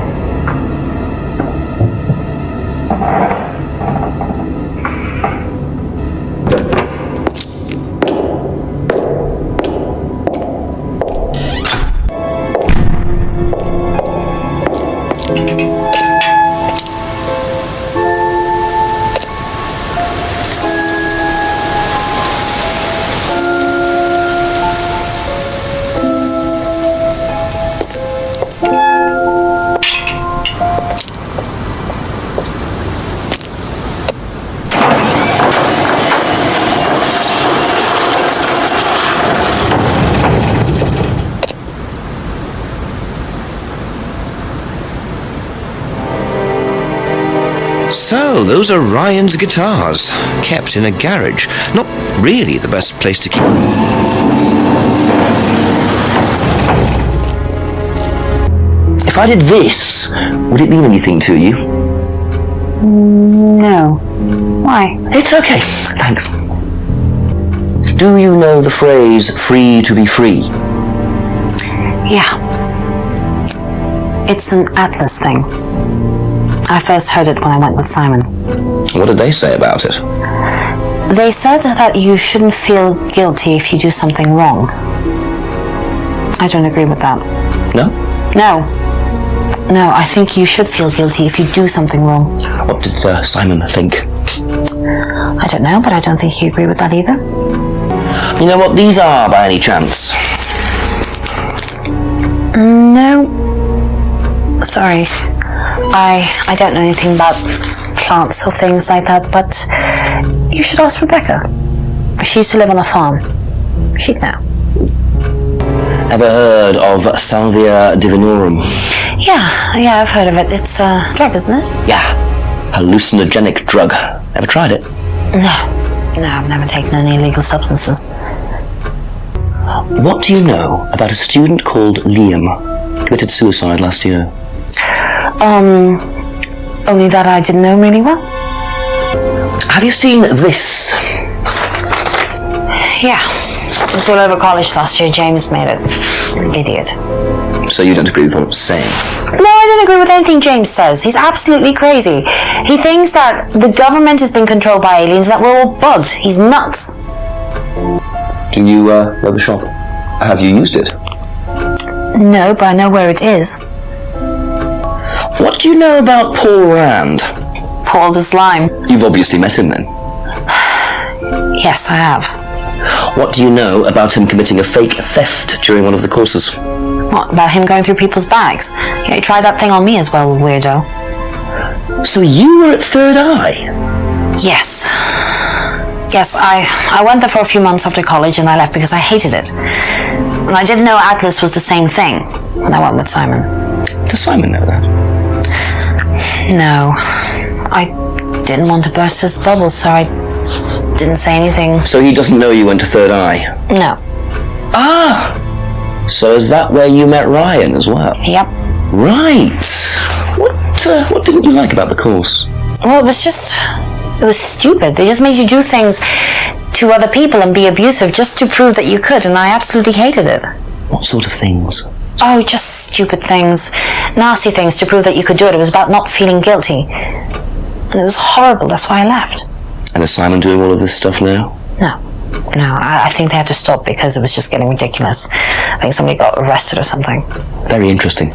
A: So, those are Ryan's guitars, kept in a garage. Not really the best place to keep... If I did this, would it mean anything to you?
D: No. Why?
A: It's okay, thanks. Do you know the phrase, free to be free?
D: Yeah. It's an Atlas thing. I first heard it when I went with Simon.
A: What did they say about it?
D: They said that you shouldn't feel guilty if you do something wrong. I don't agree with that.
A: No?
D: No, I think you should feel guilty if you do something wrong.
A: What did Simon think?
D: I don't know, but I don't think he agreed with that either.
A: You know what these are, by any chance?
D: No. Sorry. I don't know anything about plants or things like that, but you should ask Rebecca. She used to live on a farm. She'd know.
A: Ever heard of Salvia divinorum?
D: Yeah, I've heard of it. It's a drug, isn't it?
A: Yeah, hallucinogenic drug. Ever tried it?
D: No, I've never taken any illegal substances.
A: What do you know about a student called Liam? Committed suicide last year.
D: Only that I didn't know him really well.
A: Have you seen this?
D: Yeah, it was all over college last year. James made it. Idiot.
A: So you don't agree with what I'm saying?
D: No, I don't agree with anything James says. He's absolutely crazy. He thinks that the government has been controlled by aliens and that we're all bugged. He's nuts.
A: Do you know the shop? Have you used it?
D: No, but I know where it is.
A: What do you know about Paul Rand?
D: Paul the Slime.
A: You've obviously met him then.
D: Yes, I have.
A: What do you know about him committing a fake theft during one of the courses?
D: What, about him going through people's bags? Yeah, he tried that thing on me as well, weirdo.
A: So you were at Third Eye?
D: Yes. Yes, I went there for a few months after college and I left because I hated it. And I didn't know Atlas was the same thing. And I went with Simon.
A: Does Simon know that?
D: No. I didn't want to burst his bubble, so I didn't say anything.
A: So he doesn't know you went to Third Eye?
D: No.
A: Ah! So is that where you met Ryan as well?
D: Yep.
A: Right. What didn't you like about the course?
D: Well, it was stupid. They just made you do things to other people and be abusive just to prove that you could, and I absolutely hated it.
A: What sort of things?
D: Oh, just stupid things. Nasty things to prove that you could do it. It was about not feeling guilty. And it was horrible. That's why I left.
A: And is Simon doing all of this stuff now?
D: No, I think they had to stop because it was just getting ridiculous. I think somebody got arrested or something.
A: Very interesting.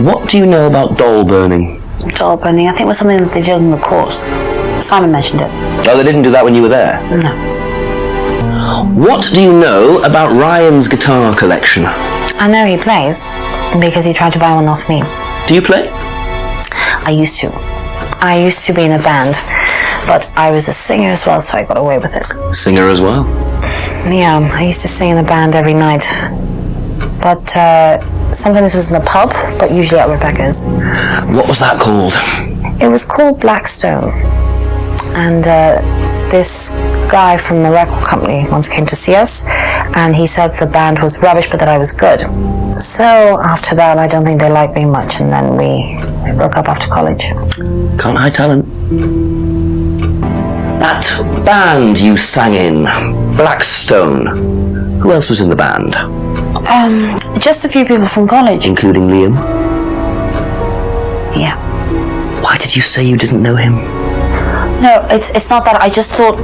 A: What do you know about doll burning?
D: Doll burning, I think it was something that they did in the course. Simon mentioned it.
A: Oh, they didn't do that when you were there?
D: No.
A: What do you know about Ryan's guitar collection?
D: I know he plays, because he tried to buy one off me.
A: Do you play?
D: I used to. I used to be in a band, but I was a singer as well, so I got away with it.
A: Singer as well?
D: Yeah, I used to sing in a band every night. But sometimes it was in a pub, but usually at Rebecca's.
A: What was that called?
D: It was called Blackstone. And this guy from the record company once came to see us, and he said the band was rubbish, but that I was good. So after that, I don't think they liked me much, and then we broke up after college.
A: Can't hide talent. That band you sang in, Blackstone, who else was in the band?
D: Just a few people from college.
A: Including Liam?
D: Yeah.
A: Why did you say you didn't know him?
D: No, it's not that. I just thought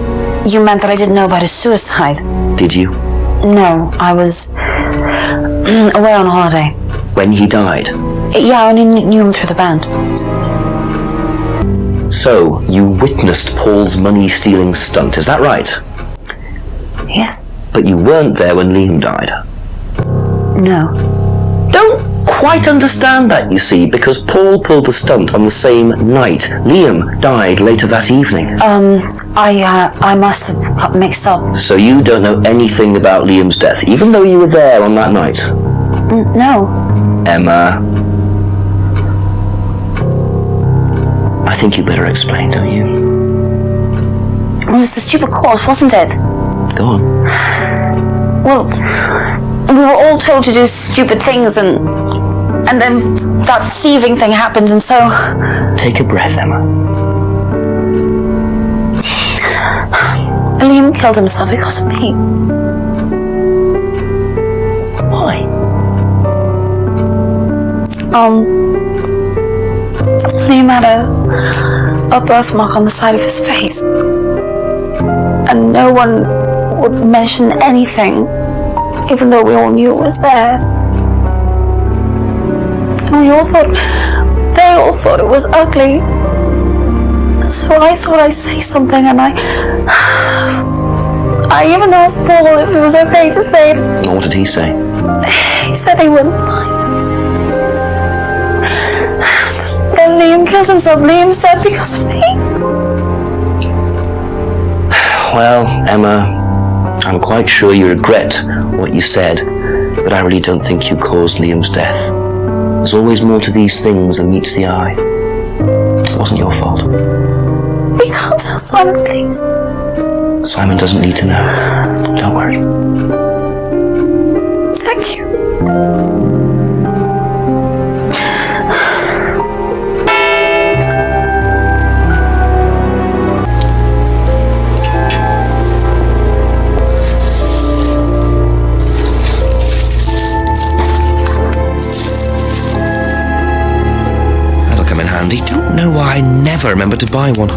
D: you meant that I didn't know about his suicide.
A: Did you?
D: No, I was away on holiday.
A: When he died?
D: Yeah, I only knew him through the band.
A: So, you witnessed Paul's money-stealing stunt, is that right?
D: Yes.
A: But you weren't there when Liam died?
D: No.
A: Don't quite understand that, you see, because Paul pulled the stunt on the same night. Liam died later that evening.
D: I must have got mixed up.
A: So you don't know anything about Liam's death, even though you were there on that night?
D: No.
A: Emma. I think you better explain, don't you?
D: It was the stupid course, wasn't it?
A: Go on.
D: Well, we were all told to do stupid things, and then that thieving thing happened, and so...
A: Take a breath, Emma.
D: Liam killed himself because of me.
A: Why?
D: Liam had a birthmark on the side of his face. And no one would mention anything, even though we all knew it was there. And they all thought it was ugly. So I thought I'd say something, and I even asked Paul if it was okay to say it.
A: What did he say?
D: He said he wouldn't mind. Then Liam killed himself. Liam said because of me.
A: Well, Emma, I'm quite sure you regret what you said. but I really don't think you caused Liam's death. There's always more to these things than meets the eye. It wasn't your fault.
D: We can't tell Simon, please.
A: Simon doesn't need to know. Don't worry.
D: Thank you.
A: That'll come in handy. Don't know why I never remember to buy one.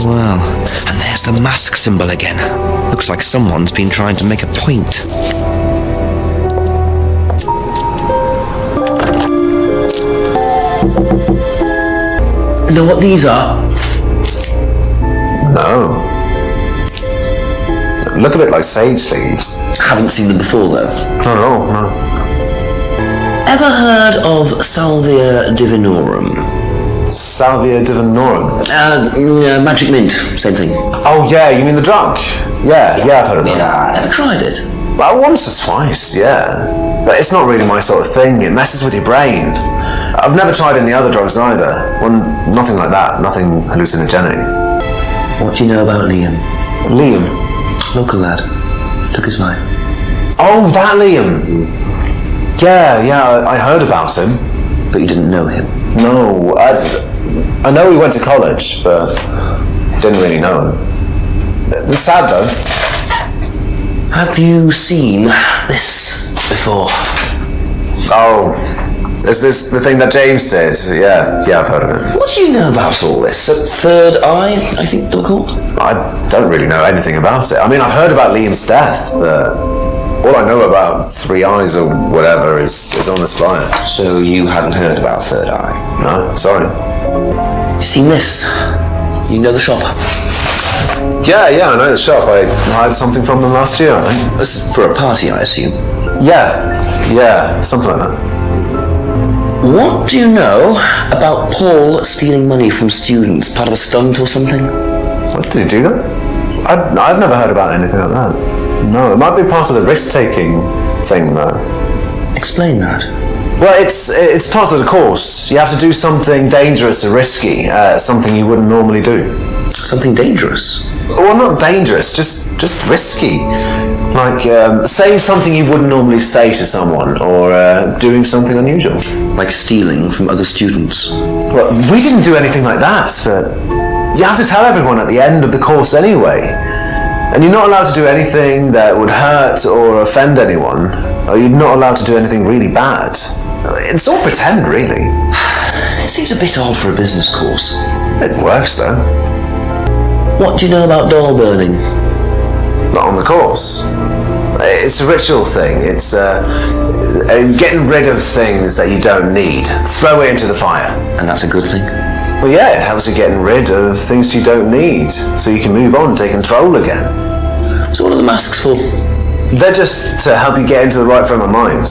A: Well, and there's the mask symbol again. Looks like someone's been trying to make a point. Know what these are?
C: No. Look a bit like sage leaves.
A: Haven't seen them before though.
C: Not at all, no.
A: Ever heard of Salvia divinorum?
C: Salvia divinorum?
A: Magic mint, same thing.
C: Oh yeah, you mean the drug? Yeah, I've heard of that.
A: Yeah, ever tried it?
C: Well, once or twice, yeah. But it's not really my sort of thing. It messes with your brain. I've never tried any other drugs either. Well, nothing like that. Nothing hallucinogenic.
A: What do you know about Liam?
C: Liam?
A: Local lad. Took his life.
C: Oh, that Liam! Yeah, I heard about him.
A: But you didn't know him?
C: No, I know he went to college, but didn't really know him. It's sad though.
A: Have you seen this before?
C: Oh, is this the thing that James did? Yeah, I've heard of it.
A: What do you know about all this? Third Eye, I think they were called?
C: I don't really know anything about it. I mean, I've heard about Liam's death, but all I know about Three Eyes or whatever is on this flyer.
A: So you hadn't heard about Third Eye?
C: No, sorry.
A: You seen this? You know the shop?
C: Yeah, I know the shop. I hired something from them last year, I think.
A: This is for a party, I assume?
C: Yeah, something like that.
A: What do you know about Paul stealing money from students? Part of a stunt or something?
C: What, did he do that? I've never heard about anything like that. No, it might be part of the risk-taking thing, though.
A: Explain that.
C: Well, it's part of the course. You have to do something dangerous or risky, something you wouldn't normally do.
A: Something dangerous?
C: Well, not dangerous, just risky. Like saying something you wouldn't normally say to someone, or doing something unusual.
A: Like stealing from other students?
C: Well, we didn't do anything like that, but you have to tell everyone at the end of the course anyway. And you're not allowed to do anything that would hurt or offend anyone, or you're not allowed to do anything really bad. It's all pretend, really.
A: It seems a bit odd for a business course.
C: It works, though.
A: What do you know about doll burning?
C: Not on the course. It's a ritual thing. It's getting rid of things that you don't need. Throw it into the fire.
A: And that's a good thing?
C: Well, yeah, it helps you getting rid of things you don't need, so you can move on, take control again.
A: So what are the masks for?
C: They're just to help you get into the right frame of mind.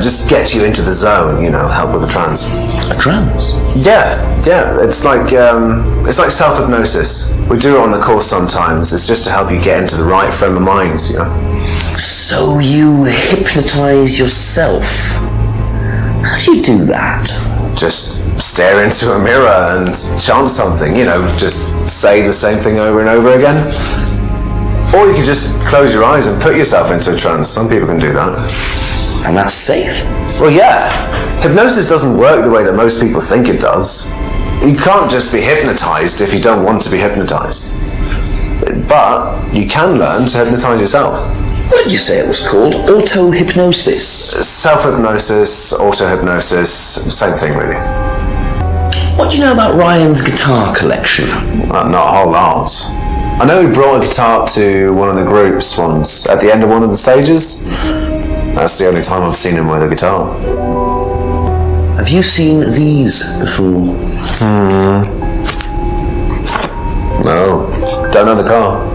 C: Just get you into the zone, help with the trance.
A: A trance?
C: Yeah. It's like self-hypnosis. We do it on the course sometimes. It's just to help you get into the right frame of mind,
A: So you hypnotize yourself? How do you do that?
C: Just stare into a mirror and chant something, just say the same thing over and over again. Or you can just close your eyes and put yourself into a trance. Some people can do that.
A: And that's safe?
C: Well, yeah. Hypnosis doesn't work the way that most people think it does. You can't just be hypnotized if you don't want to be hypnotized. But you can learn to hypnotize yourself.
A: What did you say it was called? Auto-hypnosis?
C: Self-hypnosis, auto-hypnosis, same thing really.
A: What do you know about Ryan's guitar collection?
C: Well, not a whole lot. I know he brought a guitar to one of the groups once, at the end of one of the stages. That's the only time I've seen him with a guitar.
A: Have you seen these before?
C: No, don't know the car.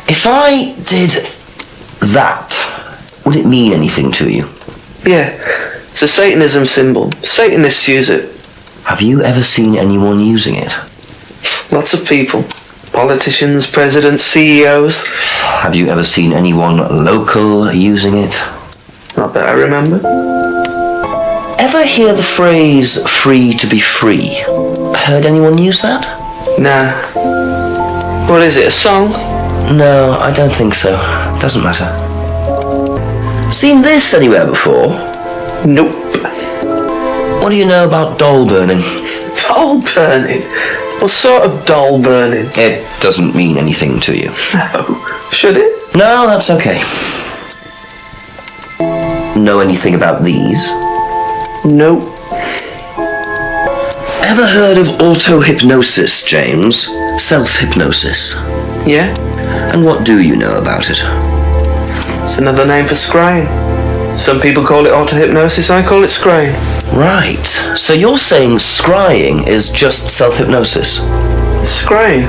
A: If I did that, would it mean anything to you?
H: Yeah, it's a Satanism symbol. Satanists use it.
A: Have you ever seen anyone using it?
H: Lots of people. Politicians, presidents, CEOs.
A: Have you ever seen anyone local using it?
H: Not that I remember.
A: Ever hear the phrase free to be free? Heard anyone use that?
H: Nah. What is it, a song?
A: No, I don't think so. Doesn't matter. Seen this anywhere before?
H: Nope.
A: What do you know about doll burning?
H: Doll burning? What sort of doll burning?
A: It doesn't mean anything to you.
H: No. Should it?
A: No, that's okay. Know anything about these?
H: Nope.
A: Ever heard of auto-hypnosis, James? Self-hypnosis?
H: Yeah?
A: And what do you know about it?
H: It's another name for scrying. Some people call it auto-hypnosis, I call it scrying.
A: Right. So you're saying scrying is just self-hypnosis?
H: Scrying?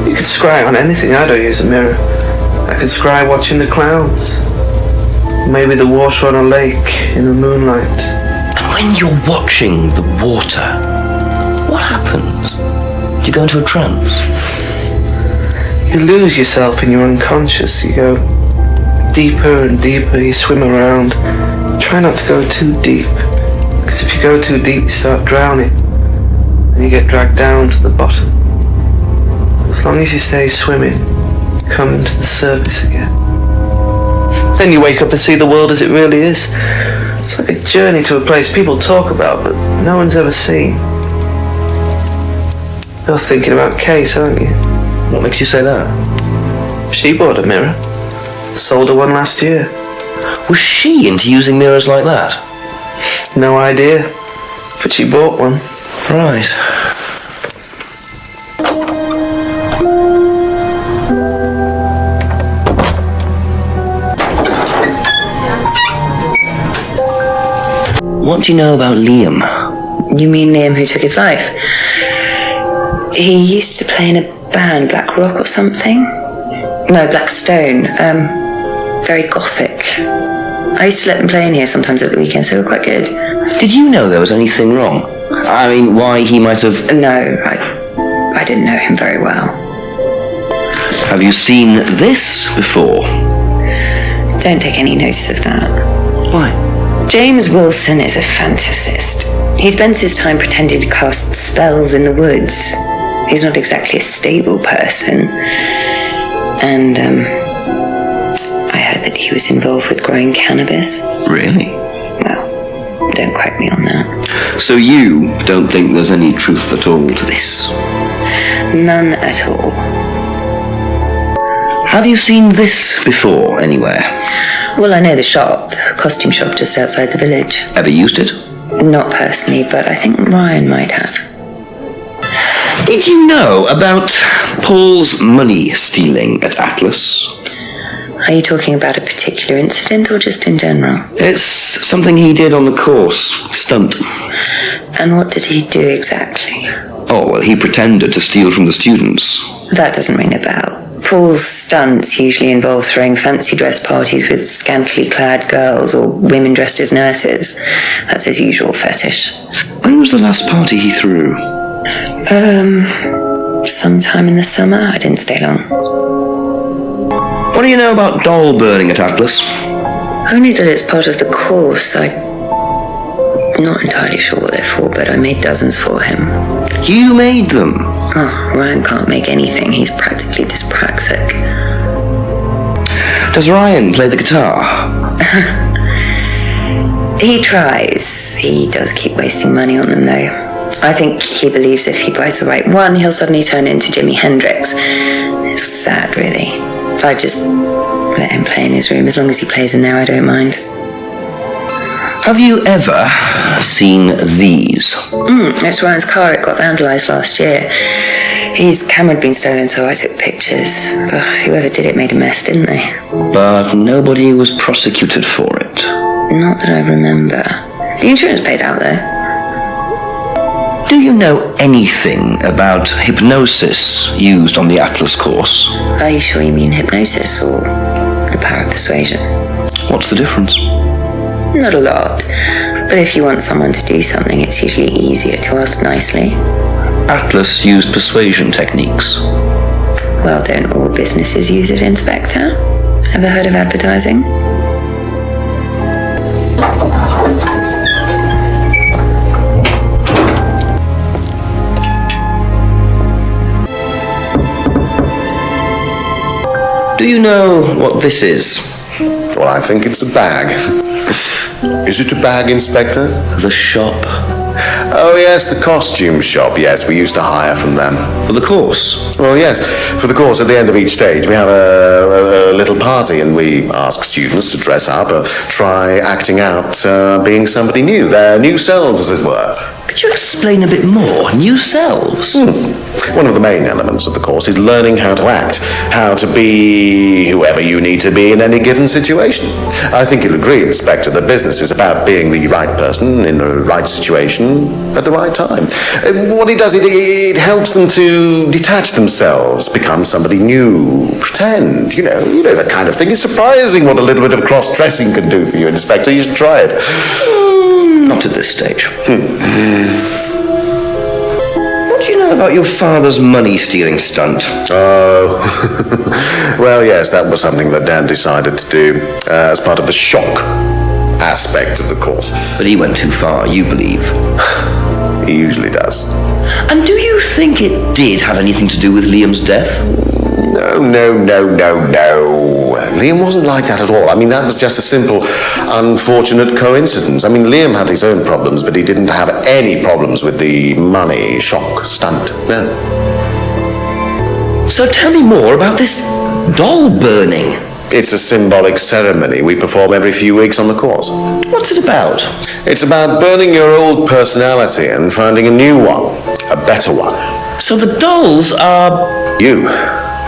H: You could scry on anything. I don't use a mirror. I could scry watching the clouds. Maybe the water on a lake in the moonlight.
A: And when you're watching the water, what happens? Do you go into a trance?
H: You lose yourself and you're unconscious. You go deeper and deeper. You swim around. Try not to go too deep. Because if you go too deep, you start drowning. And you get dragged down to the bottom. As long as you stay swimming, come to the surface again. Then you wake up and see the world as it really is. It's like a journey to a place people talk about, but no one's ever seen. You're thinking about Kate, aren't you?
A: What makes you say that?
H: She bought a mirror. Sold her one last year.
A: Was she into using mirrors like that?
H: No idea. But she bought one.
A: Right. What do you know about Liam?
F: You mean Liam who took his life? He used to play in a band, Black Rock or something? No, Black Stone. Very gothic. I used to let them play in here sometimes at the weekends. They were quite good.
A: Did you know there was anything wrong? I mean, why he might have...
F: No, I didn't know him very well.
A: Have you seen this before?
F: Don't take any notice of that.
A: Why?
F: James Wilson is a fantasist. He spends his time pretending to cast spells in the woods. He's not exactly a stable person. And, I heard that he was involved with growing cannabis.
A: Really?
F: Well, don't quote me on that.
A: So you don't think there's any truth at all to this?
F: None at all.
A: Have you seen this before anywhere?
F: Well, I know the shop, costume shop just outside the village.
A: Ever used it?
F: Not personally, but I think Ryan might have.
A: Did you know about Paul's money stealing at Atlas?
F: Are you talking about a particular incident or just in general?
A: It's something he did on the course, stunt.
F: And what did he do exactly?
A: Oh, well, he pretended to steal from the students.
F: That doesn't ring a bell. Paul's stunts usually involve throwing fancy dress parties with scantily clad girls or women dressed as nurses. That's his usual fetish.
A: When was the last party he threw?
F: Sometime in the summer. I didn't stay long.
A: What do you know about doll burning at Atlas?
F: Only that it's part of the course. I'm not entirely sure what they're for, but I made dozens for him.
A: You made them?
F: Oh, Ryan can't make anything. He's practically dyspraxic.
A: Does Ryan play the guitar?
F: He tries. He does keep wasting money on them, though. I think he believes if he buys the right one, he'll suddenly turn into Jimi Hendrix. It's sad, really. I just let him play in his room. As long as he plays in there, I don't mind.
B: Have you ever seen these?
F: It's Ryan's car. It got vandalised last year. His camera had been stolen, so I took pictures. God, whoever did it made a mess, didn't they?
B: But nobody was prosecuted for it.
F: Not that I remember. The insurance paid out, though.
B: Do you know anything about hypnosis used on the Atlas course?
F: Are you sure you mean hypnosis or the power of persuasion?
B: What's the difference?
F: Not a lot. But if you want someone to do something, it's usually easier to ask nicely.
B: Atlas used persuasion techniques.
F: Well, don't all businesses use it, Inspector? Ever heard of advertising?
B: Do you know what this is?
K: Well, I think it's a bag. Is it a bag, Inspector?
B: The shop.
K: Oh, yes, the costume shop. Yes, we used to hire from them.
B: For the course?
K: Well, yes, for the course. At the end of each stage, we have a little party, and we ask students to dress up or try acting out being somebody new, their new selves, as it were.
B: Could you explain a bit more? New selves?
K: One of the main elements of the course is learning how to act, how to be whoever you need to be in any given situation. I think you'll agree, Inspector, that business is about being the right person in the right situation at the right time. What it does, it helps them to detach themselves, become somebody new, pretend, you know that kind of thing. It's surprising what a little bit of cross-dressing can do for you, Inspector. You should try it.
B: Not at this stage. What do you know about your father's money-stealing stunt?
K: Oh, well, yes, that was something that Dan decided to do as part of the shock aspect of the course.
B: But he went too far, you believe?
K: He usually does.
B: And do you think it did have anything to do with Liam's death?
K: No. Liam wasn't like that at all. I mean, that was just a simple, unfortunate coincidence. I mean, Liam had his own problems, but he didn't have any problems with the money shock stunt. No.
B: So tell me more about this doll burning.
K: It's a symbolic ceremony we perform every few weeks on the course.
B: What's it about?
K: It's about burning your old personality and finding a new one, a better one.
B: So the dolls are...
K: you.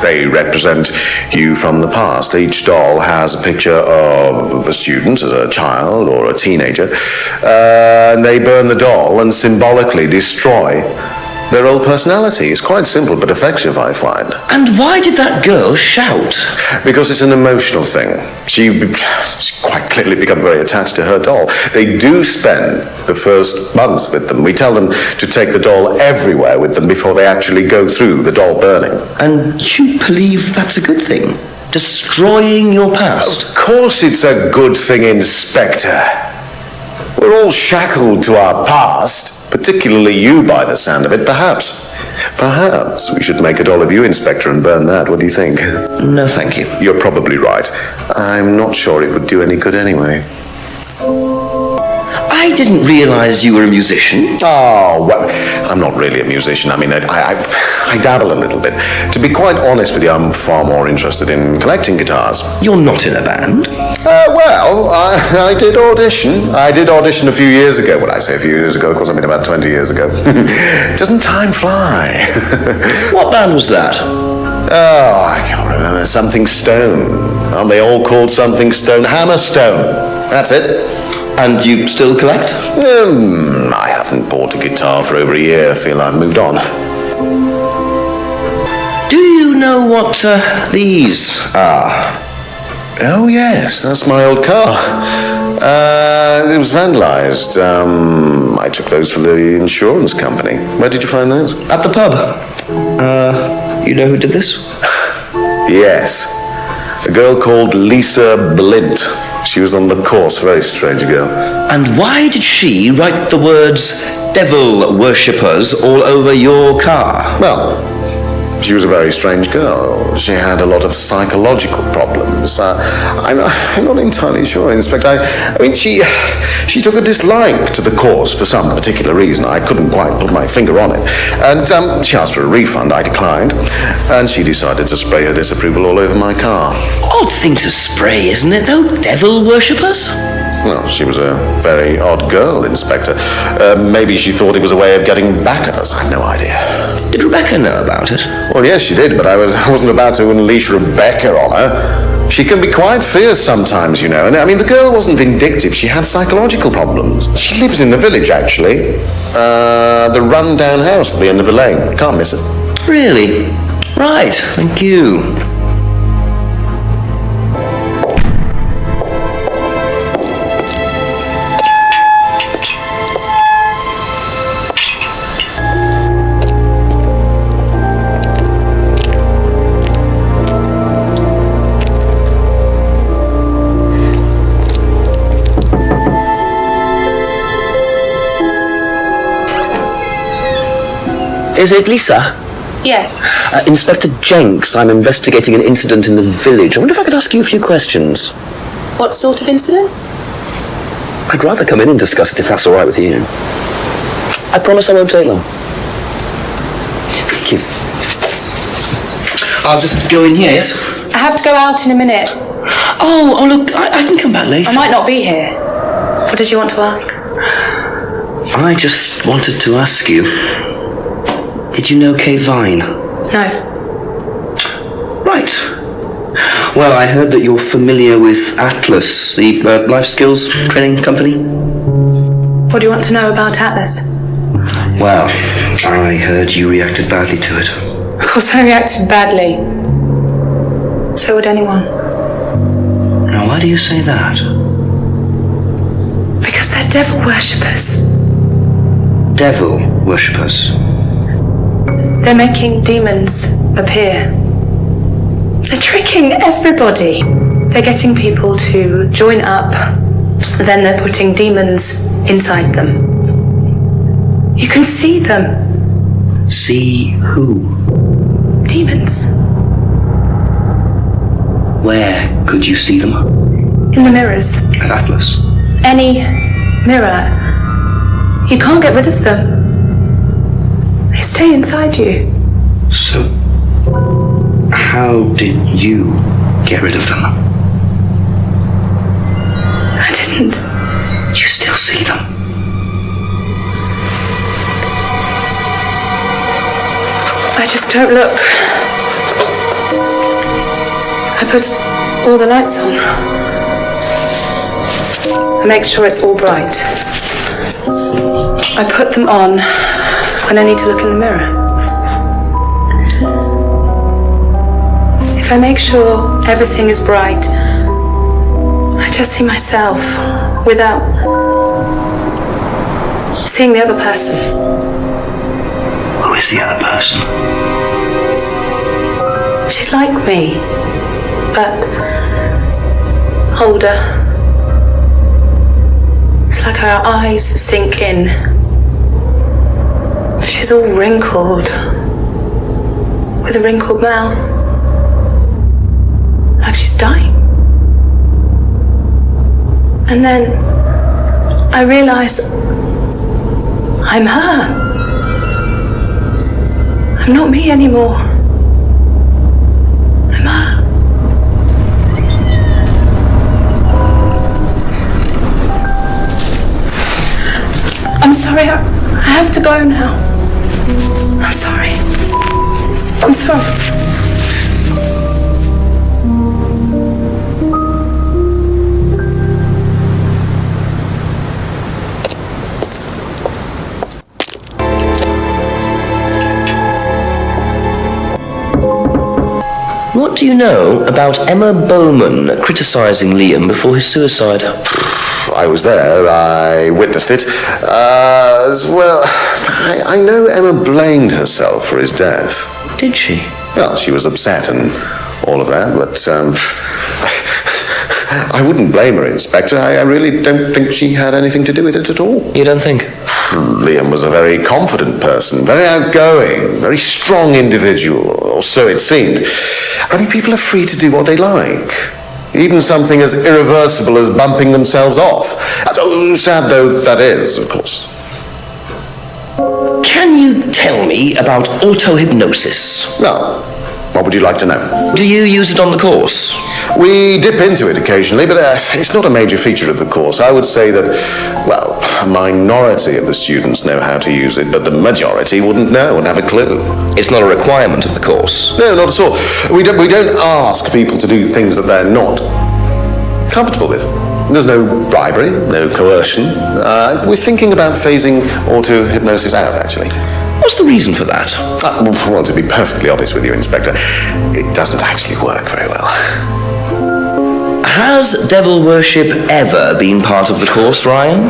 K: They represent you from the past. Each doll has a picture of the student as a child or a teenager, and they burn the doll and symbolically destroy their old personality. It's quite simple but effective, I find.
B: And why did that girl shout?
K: Because it's an emotional thing. She quite clearly become very attached to her doll. They do spend the first month with them. We tell them to take the doll everywhere with them before they actually go through the doll burning.
B: And you believe that's a good thing? Destroying your past?
K: Of course it's a good thing, Inspector. We're all shackled to our past, particularly you by the sound of it. Perhaps we should make a doll of you, Inspector, and burn that. What do you think?
B: No, thank you.
K: You're probably right. I'm not sure it would do any good anyway.
B: I didn't realize you were a musician.
K: Oh, well, I'm not really a musician. I mean, I dabble a little bit. To be quite honest with you, I'm far more interested in collecting guitars.
B: You're not in a band?
K: Well, I did audition. I did audition a few years ago. When I say a few years ago, of course, I mean about 20 years ago. Doesn't time fly?
B: What band was that?
K: Oh, I can't remember. Something Stone. Aren't they all called Something Stone? Hammerstone. That's it.
B: And you still collect?
K: I haven't bought a guitar for over a year. I feel I've moved on.
B: Do you know what these are?
K: Oh, yes, that's my old car. It was vandalised. I took those for the insurance company. Where did you find those?
B: At the pub. You know who did this?
K: Yes. A girl called Lisa Blint. She was on the course, very strange girl.
B: And why did she write the words devil worshippers all over your car?
K: Well, She was a very strange girl. She had a lot of psychological problems. I'm not entirely sure, Inspector. I mean, she took a dislike to the course for some particular reason. I couldn't quite put my finger on it. And she asked for a refund. I declined. And she decided to spray her disapproval all over my car.
B: Odd thing to spray, isn't it, though? Devil worshippers?
K: Well, she was a very odd girl, Inspector. Maybe she thought it was a way of getting back at us. I've no idea.
B: Did Rebecca know about it?
K: Well, yes, she did, but I wasn't about to unleash Rebecca on her. She can be quite fierce sometimes, you know. And I mean, the girl wasn't vindictive. She had psychological problems. She lives in the village, actually. The run-down house at the end of the lane. Can't miss it.
B: Really? Right, thank you. Is it Lisa?
M: Yes.
B: Inspector Jenks, I'm investigating an incident in the village. I wonder if I could ask you a few questions.
M: What sort of incident?
B: I'd rather come in and discuss it if that's all right with you. I promise I won't take long. Thank you. I'll just go in here, yes?
M: I have to go out in a minute.
B: Oh, look, I can come back later.
M: I might not be here. What did you want to ask?
B: I just wanted to ask you, did you know Kate Vine?
M: No.
B: Right. Well, I heard that you're familiar with Atlas, the life skills training company.
M: What do you want to know about Atlas?
B: Well, I heard you reacted badly to it.
M: Of course I reacted badly. So would anyone.
B: Now, why do you say that?
M: Because they're devil worshippers.
B: Devil worshippers?
M: They're making demons appear. They're tricking everybody. They're getting people to join up, then they're putting demons inside them. You can see them.
B: See who?
M: Demons.
B: Where could you see them?
M: In the mirrors.
B: At Atlas?
M: Any mirror. You can't get rid of them. They stay inside you.
B: So, how did you get rid of them?
M: I didn't.
B: You still see them?
M: I just don't look. I put all the lights on. I make sure it's all bright. I put them on when I need to look in the mirror. If I make sure everything is bright, I just see myself without seeing the other person.
B: Who is the other person?
M: She's like me, but older. It's like her eyes sink in. She's all wrinkled, with a wrinkled mouth, like she's dying. And then I realise I'm her. I'm not me anymore. I'm her. I'm sorry, I have to go now. I'm sorry. I'm sorry.
B: What do you know about Emma Bowman criticising Liam before his suicide?
K: I was there, I witnessed it. Well, I know Emma blamed herself for his death.
B: Did she?
K: Well, she was upset and all of that, but I wouldn't blame her, Inspector. I really don't think she had anything to do with it at all.
B: You don't think?
K: Liam was a very confident person, very outgoing, very strong individual, or so it seemed. Many people are free to do what they like. Even something as irreversible as bumping themselves off. Sad though that is, of course.
A: Can you tell me about auto-hypnosis?
K: Well, what would you like to know?
A: Do you use it on the course?
K: We dip into it occasionally, but it's not a major feature of the course. I would say that, well, a minority of the students know how to use it, but the majority wouldn't know and have a clue.
A: It's not a requirement of the course?
K: No, not at all. We don't ask people to do things that they're not comfortable with. There's no bribery, no coercion. We're thinking about phasing auto-hypnosis out, actually.
A: What's the reason for that?
K: Well, to be perfectly honest with you, Inspector, it doesn't actually work very well.
A: Has devil worship ever been part of the course, Ryan?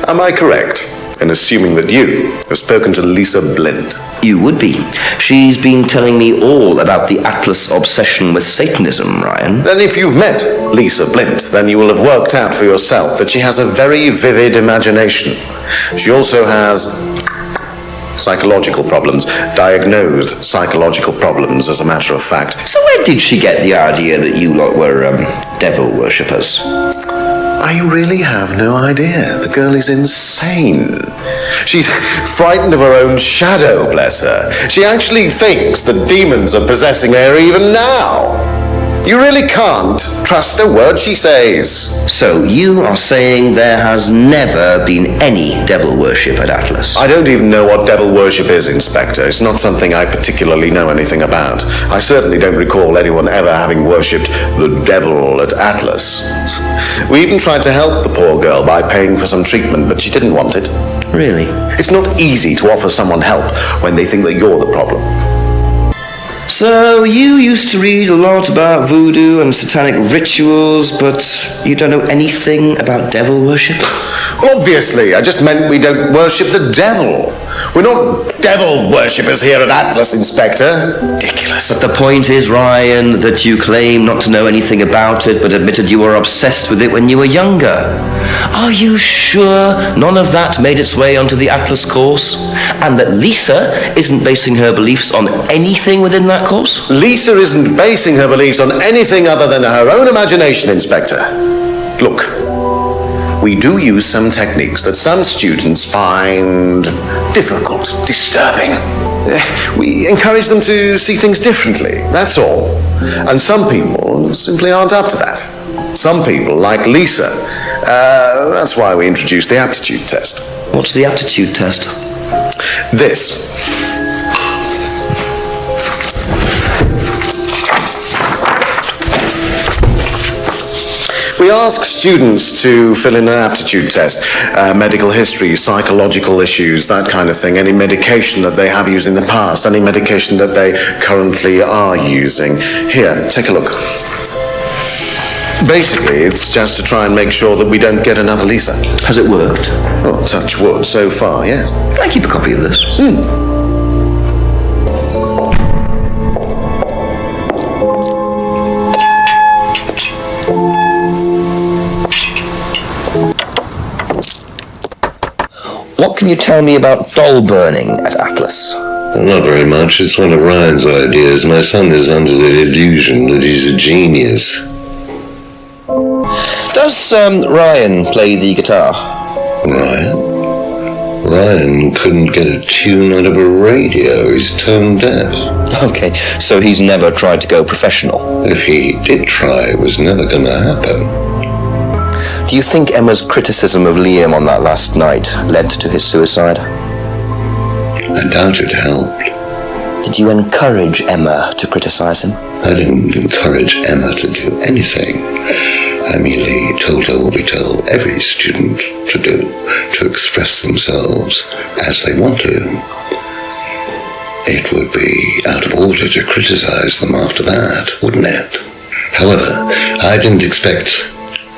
K: Am I correct in assuming that you have spoken to Lisa Blint?
A: You would be. She's been telling me all about the Atlas obsession with Satanism, Ryan.
K: Then if you've met Lisa Blint, then you will have worked out for yourself that she has a very vivid imagination. She also has psychological problems, diagnosed psychological problems, as a matter of fact.
A: So where did she get the idea that you lot were, devil worshippers?
K: I really have no idea. The girl is insane. She's frightened of her own shadow, bless her. She actually thinks that demons are possessing her even now. You really can't trust a word she says.
A: So you are saying there has never been any devil worship at Atlas?
K: I don't even know what devil worship is, Inspector. It's not something I particularly know anything about. I certainly don't recall anyone ever having worshipped the devil at Atlas. We even tried to help the poor girl by paying for some treatment, but she didn't want it.
A: Really?
K: It's not easy to offer someone help when they think that you're the problem.
A: So you used to read a lot about voodoo and satanic rituals, but you don't know anything about devil worship?
K: Well, obviously, I just meant we don't worship the devil. We're not devil worshippers here at Atlas, Inspector. Ridiculous.
A: But the point is, Ryan, that you claim not to know anything about it, but admitted you were obsessed with it when you were younger. Are you sure none of that made its way onto the Atlas course? And that Lisa isn't basing her beliefs on anything within that course?
K: Lisa isn't basing her beliefs on anything other than her own imagination, Inspector. Look, we do use some techniques that some students find difficult, disturbing. We encourage them to see things differently, that's all. And some people simply aren't up to that. Some people, like Lisa, that's why we introduced the aptitude test.
A: What's the aptitude test?
K: This. We ask students to fill in an aptitude test, medical history, psychological issues, that kind of thing, any medication that they have used in the past, any medication that they currently are using. Here, take a look. Basically, it's just to try and make sure that we don't get another Lisa.
A: Has it worked?
K: Oh, touch wood, so far, yes.
A: Can I keep a copy of this? What can you tell me about doll burning at Atlas?
L: Well, not very much. It's one of Ryan's ideas. My son is under the illusion that he's a genius.
A: Does Ryan play the guitar?
L: Ryan couldn't get a tune out of a radio. He's tone deaf.
A: Okay, so he's never tried to go professional?
L: If he did try, it was never going to happen.
A: Do you think Emma's criticism of Liam on that last night led to his suicide?
L: I doubt it helped.
A: Did you encourage Emma to criticize him?
L: I didn't encourage Emma to do anything. I merely told her what we tell every student to do, to express themselves as they want to. It would be out of order to criticize them after that, wouldn't it? However, I didn't expect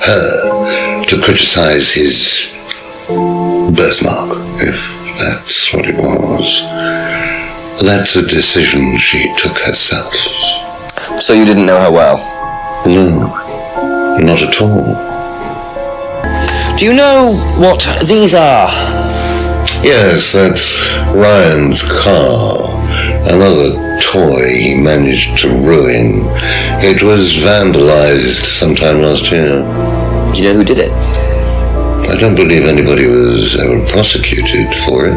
L: her to criticize his birthmark, if that's what it was. That's a decision she took herself.
A: So you didn't know her well?
L: No, not at all.
A: Do you know what these are?
L: Yes, that's Ryan's car. Another toy he managed to ruin. It was vandalized sometime last year.
A: Do you know who did it?
L: I don't believe anybody was ever prosecuted for it.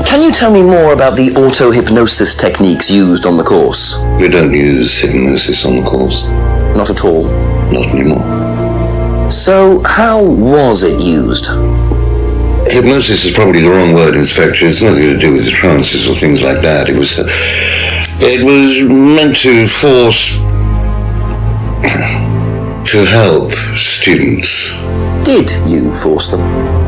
A: Can you tell me more about the auto-hypnosis techniques used on the course?
L: We don't use hypnosis on the course.
A: Not at all?
L: Not anymore.
A: So, how was it used?
L: Hypnosis is probably the wrong word, Inspector. It's nothing to do with trances or things like that. It was meant to force... to help students.
A: Did you force them?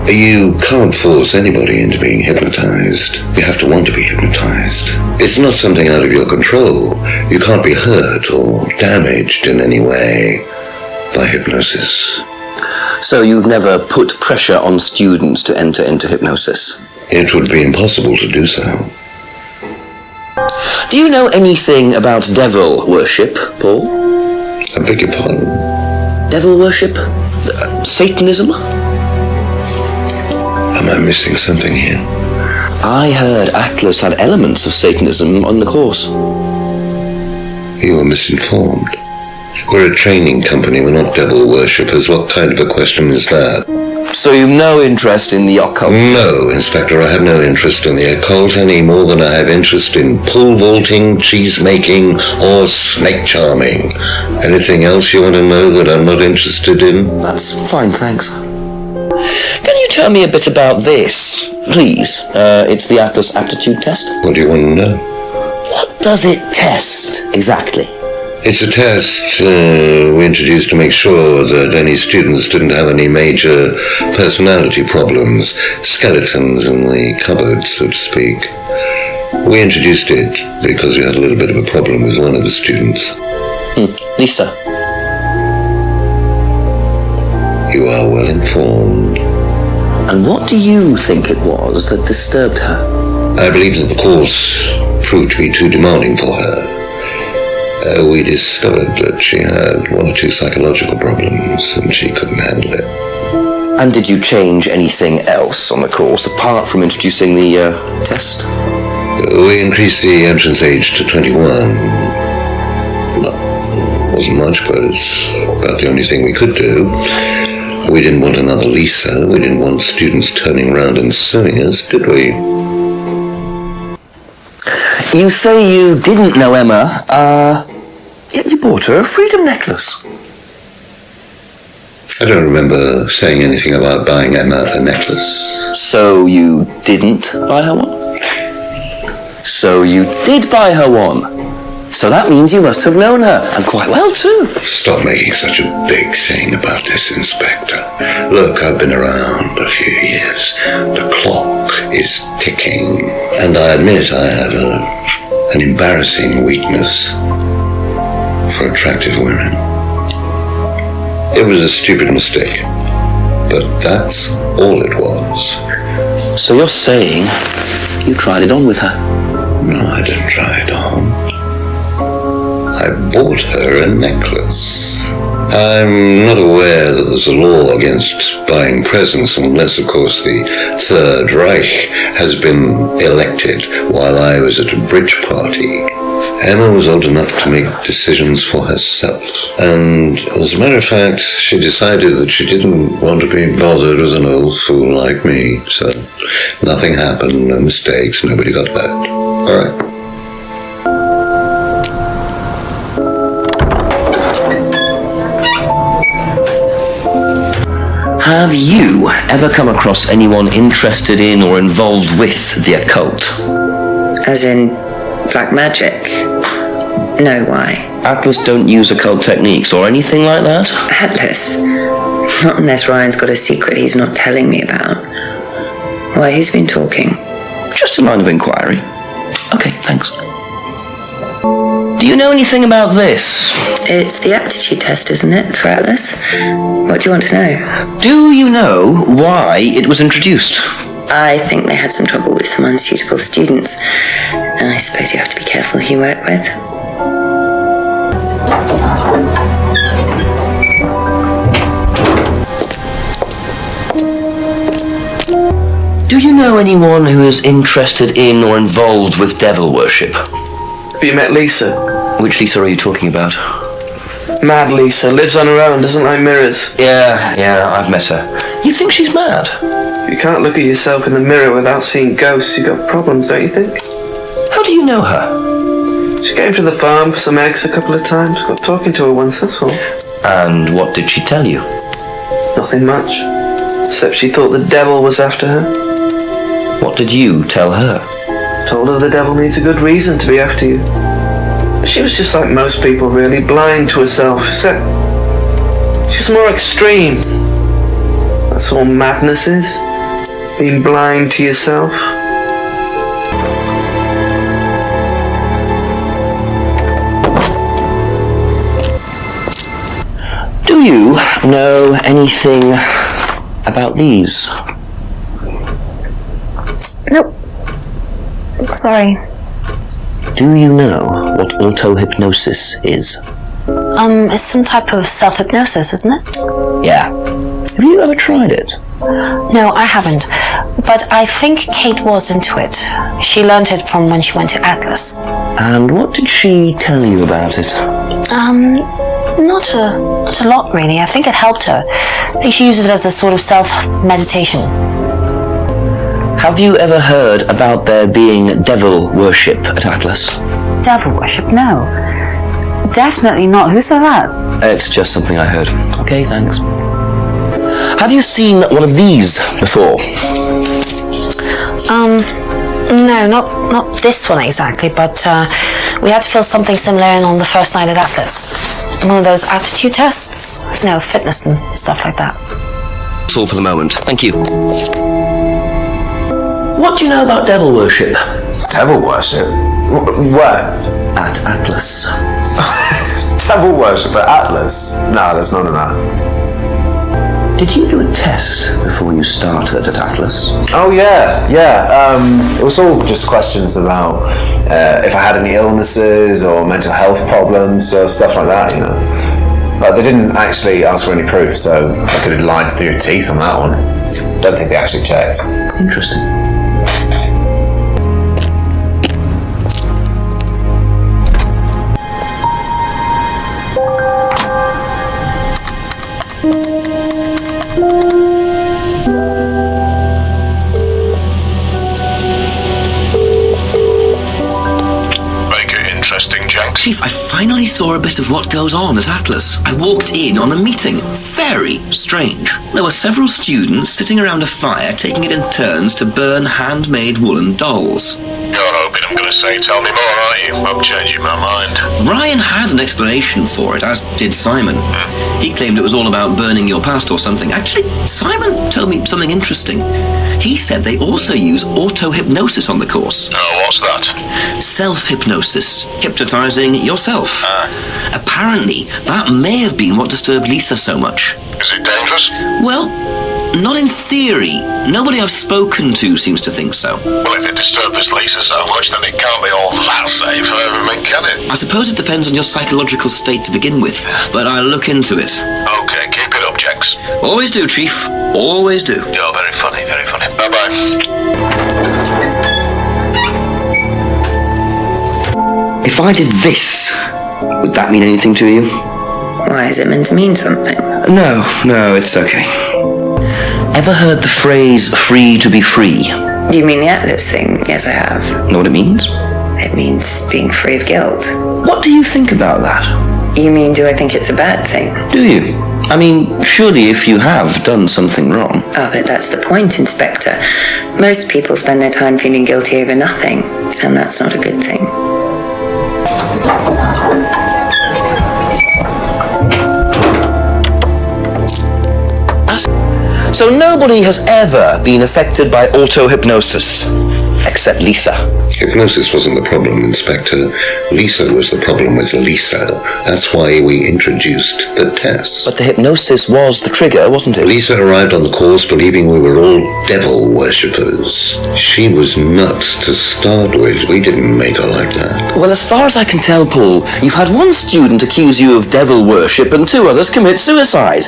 L: You can't force anybody into being hypnotized. You have to want to be hypnotized. It's not something out of your control. You can't be hurt or damaged in any way by hypnosis.
A: So you've never put pressure on students to enter into hypnosis?
L: It would be impossible to do so.
A: Do you know anything about devil worship, Paul?
L: I beg your pardon?
A: Devil worship? Satanism?
L: Am I missing something here?
A: I heard Atlas had elements of Satanism on the course.
L: You were misinformed. We're a training company, we're not devil worshippers. What kind of a question is that?
A: So you've no interest in the occult?
L: No, Inspector, I have no interest in the occult any more than I have interest in pole vaulting, cheese making, or snake charming. Anything else you want to know that I'm not interested in?
A: That's fine, thanks. Can you tell me a bit about this, please? It's the Atlas aptitude test.
L: What do you want to know?
A: What does it test, exactly?
L: It's a test we introduced to make sure that any students didn't have any major personality problems, skeletons in the cupboard, so to speak. We introduced it because we had a little bit of a problem with one of the students.
A: Lisa.
L: You are well informed.
A: And what do you think it was that disturbed her?
L: I believe that the course proved to be too demanding for her. We discovered that she had one or two psychological problems and she couldn't handle it.
A: And did you change anything else on the course apart from introducing the test?
L: We increased the entrance age to 21. Well, wasn't much, but it's about the only thing we could do. We didn't want another Lisa. We didn't want students turning around and suing us, did we?
A: You say you didn't know Emma, yet you bought her a freedom necklace.
L: I don't remember saying anything about buying Emma a necklace.
A: So you didn't buy her one? So you did buy her one. So that means you must have known her, and quite well too.
L: Stop making such a big thing about this, Inspector. Look, I've been around a few years. The clock is ticking, and I admit I have an embarrassing weakness for attractive women. It was a stupid mistake, but that's all it was.
A: So you're saying you tried it on with her?
L: No, I didn't try it on. I bought her a necklace. I'm not aware that there's a law against buying presents unless, of course, the Third Reich has been elected while I was at a bridge party. Emma was old enough to make decisions for herself. And as a matter of fact, she decided that she didn't want to be bothered with an old fool like me. So nothing happened, no mistakes, nobody got hurt. All right.
A: Have you ever come across anyone interested in or involved with the occult?
F: As in black magic? No, why?
A: Atlas don't use occult techniques or anything like that?
F: Atlas? Not unless Ryan's got a secret he's not telling me about. Why, who's been talking?
A: Just a line of inquiry. Okay, thanks. Do you know anything about this?
F: It's the aptitude test, isn't it, for Atlas? What do you want to know?
A: Do you know why it was introduced?
F: I think they had some trouble with some unsuitable students. And I suppose you have to be careful who you work with.
A: Do you know anyone who is interested in or involved with devil worship?
H: Have you met Lisa?
A: Which Lisa are you talking about?
H: Mad Lisa, lives on her own, doesn't like mirrors.
A: Yeah, I've met her. You think she's mad?
H: If you can't look at yourself in the mirror without seeing ghosts, you've got problems, don't you think?
A: How do you know her?
H: She came to the farm for some eggs a couple of times. Got talking to her once, that's all.
A: And what did she tell you?
H: Nothing much. Except she thought the devil was after her.
A: What did you tell her?
H: Told her the devil needs a good reason to be after you. She was just like most people, really, blind to herself, except she's more extreme. That's all madness is. Being blind to yourself.
A: Do you know anything about these?
D: Nope. Sorry.
A: Do you know what auto-hypnosis is?
D: It's some type of self-hypnosis, isn't it?
A: Yeah. Have you ever tried it?
D: No, I haven't. But I think Kate was into it. She learned it from when she went to Atlas.
A: And what did she tell you about it?
D: Not a lot, really. I think it helped her. I think she used it as a sort of self-meditation.
A: Have you ever heard about there being devil worship at Atlas?
D: Devil worship? No. Definitely not. Who said that?
A: It's just something I heard. Okay, thanks. Have you seen one of these before?
D: No, not this one exactly, but we had to fill something similar in on the first night at Atlas. One of those aptitude tests? No, fitness and stuff like that.
A: That's all for the moment. Thank you. What do you know about devil worship?
C: Devil worship? Where?
A: At Atlas.
C: Devil worship at Atlas? No, there's none of that.
A: Did you do a test before you started at Atlas?
C: Oh yeah. It was all just questions about if I had any illnesses or mental health problems or stuff like that, you know. But they didn't actually ask for any proof, so I could have lied through your teeth on that one. Don't think they actually checked.
A: Interesting.
B: Chief, I finally saw a bit of what goes on at Atlas. I walked in on a meeting. Very strange. There were several students sitting around a fire, taking it in turns to burn handmade woolen dolls.
E: You're hoping I'm going to say tell me more, aren't you? I'm changing my mind.
B: Ryan had an explanation for it, as did Simon. He claimed it was all about burning your past or something. Actually, Simon told me something interesting. He said they also use auto-hypnosis on the course.
E: Oh, what's that?
B: Self-hypnosis. Hypnotizing yourself. Apparently, that may have been what disturbed Lisa so much.
E: Is it dangerous?
B: Well, not in theory. Nobody I've spoken to seems to think so.
E: Well, if it disturbs Lisa so much, then it can't be all that safe for everyone, can it?
B: I suppose it depends on your psychological state to begin with, but I'll look into it.
E: Okay, keep it up, Jenks.
B: Always do, Chief. Always do.
E: You're very funny, very funny. Bye-bye.
A: If I did this, would that mean anything to you?
F: Why is it meant to mean something?
A: No, it's okay. Ever heard the phrase, free to be free?
F: Do you mean the Atlas thing? Yes, I have.
A: Know what it means?
F: It means being free of guilt.
A: What do you think about that?
F: You mean, do I think it's a bad thing?
A: Do you? I mean, surely if you have done something wrong.
F: Oh, but that's the point, Inspector. Most people spend their time feeling guilty over nothing, and that's not a good thing.
A: So nobody has ever been affected by auto-hypnosis, except Lisa.
L: Hypnosis wasn't the problem, Inspector. Lisa was the problem with Lisa. That's why we introduced the test.
A: But the hypnosis was the trigger, wasn't it?
L: Lisa arrived on the course believing we were all devil worshippers. She was nuts to start with. We didn't make her like that.
A: Well, as far as I can tell, Paul, you've had one student accuse you of devil worship and 2 others commit suicide.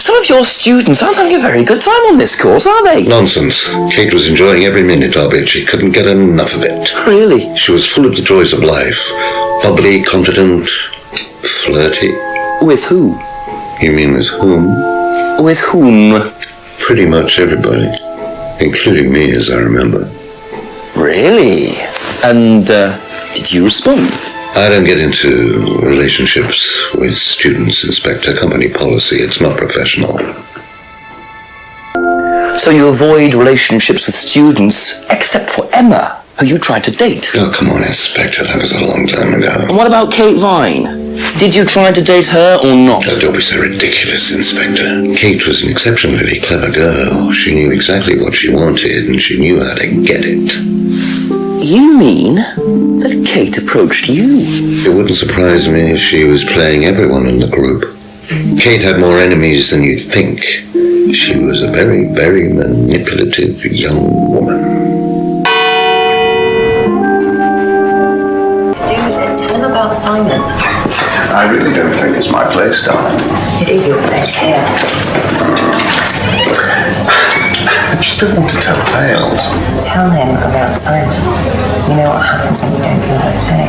A: Some of your students aren't having a very good time on this course, are they?
L: Nonsense. Kate was enjoying every minute of it. She couldn't get enough of it.
A: Really?
L: She was full of the joys of life. Bubbly, confident, flirty.
A: With who?
L: You mean with whom?
A: With whom?
L: Pretty much everybody. Including me, as I remember.
A: Really? And, did you respond?
L: I don't get into relationships with students, Inspector. Company policy. It's not professional.
A: So you avoid relationships with students, except for Emma, who you tried to date?
L: Oh, come on, Inspector. That was a long time ago.
A: And what about Kate Vine? Did you try to date her or not?
L: Oh, don't be so ridiculous, Inspector. Kate was an exceptionally clever girl. She knew exactly what she wanted, and she knew how to get it.
A: You mean that Kate approached you?
L: It wouldn't surprise me if she was playing everyone in the group. Kate had more enemies than you'd think. She was a very, very manipulative young woman.
F: Tell him about Simon.
K: I really don't think it's my place, darling.
F: It is your place here.
K: I just don't want to tell tales.
F: Tell him about Simon. You know what happens when you don't do as I say.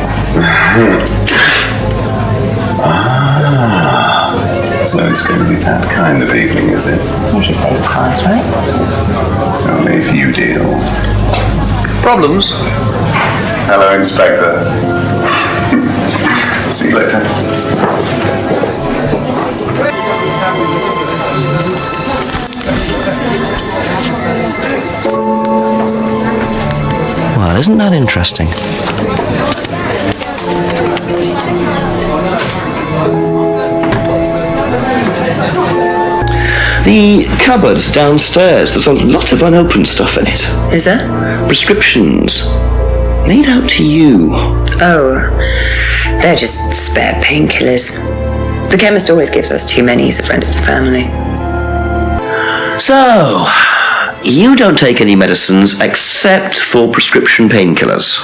K: So it's going to be that kind of evening, is it?
F: If you play the cards right.
K: Only if you deal.
G: Problems?
K: Hello, Inspector. See you later.
A: Well, isn't that interesting? The cupboard downstairs, there's a lot of unopened stuff in it.
F: Is there?
A: Prescriptions. Made out to you.
F: Oh, they're just spare painkillers. The chemist always gives us too many. He's a friend of the family.
A: So, you don't take any medicines except for prescription painkillers.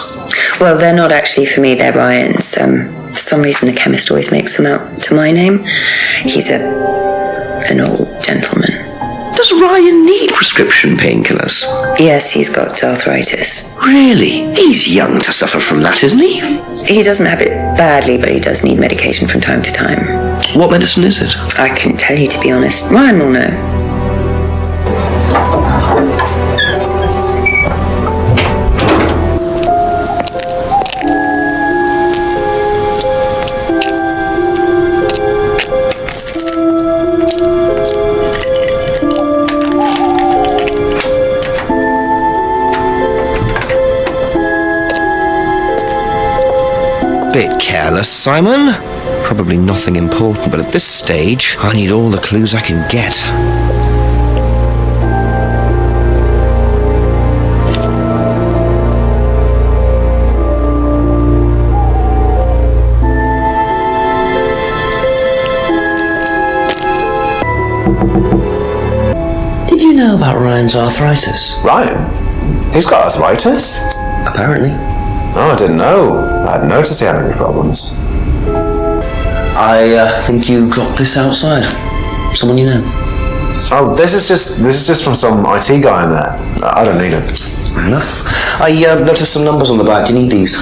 F: Well, they're not actually for me, they're Ryan's. For some reason, the chemist always makes them out to my name. He's an old gentleman.
A: Does Ryan need prescription painkillers?
F: Yes, he's got arthritis.
A: Really? He's young to suffer from that, isn't he?
F: He doesn't have it badly, but he does need medication from time to time.
A: What medicine is it?
F: I couldn't tell you, to be honest. Ryan will know.
A: Bit careless, Simon. Probably nothing important, but at this stage, I need all the clues I can get. Did you know about Ryan's arthritis?
C: Ryan? He's got arthritis?
A: Apparently.
C: Oh, I didn't know. I hadn't noticed he had any problems.
A: I think you dropped this outside. Someone you know.
C: Oh, this is just from some IT guy I met. I don't need it.
A: Fair enough. I noticed some numbers on the back. Do you need these?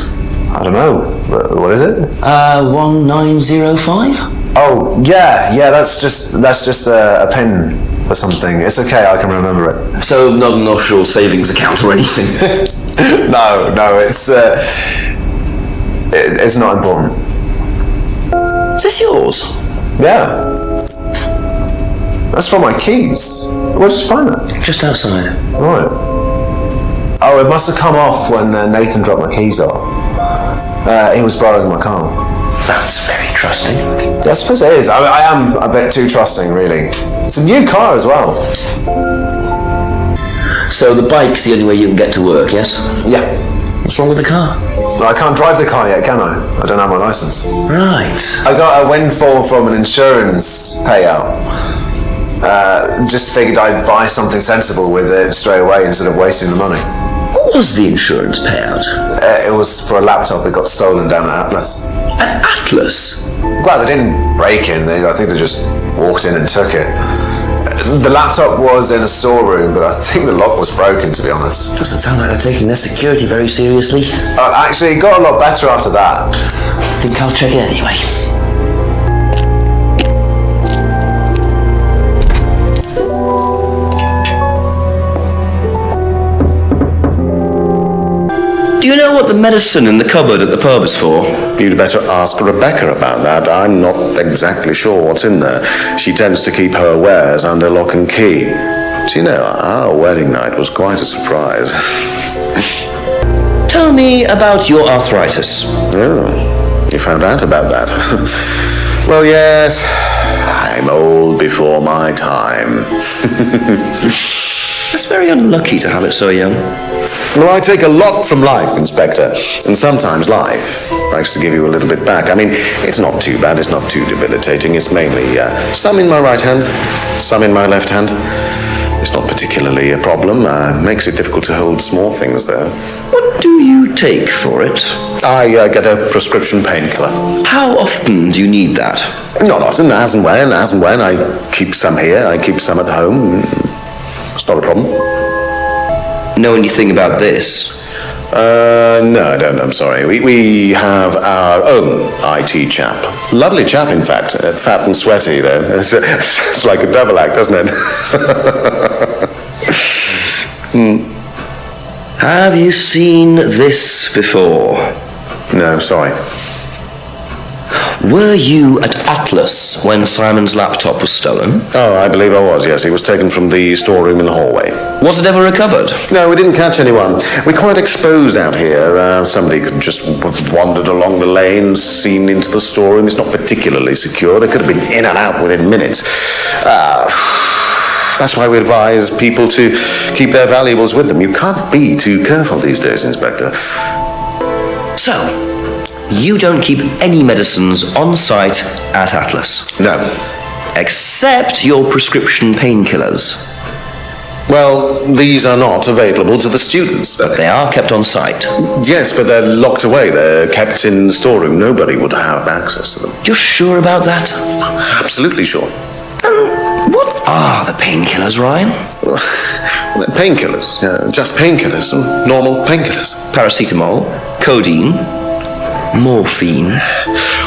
C: I don't know. What is it?
A: 1905?
C: Oh, yeah, that's just a pin for something. It's okay, I can remember it.
A: So not an offshore savings account or anything?
C: No, it's not important.
A: Is this yours?
C: Yeah. That's for my keys. Where did you find that?
A: Just outside.
C: Right. Oh, it must have come off when Nathan dropped my keys off. He was borrowing my car.
A: That's very trusting.
C: I suppose it is. I am a bit too trusting, really. It's a new car as well.
A: So the bike's the only way you can get to work, yes?
C: Yeah.
A: What's wrong with the car?
C: I can't drive the car yet, can I? I don't have my licence.
B: Right.
C: I got a windfall from an insurance payout. Just figured I'd buy something sensible with it straight away instead of wasting the money.
B: What was the insurance payout?
C: It was for a laptop. It got stolen down at Atlas.
B: At Atlas?
C: Well, they didn't break in. I think they just walked in and took it. The laptop was in a storeroom, but I think the lock was broken, to be honest.
B: Doesn't sound like they're taking their security very seriously.
C: Actually, it got a lot better after that.
B: I think I'll check it anyway. Do you know what the medicine in the cupboard at the pub is for?
K: You'd better ask Rebecca about that. I'm not exactly sure what's in there. She tends to keep her wares under lock and key. Do you know, our wedding night was quite a surprise.
B: Tell me about your arthritis.
K: Oh, you found out about that. Well, yes, I'm old before my time.
B: That's very unlucky to have it so young.
K: Well, I take a lot from life, Inspector, and sometimes life likes to give you a little bit back. I mean, it's not too bad, it's not too debilitating. It's mainly some in my right hand, some in my left hand. It's not particularly a problem. Makes it difficult to hold small things, though.
B: What do you take for it?
K: I get a prescription painkiller.
B: How often do you need that?
K: Not often, as and when. I keep some here, I keep some at home. It's not a problem.
B: Know anything about this?
K: No, I don't. I'm sorry. We have our own IT chap. Lovely chap, in fact. Fat and sweaty, though. It's like a double act, doesn't it?
B: Have you seen this before?
K: No, sorry.
B: Were you at Atlas when Simon's laptop was stolen?
K: Oh, I believe I was, yes. He was taken from the storeroom in the hallway.
B: Was it ever recovered?
K: No, we didn't catch anyone. We're quite exposed out here. Somebody could just wandered along the lane, seen into the storeroom. It's not particularly secure. They could have been in and out within minutes. That's why we advise people to keep their valuables with them. You can't be too careful these days, Inspector.
B: So, you don't keep any medicines on site at Atlas?
K: No.
B: Except your prescription painkillers?
K: Well, these are not available to the students.
B: But they are kept on site?
K: Yes, but they're locked away. They're kept in the storeroom. Nobody would have access to them.
B: You're sure about that?
K: Absolutely sure.
B: What are the painkillers, Ryan?
K: They're painkillers. Just painkillers. Normal painkillers.
B: Paracetamol, codeine, morphine.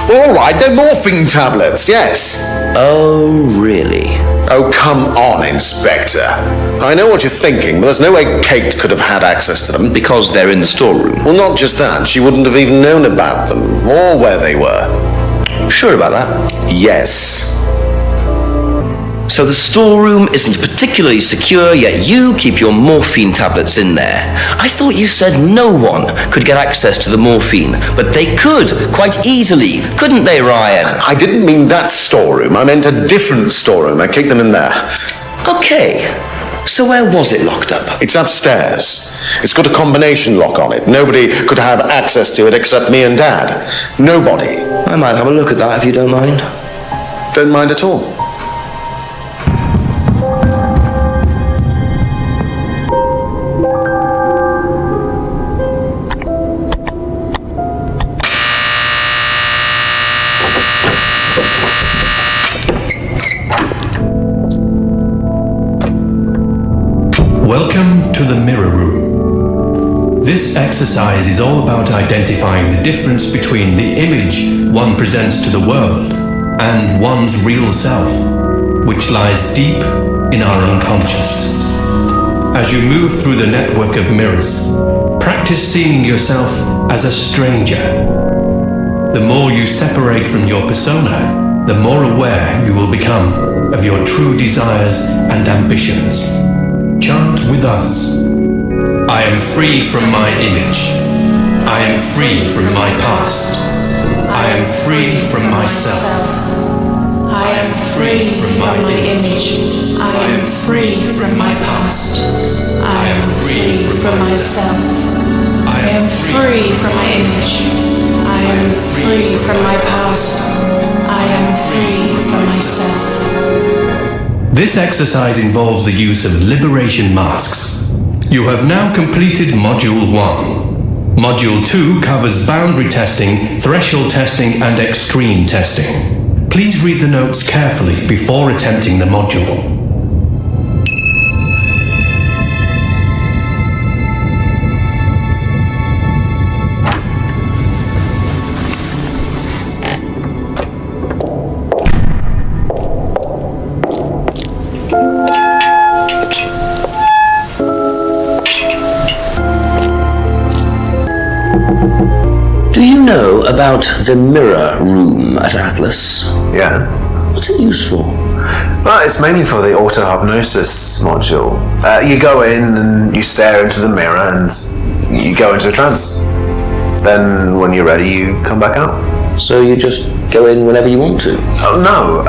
K: All right, they're morphine tablets, yes.
B: Oh, really?
K: Oh, come on, Inspector. I know what you're thinking, but there's no way Kate could have had access to them.
B: Because they're in the storeroom?
K: Well, not just that. She wouldn't have even known about them, or where they were.
B: Sure about that?
K: Yes.
B: So the storeroom isn't particularly secure, yet you keep your morphine tablets in there. I thought you said no one could get access to the morphine, but they could, quite easily, couldn't they, Ryan?
K: I didn't mean that storeroom. I meant a different storeroom. I keep them in there.
B: Okay. So where was it locked up?
K: It's upstairs. It's got a combination lock on it. Nobody could have access to it except me and Dad. Nobody.
B: I might have a look at that if you don't mind.
K: Don't mind at all.
N: Welcome to the Mirror Room. This exercise is all about identifying the difference between the image one presents to the world and one's real self, which lies deep in our unconscious. As you move through the network of mirrors, practice seeing yourself as a stranger. The more you separate from your persona, the more aware you will become of your true desires and ambitions. Chant with us. I am free from my image. I am free from my past. I am free from myself.
M: I am free from my image. I am free from my past. I am free from myself. I am free free from my image. I am free from my past. I am free from myself.
N: This exercise involves the use of liberation masks. You have now completed Module 1. Module 2 covers boundary testing, threshold testing, and extreme testing. Please read the notes carefully before attempting the module.
B: Do you know about the mirror room at Atlas?
C: Yeah.
B: What's it used for?
C: Well, it's mainly for the auto-hypnosis module. You go in and you stare into the mirror and you go into a trance. Then when you're ready, you come back out.
B: So you just go in whenever you want to?
C: Oh, no.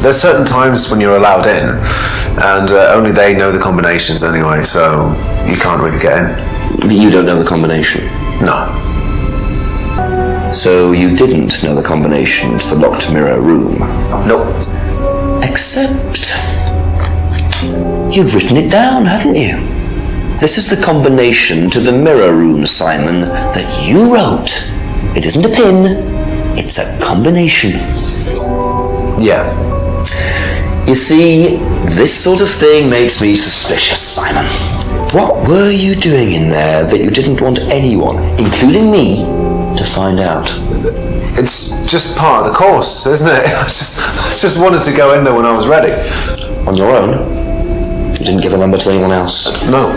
C: There's certain times when you're allowed in, and only they know the combinations anyway, so you can't really get in.
B: But you don't know the combination?
C: No.
B: So you didn't know the combination to the locked mirror room?
C: Nope.
B: Except you'd written it down, hadn't you? This is the combination to the mirror room, Simon, that you wrote. It isn't a pin, it's a combination.
C: Yeah.
B: You see, this sort of thing makes me suspicious, Simon. What were you doing in there that you didn't want anyone, including me, to find out?
C: It's just part of the course, isn't it? I just wanted to go in there when I was ready.
B: On your own? You didn't give the number to anyone else?
C: No.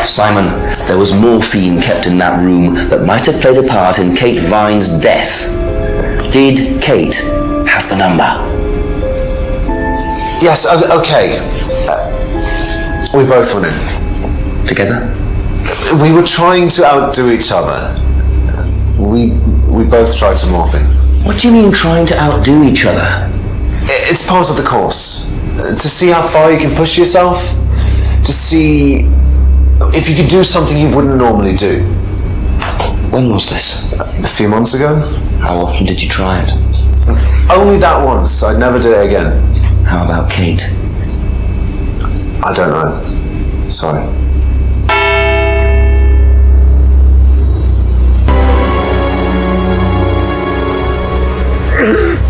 B: Simon, there was morphine kept in that room that might have played a part in Kate Vine's death. Did Kate have the number?
C: Yes, okay. We both went in.
B: Together?
C: We were trying to outdo each other. We both tried to morph in.
B: What do you mean trying to outdo each other?
C: It's part of the course. To see how far you can push yourself. To see if you could do something you wouldn't normally do.
B: When was this?
C: A few months ago.
B: How often did you try it?
C: Only that once. I'd never do it again.
B: How about Kate?
C: I don't know. Sorry.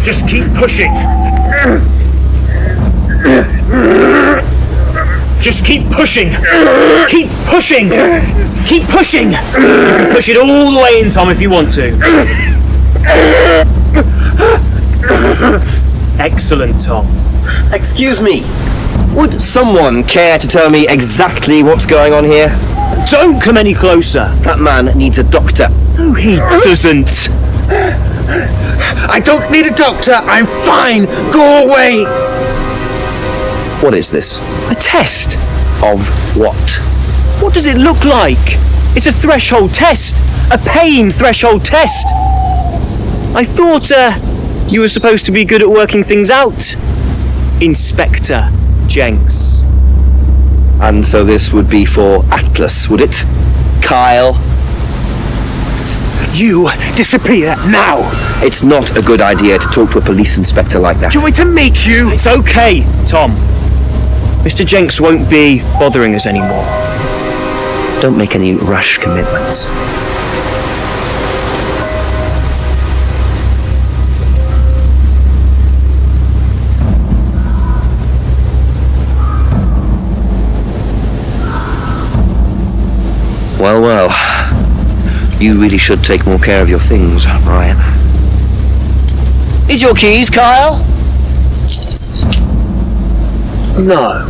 I: Just keep pushing. Just keep pushing. Keep pushing. Keep pushing. You can push it all the way in, Tom, if you want to. Excellent, Tom.
G: Excuse me. Would someone care to tell me exactly what's going on here?
I: Don't come any closer.
G: That man needs a doctor.
I: No, he doesn't.
O: I don't need a doctor. I'm fine. Go away.
B: What is this?
I: A test.
B: Of what?
I: What does it look like? It's a threshold test. A pain threshold test. I thought you were supposed to be good at working things out, Inspector Jenks.
G: And so this would be for Atlas, would it? Kyle?
O: You disappear now.
G: It's not a good idea to talk to a police inspector like that.
O: Do you want me to make you?
I: It's okay, Tom. Mr. Jenks won't be bothering us anymore.
B: Don't make any rash commitments. Well. You really should take more care of your things, Ryan. Is your keys, Kyle?
I: No.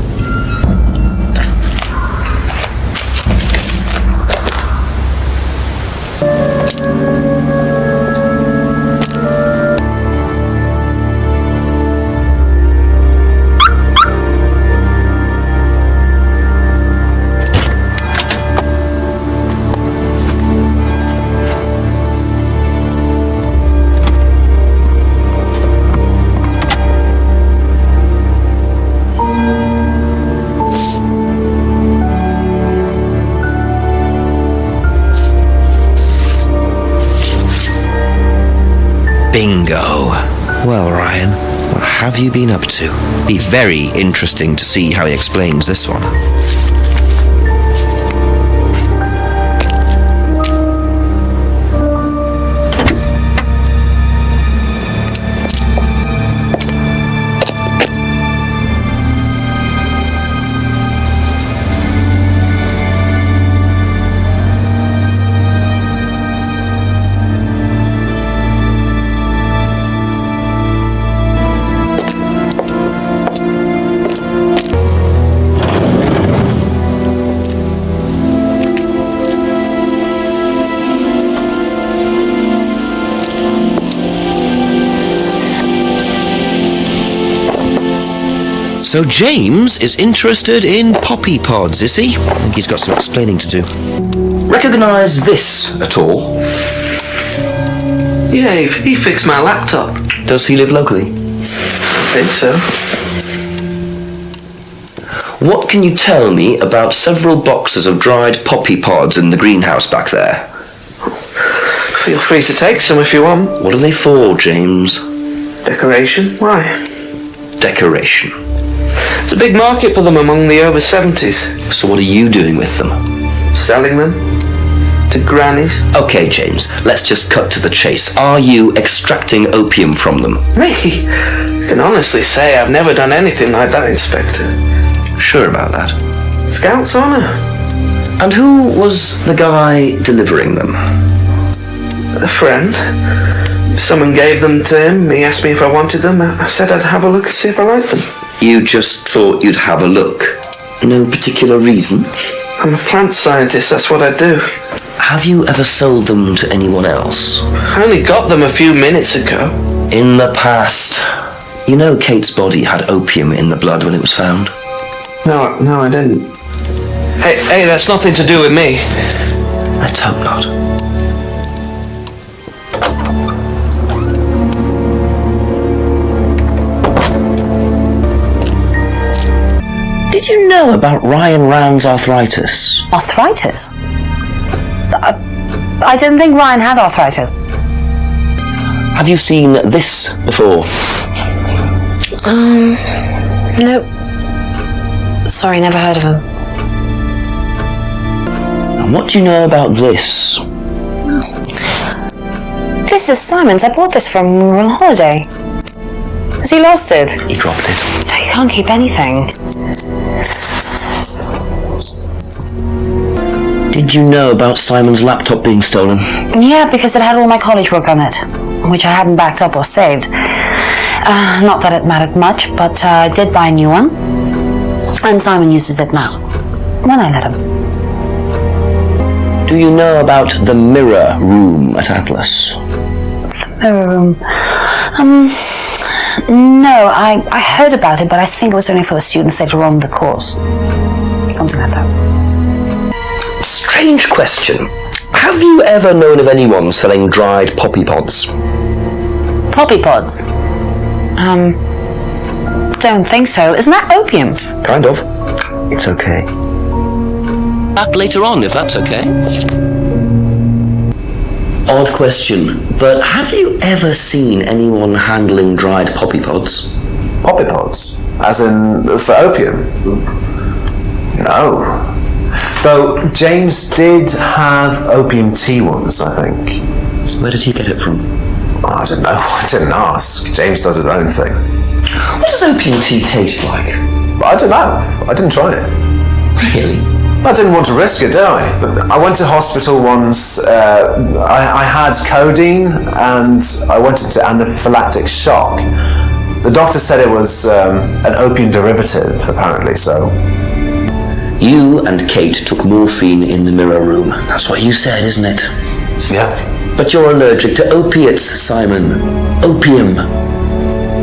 A: Bingo. Well, Ryan, what have you been up to? Be very interesting to see how he explains this one. So James is interested in poppy pods, is he? I think he's got some explaining to do. Recognise this at all?
H: Yeah, he fixed my laptop.
B: Does he live locally?
H: I think so.
B: What can you tell me about several boxes of dried poppy pods in the greenhouse back there?
H: Feel free to take some if you want.
B: What are they for, James?
H: Decoration. Why?
B: Decoration.
H: It's a big market for them among the over 70s.
B: So what are you doing with them?
H: Selling them to grannies.
B: Okay, James, let's just cut to the chase. Are you extracting opium from them?
H: Me? I can honestly say I've never done anything like that, Inspector.
B: Sure about that?
H: Scout's honour.
B: And who was the guy delivering them?
H: A friend. Someone gave them to him. He asked me if I wanted them. I said I'd have a look and see if I liked them.
B: You just thought you'd have a look? No particular reason?
H: I'm a plant scientist, that's what I do.
B: Have you ever sold them to anyone else?
H: I only got them a few minutes ago.
B: In the past. You know Kate's body had opium in the blood when it was found?
H: No, I didn't. Hey, that's nothing to do with me.
B: Let's hope not. Did you know about Ryan Rand's arthritis?
D: Arthritis? I didn't think Ryan had arthritis.
B: Have you seen this before?
D: Nope. Sorry, never heard of him.
B: And what do you know about this?
D: This is Simon's. I bought this from when we were on holiday. Has he lost it?
B: He dropped it.
D: He can't keep anything.
B: Did you know about Simon's laptop being stolen?
D: Yeah, because it had all my college work on it, which I hadn't backed up or saved. Not that it mattered much, but I did buy a new one. And Simon uses it now, when I let him.
B: Do you know about the mirror room at Atlas?
D: The mirror room? No, I heard about it, but I think it was only for the students later on in the course. Something like that.
B: Strange question. Have you ever known of anyone selling dried poppy pods?
D: Poppy pods? Don't think so. Isn't that opium?
B: Kind of. It's okay. Back later on, if that's okay. Odd question, but have you ever seen anyone handling dried poppy pods?
C: Poppy pods? As in, for opium? No. Though James did have opium tea once, I think.
B: Where did he get it from?
C: I don't know. I didn't ask. James does his own thing.
B: What does opium tea taste like?
C: I don't know. I didn't try it.
B: Really?
C: I didn't want to risk it, did I? But I went to hospital once. I had codeine and I went into anaphylactic shock. The doctor said it was an opium derivative, apparently, so...
B: You and Kate took morphine in the mirror room. That's what you said, isn't it?
C: Yeah.
B: But you're allergic to opiates, Simon. Opium.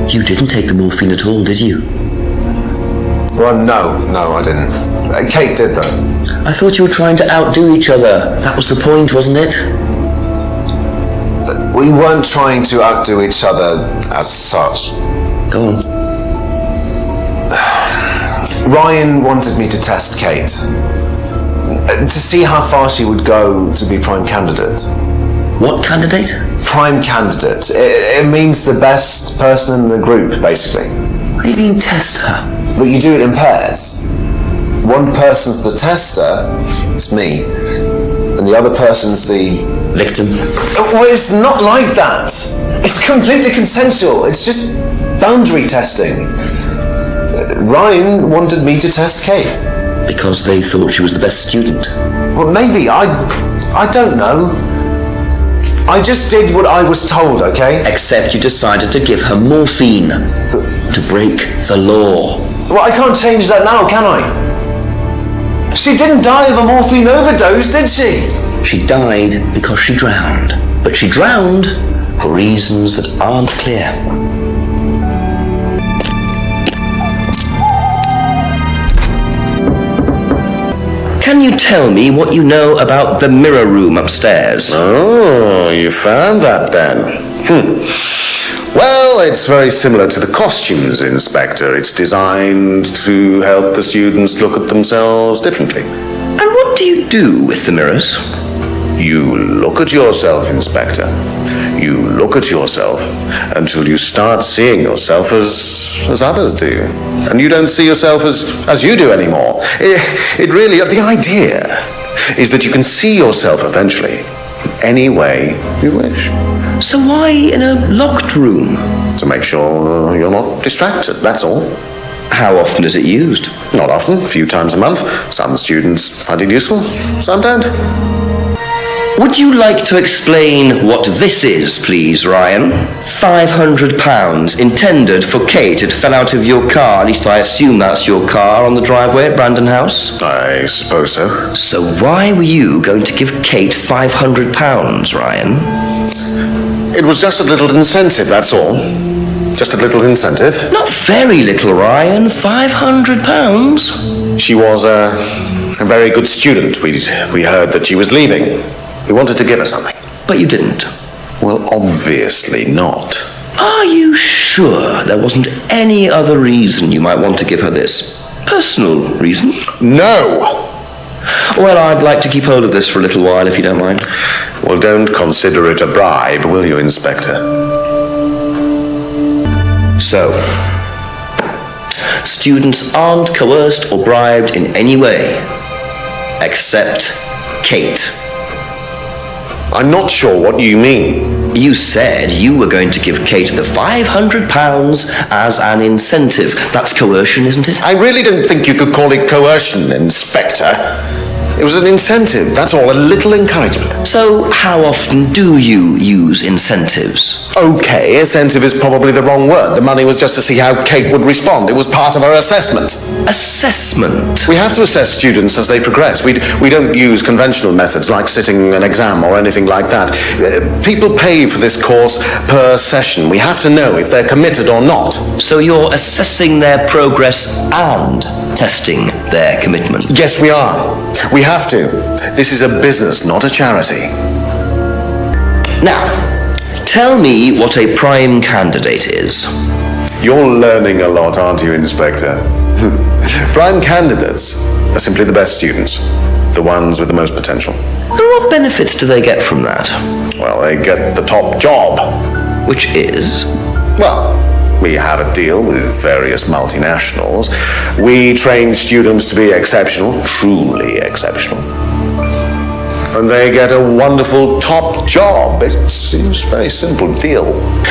B: You didn't take the morphine at all, did you?
C: Well, no, I didn't. Kate did, though.
B: I thought you were trying to outdo each other. That was the point, wasn't it?
C: We weren't trying to outdo each other as such.
B: Go on.
C: Ryan wanted me to test Kate. To see how far she would go to be prime candidate.
B: What candidate?
C: prime candidate. It means the best person in the group, basically.
B: What do you mean, test her?
C: But you do it in pairs. One person's the tester, it's me, and the other person's the...
B: victim?
C: Well, it's not like that. It's completely consensual. It's just boundary testing. Ryan wanted me to test Kate.
B: Because they thought she was the best student?
C: Well, maybe. I don't know. I just did what I was told, okay?
B: Except you decided to give her morphine. To break the law.
C: Well, I can't change that now, can I? She didn't die of a morphine overdose, did she?
B: She died because she drowned. But she drowned for reasons that aren't clear. Can you tell me what you know about the mirror room upstairs?
K: Oh, you found that then. Well, it's very similar to the costumes, Inspector. It's designed to help the students look at themselves differently.
B: And what do you do with the mirrors?
K: You look at yourself, Inspector. You look at yourself until you start seeing yourself as others do. And you don't see yourself as you do anymore. It really, the idea is that you can see yourself eventually any way you wish.
B: So why in a locked room?
K: To make sure you're not distracted, that's all.
B: How often is it used?
K: Not often, a few times a month. Some students find it useful, some don't.
B: Would you like to explain what this is, please, Ryan? £500 intended for Kate. It fell out of your car. At least I assume that's your car on the driveway at Brandon House.
K: I suppose so.
B: So why were you going to give Kate £500, Ryan?
K: It was just a little incentive, that's all. Just a little incentive.
B: Not very little, Ryan. £500.
K: She was a very good student. We heard that she was leaving. We wanted to give her something.
B: But you didn't?
K: Well, obviously not.
B: Are you sure there wasn't any other reason you might want to give her this? Personal reason?
K: No!
B: Well, I'd like to keep hold of this for a little while, if you don't mind.
K: Well, don't consider it a bribe, will you, Inspector?
B: So, students aren't coerced or bribed in any way, except Kate.
K: I'm not sure what you mean.
B: You said you were going to give Kate the £500 as an incentive. That's coercion, isn't it?
K: I really don't think you could call it coercion, Inspector. It was an incentive, that's all, a little encouragement.
B: So, how often do you use incentives?
K: Okay, incentive is probably the wrong word. The money was just to see how Kate would respond. It was part of her assessment.
B: Assessment?
K: We have to assess students as they progress. We don't use conventional methods like sitting an exam or anything like that. People pay for this course per session. We have to know if they're committed or not.
B: So you're assessing their progress and testing their commitment?
K: Yes, we are. We have to. This is a business, not a charity.
B: Now, tell me what a prime candidate is.
K: You're learning a lot, aren't you, Inspector? Prime candidates are simply the best students, the ones with the most potential.
B: And what benefits do they get from that?
K: Well, they get the top job.
B: Which is?
K: Well, we have a deal with various multinationals. We train students to be exceptional, truly exceptional. And they get a wonderful top job. It's a very simple deal.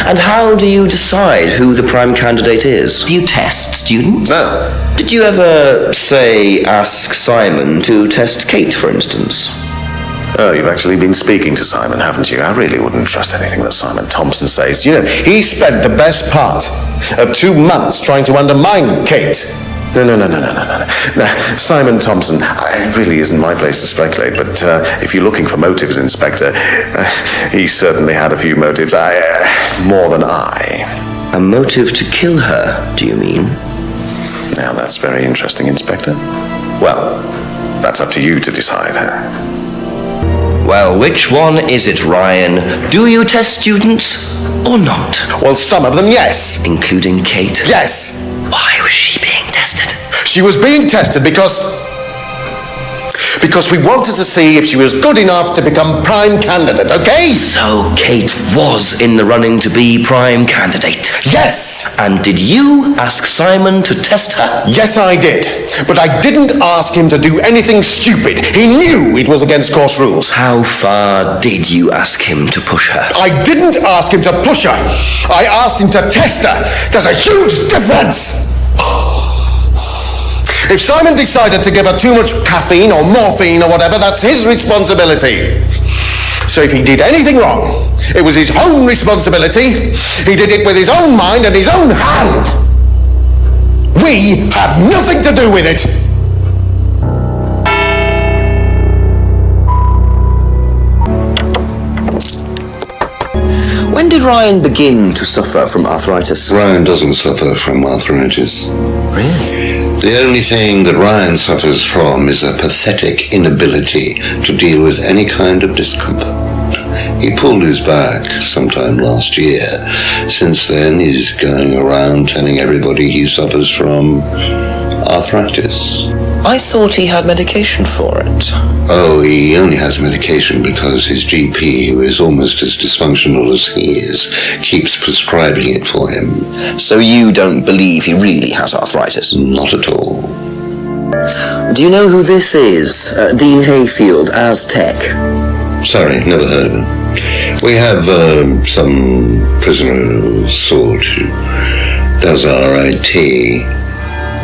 B: And how do you decide who the prime candidate is? Do you test students?
K: No.
B: Did you ever, say, ask Simon to test Kate, for instance?
K: Oh, you've actually been speaking to Simon, haven't you? I really wouldn't trust anything that Simon Thompson says. You know, he spent the best part of 2 months trying to undermine Kate. No. Now, Simon Thompson, it really isn't my place to speculate, but if you're looking for motives, Inspector, he certainly had a few motives, more than I.
B: A motive to kill her, do you mean?
K: Now, that's very interesting, Inspector. Well, that's up to you to decide.
B: Well, which one is it, Ryan? Do you test students or not?
K: Well, some of them, yes.
B: Including Kate?
K: Yes.
B: Why was she being tested?
K: She was being tested because Because we wanted to see if she was good enough to become prime candidate, okay?
A: So Kate was in the running to be prime candidate?
K: Yes!
A: And did you ask Simon to test her?
K: Yes, I did. But I didn't ask him to do anything stupid. He knew it was against course rules.
A: How far did you ask him to push her?
K: I didn't ask him to push her. I asked him to test her. There's a huge difference! If Simon decided to give her too much caffeine or morphine or whatever, that's his responsibility. So if he did anything wrong, it was his own responsibility. He did it with his own mind and his own hand. We had nothing to do with it.
A: When did Ryan begin to suffer from arthritis?
L: Ryan doesn't suffer from arthritis.
A: Really?
L: The only thing that Ryan suffers from is a pathetic inability to deal with any kind of discomfort. He pulled his back sometime last year. Since then, he's going around telling everybody he suffers from arthritis.
A: I thought he had medication for it.
L: Oh, he only has medication because his GP, who is almost as dysfunctional as he is, keeps prescribing it for him.
A: So you don't believe he really has arthritis?
L: Not at all.
A: Do you know who this is? Dean Hayfield, Aztec.
L: Sorry, never heard of him. We have some prisoner sort who does our IT.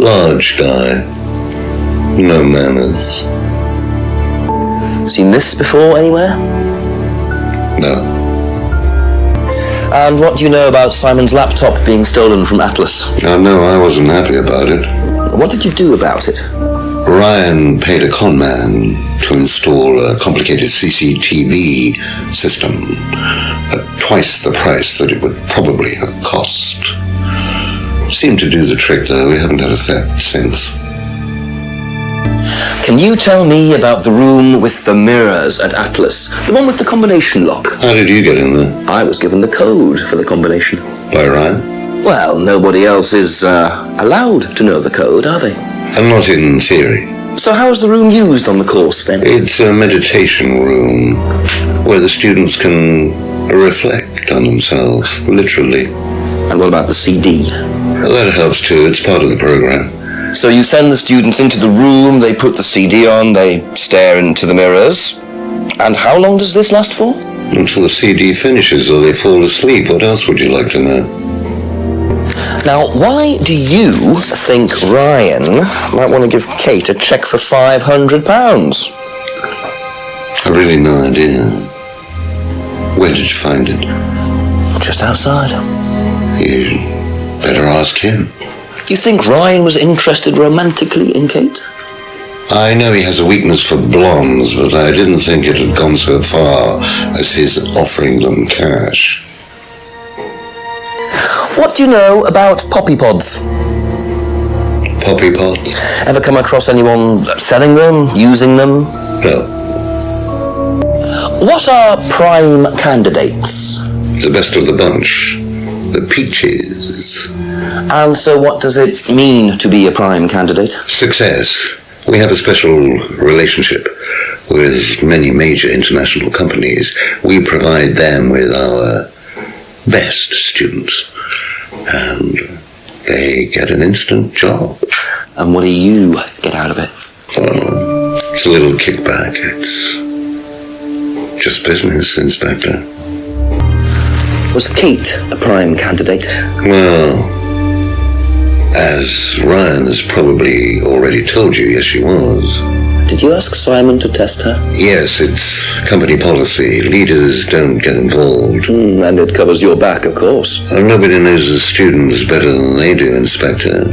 L: Large guy. No manners.
A: Seen this before anywhere?
L: No.
A: And what do you know about Simon's laptop being stolen from Atlas?
L: No, I wasn't happy about it.
A: What did you do about it?
L: Ryan paid a con man to install a complicated CCTV system at twice the price that it would probably have cost. Seemed to do the trick, though. We haven't had a theft since.
A: Can you tell me about the room with the mirrors at Atlas? The one with the combination lock?
L: How did you get in there?
A: I was given the code for the combination.
L: By Ryan?
A: Well, nobody else is allowed to know the code, are they?
L: And not in theory.
A: So how is the room used on the course, then?
L: It's a meditation room where the students can reflect on themselves, literally.
A: And what about the CD?
L: Well, that helps too. It's part of the program.
A: So you send the students into the room, they put the CD on, they stare into the mirrors. And how long does this last for?
L: Until the CD finishes or they fall asleep. What else would you like to know?
A: Now, why do you think Ryan might want to give Kate a cheque for £500?
L: I've really no idea. Where did you find it?
A: Just outside.
L: You better ask him.
A: You think Ryan was interested romantically in Kate?
L: I know he has a weakness for blondes, but I didn't think it had gone so far as his offering them cash.
A: What do you know about poppy pods?
L: Poppy pods?
A: Ever come across anyone selling them, using them?
L: No.
A: What are prime candidates?
L: The best of the bunch. The peaches.
A: And so what does it mean to be a prime candidate?
L: Success. We have a special relationship with many major international companies. We provide them with our best students. And they get an instant job.
A: And what do you get out of it?
L: Well, it's a little kickback. It's just business, Inspector.
A: Was Kate a prime candidate?
L: Well, as Ryan has probably already told you, yes, she was.
A: Did you ask Simon to test her?
L: Yes, it's company policy. Leaders don't get involved.
A: And it covers your back, of course.
L: And nobody knows the students better than they do, Inspector.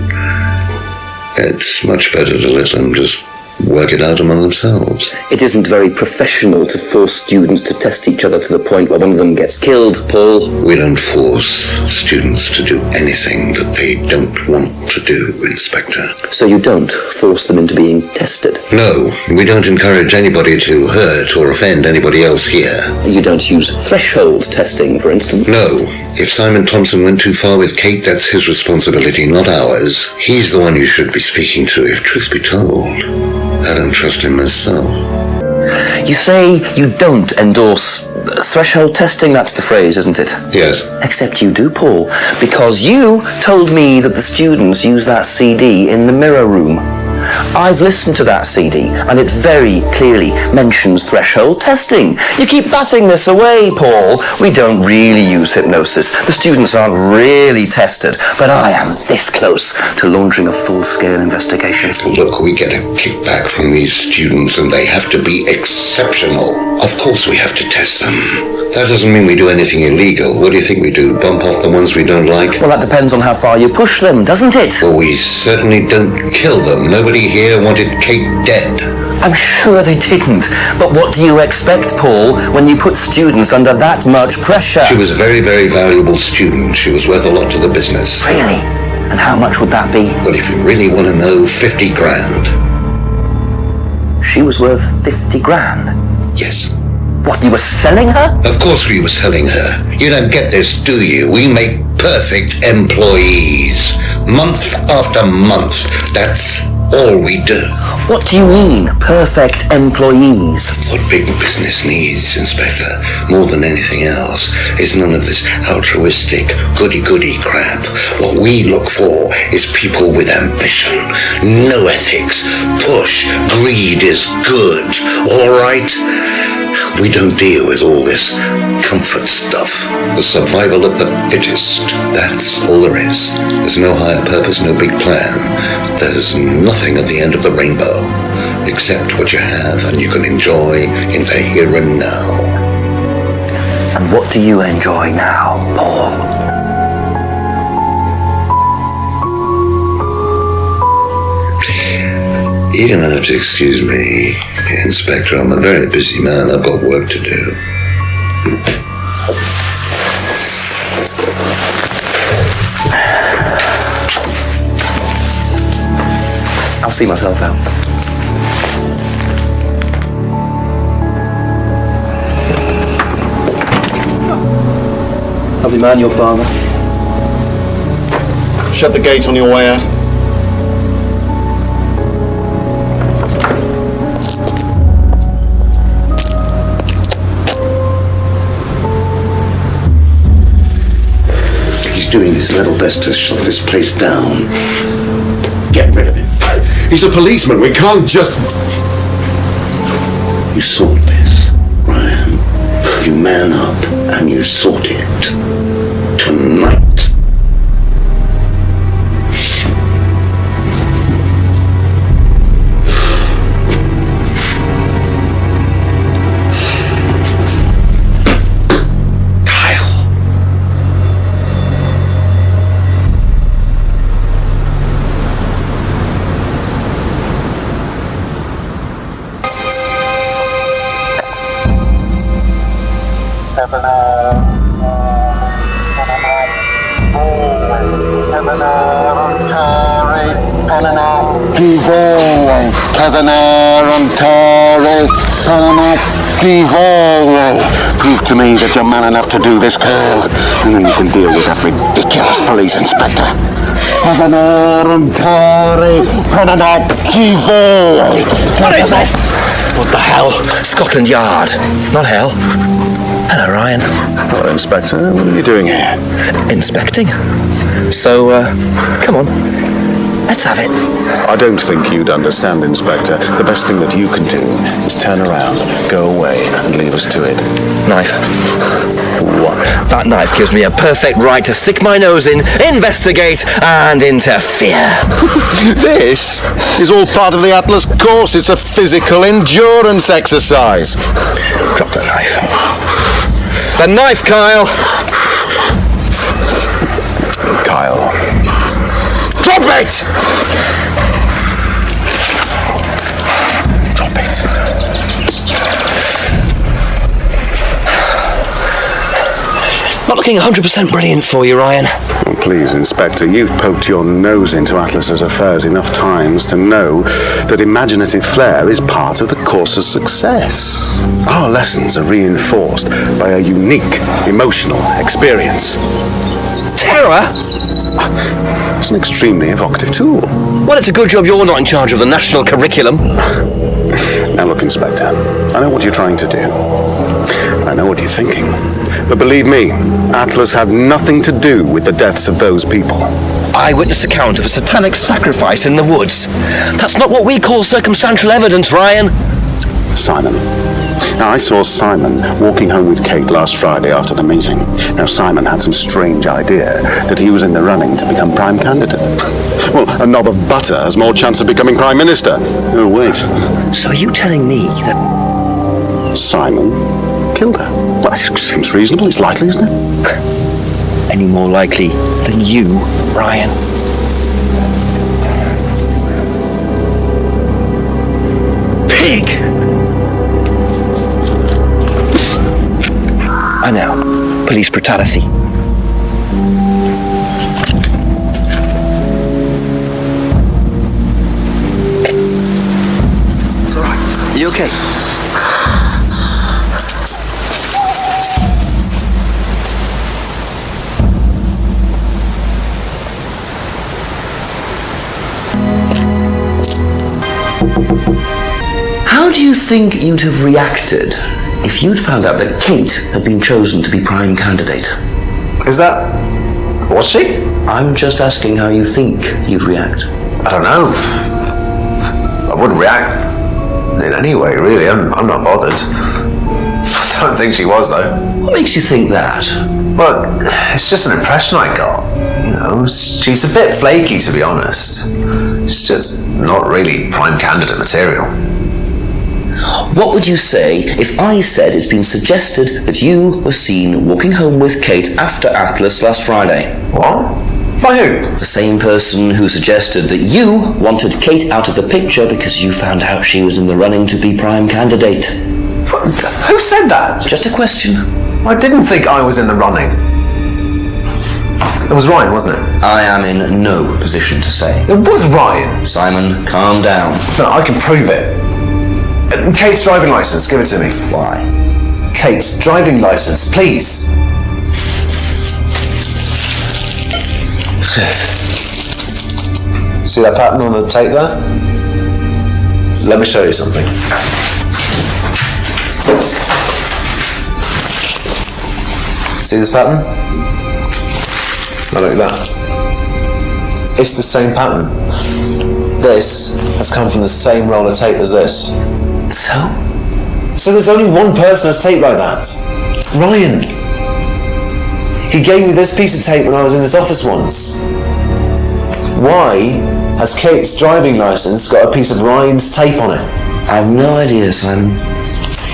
L: It's much better to let them just work it out among themselves.
A: It isn't very professional to force students to test each other to the point where one of them gets killed, Paul.
L: We don't force students to do anything that they don't want to do, Inspector.
A: So you don't force them into being tested?
L: No, we don't encourage anybody to hurt or offend anybody else here.
A: You don't use threshold testing, for instance?
L: No. If Simon Thompson went too far with Kate, that's his responsibility, not ours. He's the one you should be speaking to, if truth be told. I don't trust him myself.
A: You say you don't endorse threshold testing, that's the phrase, isn't it?
L: Yes.
A: Except you do, Paul, because you told me that the students use that CD in the mirror room. I've listened to that CD, and it very clearly mentions threshold testing. You keep batting this away, Paul. We don't really use hypnosis. The students aren't really tested, but I am this close to launching a full-scale investigation.
L: Look, we get a kickback from these students, and they have to be exceptional. Of course we have to test them. That doesn't mean we do anything illegal. What do you think we do? Bump off the ones we don't like?
A: Well, that depends on how far you push them, doesn't it?
L: Well, we certainly don't kill them. Nobody here wanted Kate dead.
A: I'm sure they didn't. But what do you expect, Paul, when you put students under that much pressure?
L: She was a very, very valuable student. She was worth a lot to the business.
A: Really? And how much would that be?
L: Well, if you really want to know, 50 grand.
A: She was worth 50 grand?
L: Yes.
A: What, you were selling her?
L: Of course we were selling her. You don't get this, do you? We make perfect employees. Month after month. That's all we do.
A: What do you mean, perfect employees?
L: What big business needs, Inspector, more than anything else, is none of this altruistic, goody-goody crap. What we look for is people with ambition, no ethics, push, greed is good, all right? We don't deal with all this comfort stuff. The survival of the fittest. That's all there is. There's no higher purpose, no big plan. There's nothing at the end of the rainbow, except what you have and you can enjoy in the here and now.
A: And what do you enjoy now, Paul?
L: You're gonna have to excuse me, Inspector. I'm a very busy man. I've got work to do.
A: I'll see myself out. Lovely man, your father.
K: Shut the gate on your way out.
L: Doing his level best to shut this place down. Get rid of him.
K: He's a policeman. We can't just...
L: You sort this, Ryan. You man up and you sort it. Tonight.
K: Prove to me that you're man enough to do this, Carl, and then you can deal with that ridiculous police inspector.
A: What is this? What the hell? Scotland Yard. Not hell. Hello, Ryan.
K: Hello, Inspector. What are you doing here?
A: Inspecting. So, come on. Let's have it.
K: I don't think you'd understand, Inspector. The best thing that you can do is turn around, go away, and leave us to it.
A: Knife.
K: What?
A: That knife gives me a perfect right to stick my nose in, investigate, and interfere.
K: This is all part of the Atlas course. It's a physical endurance exercise.
A: Drop the knife. The knife, Kyle!
K: Kyle. Drop it! Drop it.
A: Not looking 100% brilliant for you, Ryan.
K: Oh, please, Inspector, you've poked your nose into Atlas's affairs enough times to know that imaginative flair is part of the course's success. Our lessons are reinforced by a unique emotional experience.
A: Terror!
G: thorough.
K: It's an extremely evocative tool.
G: Well, it's a good job you're not in charge of the national curriculum.
K: Now look, Inspector, I know what you're trying to do. I know what you're thinking. But believe me, Atlas had nothing to do with the deaths of those people.
G: Eyewitness account of a satanic sacrifice in the woods. That's not what we call circumstantial evidence, Ryan.
K: Simon. Now, I saw Simon walking home with Kate last Friday after the meeting. Now, Simon had some strange idea that he was in the running to become prime candidate. Well, a knob of butter has more chance of becoming prime minister. Oh, wait.
G: So are you telling me that
K: Simon killed her? Well, it seems reasonable. It's likely, isn't it?
G: Any more likely than you, Ryan? Pig! I know. Police brutality. It's all right. Are you okay? How do you think you'd have reacted if you'd found out that Kate had been chosen to be prime candidate?
C: Was she?
G: I'm just asking how you think you'd react.
C: I don't know. I wouldn't react in any way, really. I'm not bothered. I don't think she was, though.
G: What makes you think that?
C: Well, it's just an impression I got. You know, she's a bit flaky, to be honest. She's just not really prime candidate material.
G: What would you say if I said it's been suggested that you were seen walking home with Kate after Atlas last Friday?
C: What? By who?
G: The same person who suggested that you wanted Kate out of the picture because you found out she was in the running to be prime candidate.
C: Who said that?
G: Just a question.
C: I didn't think I was in the running. It was Ryan, wasn't it?
G: I am in no position to say.
C: It was Ryan.
G: Simon, calm down.
C: No, I can prove it. Kate's driving license, give it to me.
G: Why?
C: Kate's driving license, please. See that pattern on the tape there? Let me show you something. See this pattern? Now look at that. It's the same pattern. This has come from the same roll of tape as this. So there's only one person that's tape like that. Ryan. He gave me this piece of tape when I was in his office once. Why has Kate's driving license got a piece of Ryan's tape on it?
G: I have no idea, Simon.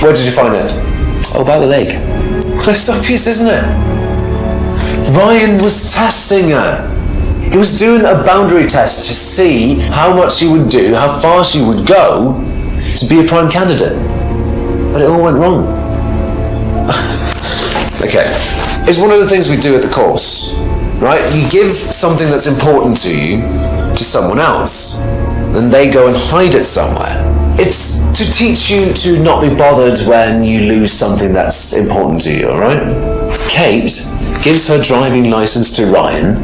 C: Where did you find it?
G: Oh, by the lake.
C: Well, it's obvious, isn't it? Ryan was testing her. He was doing a boundary test to see how much she would do, how far she would go to be a prime candidate. But it all went wrong. Okay. It's one of the things we do at the course, right? You give something that's important to you to someone else, then they go and hide it somewhere. It's to teach you to not be bothered when you lose something that's important to you, alright? Kate gives her driving license to Ryan.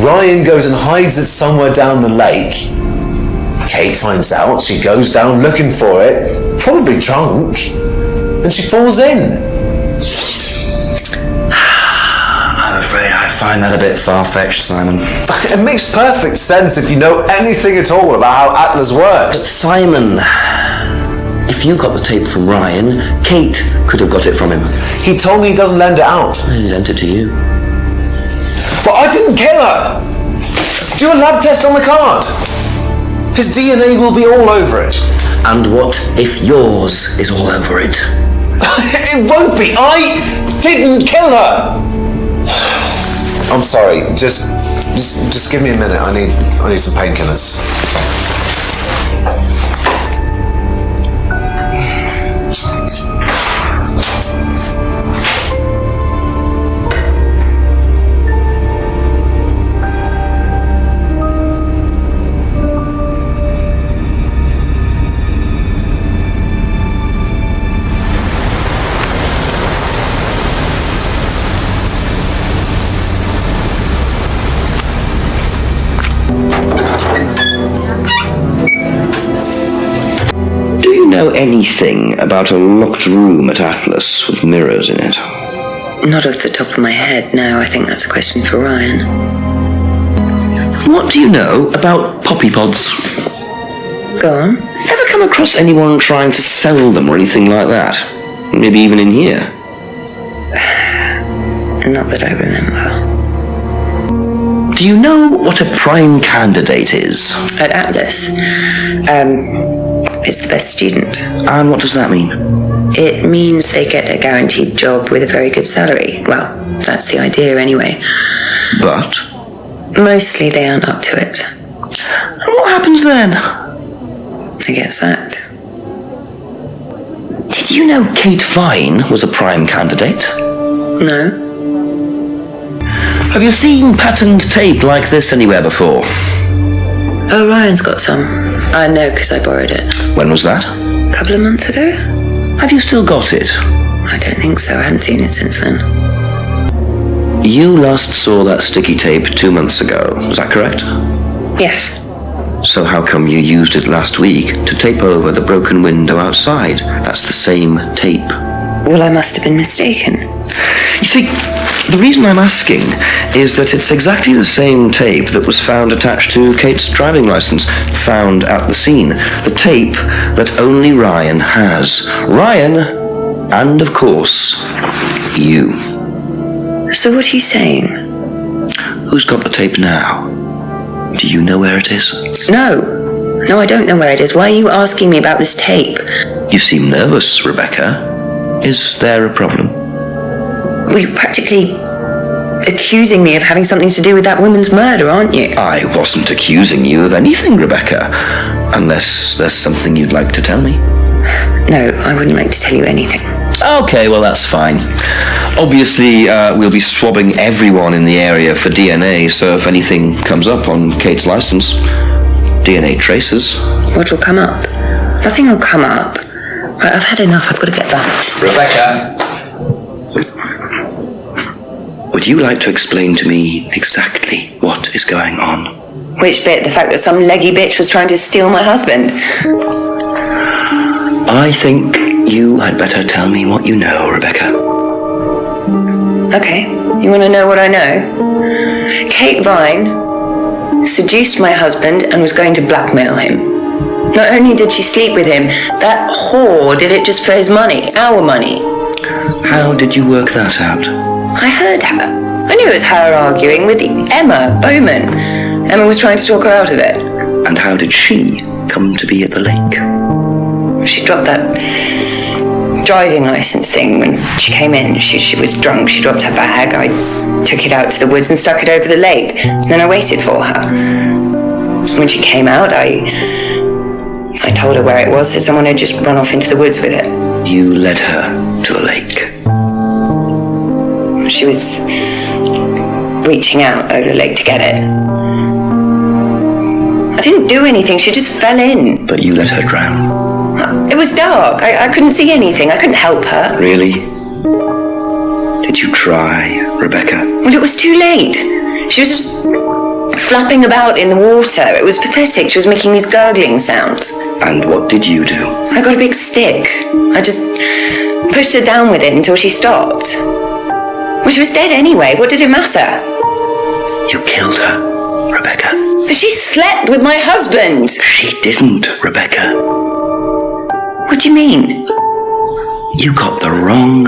C: Ryan goes and hides it somewhere down the lake. Kate finds out, she goes down looking for it, probably drunk, and she falls in.
G: I'm afraid I find that a bit far-fetched, Simon.
C: It makes perfect sense if you know anything at all about how Atlas works.
G: But Simon, if you got the tape from Ryan, Kate could have got it from him.
C: He told me he doesn't lend it out.
G: He lent it to you.
C: But I didn't kill her! Do a lab test on the card. His DNA will be all over it.
G: And what if yours is all over it?
C: It won't be. I didn't kill her. I'm sorry. Just give me a minute. I need some painkillers.
B: anything about a locked room at Atlas with mirrors in it?
F: Not off the top of my head, no. I think that's a question for Ryan.
B: What do you know about poppy pods?
F: Go on.
B: Ever come across anyone trying to sell them or anything like that? Maybe even in here?
F: Not that I remember.
B: Do you know what a prime candidate is?
F: At Atlas? It's the best student.
B: And what does that mean?
F: It means they get a guaranteed job with a very good salary. Well, that's the idea anyway.
B: But?
F: Mostly they aren't up to it.
B: And what happens then?
F: They get sacked.
B: Did you know Kate Vine was a prime candidate?
F: No.
B: Have you seen patterned tape like this anywhere before?
F: Oh, Ryan's got some. I know because I borrowed it.
B: When was that?
F: A couple of months ago.
B: Have you still got it?
F: I don't think so. I haven't seen it since then.
B: You last saw that sticky tape 2 months ago, is that correct?
F: Yes.
B: So how come you used it last week to tape over the broken window outside? That's the same tape.
F: Well, I must have been mistaken.
B: You see, the reason I'm asking is that it's exactly the same tape that was found attached to Kate's driving license, found at the scene. The tape that only Ryan has. Ryan, and of course, you.
F: So what are you saying?
B: Who's got the tape now? Do you know where it is?
F: No. No, I don't know where it is. Why are you asking me about this tape?
B: You seem nervous, Rebecca. Is there a problem?
F: Well, you're practically accusing me of having something to do with that woman's murder, aren't you?
B: I wasn't accusing you of anything, Rebecca. Unless there's something you'd like to tell me.
F: No, I wouldn't like to tell you anything.
B: Okay, well, that's fine. Obviously, we'll be swabbing everyone in the area for DNA, so if anything comes up on Kate's license, DNA traces.
F: What will come up? Nothing will come up. Right, I've had enough. I've got to get back.
B: Rebecca! Would you like to explain to me exactly what is going on?
F: Which bit? The fact that some leggy bitch was trying to steal my husband?
B: I think you had better tell me what you know, Rebecca.
F: Okay, you want to know what I know? Kate Vine seduced my husband and was going to blackmail him. Not only did she sleep with him, that whore did it just for his money, our money.
B: How did you work that out?
F: I heard her. I knew it was her arguing with Emma Bowman. Emma was trying to talk her out of it.
B: And how did she come to be at the lake?
F: She dropped that driving license thing when she came in. She was drunk. She dropped her bag. I took it out to the woods and stuck it over the lake. Then I waited for her. When she came out, I told her where it was, that someone had just run off into the woods with it.
B: You led her to a lake.
F: She was reaching out over the lake to get it. I didn't do anything, she just fell in.
B: But you let her drown.
F: It was dark, I couldn't see anything, I couldn't help her.
B: Really? Did you try, Rebecca?
F: Well, it was too late. She was just flapping about in the water. It was pathetic, she was making these gurgling sounds.
B: And what did you do?
F: I got a big stick. I just pushed her down with it until she stopped. Well, she was dead anyway. What did it matter?
B: You killed her, Rebecca.
F: But she slept with my husband.
B: She didn't, Rebecca.
F: What do you mean?
B: You got the wrong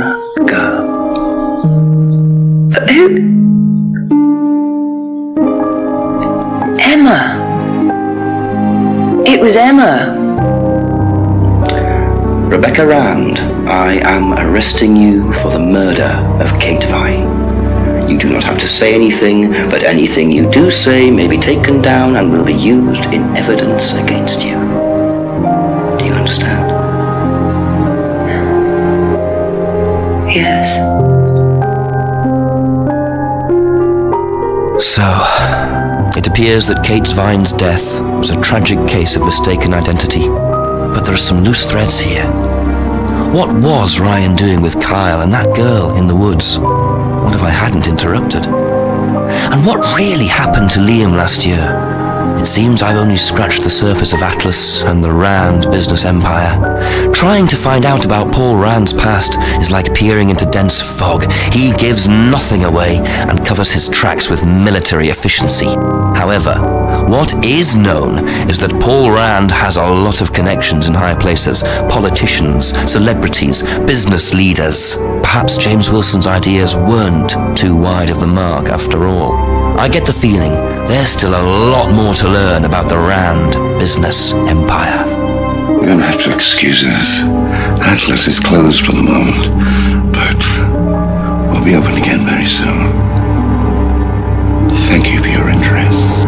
B: girl.
F: But who? Emma. It was Emma.
B: Rebecca Rand, I am arresting you for the murder of Kate Vine. You do not have to say anything, but anything you do say may be taken down and will be used in evidence against you. Do you understand?
F: Yes.
A: So, it appears that Kate Vine's death was a tragic case of mistaken identity. But there are some loose threads here. What was Ryan doing with Kyle and that girl in the woods? What if I hadn't interrupted? And what really happened to Liam last year? It seems I've only scratched the surface of Atlas and the Rand business empire. Trying to find out about Paul Rand's past is like peering into dense fog. He gives nothing away and covers his tracks with military efficiency. However, what is known is that Paul Rand has a lot of connections in high places, politicians, celebrities, business leaders. Perhaps James Wilson's ideas weren't too wide of the mark after all. I get the feeling there's still a lot more to learn about the Rand business empire.
L: You're going to have to excuse us. Atlas is closed for the moment, but we'll be open again very soon. Thank you for your interest.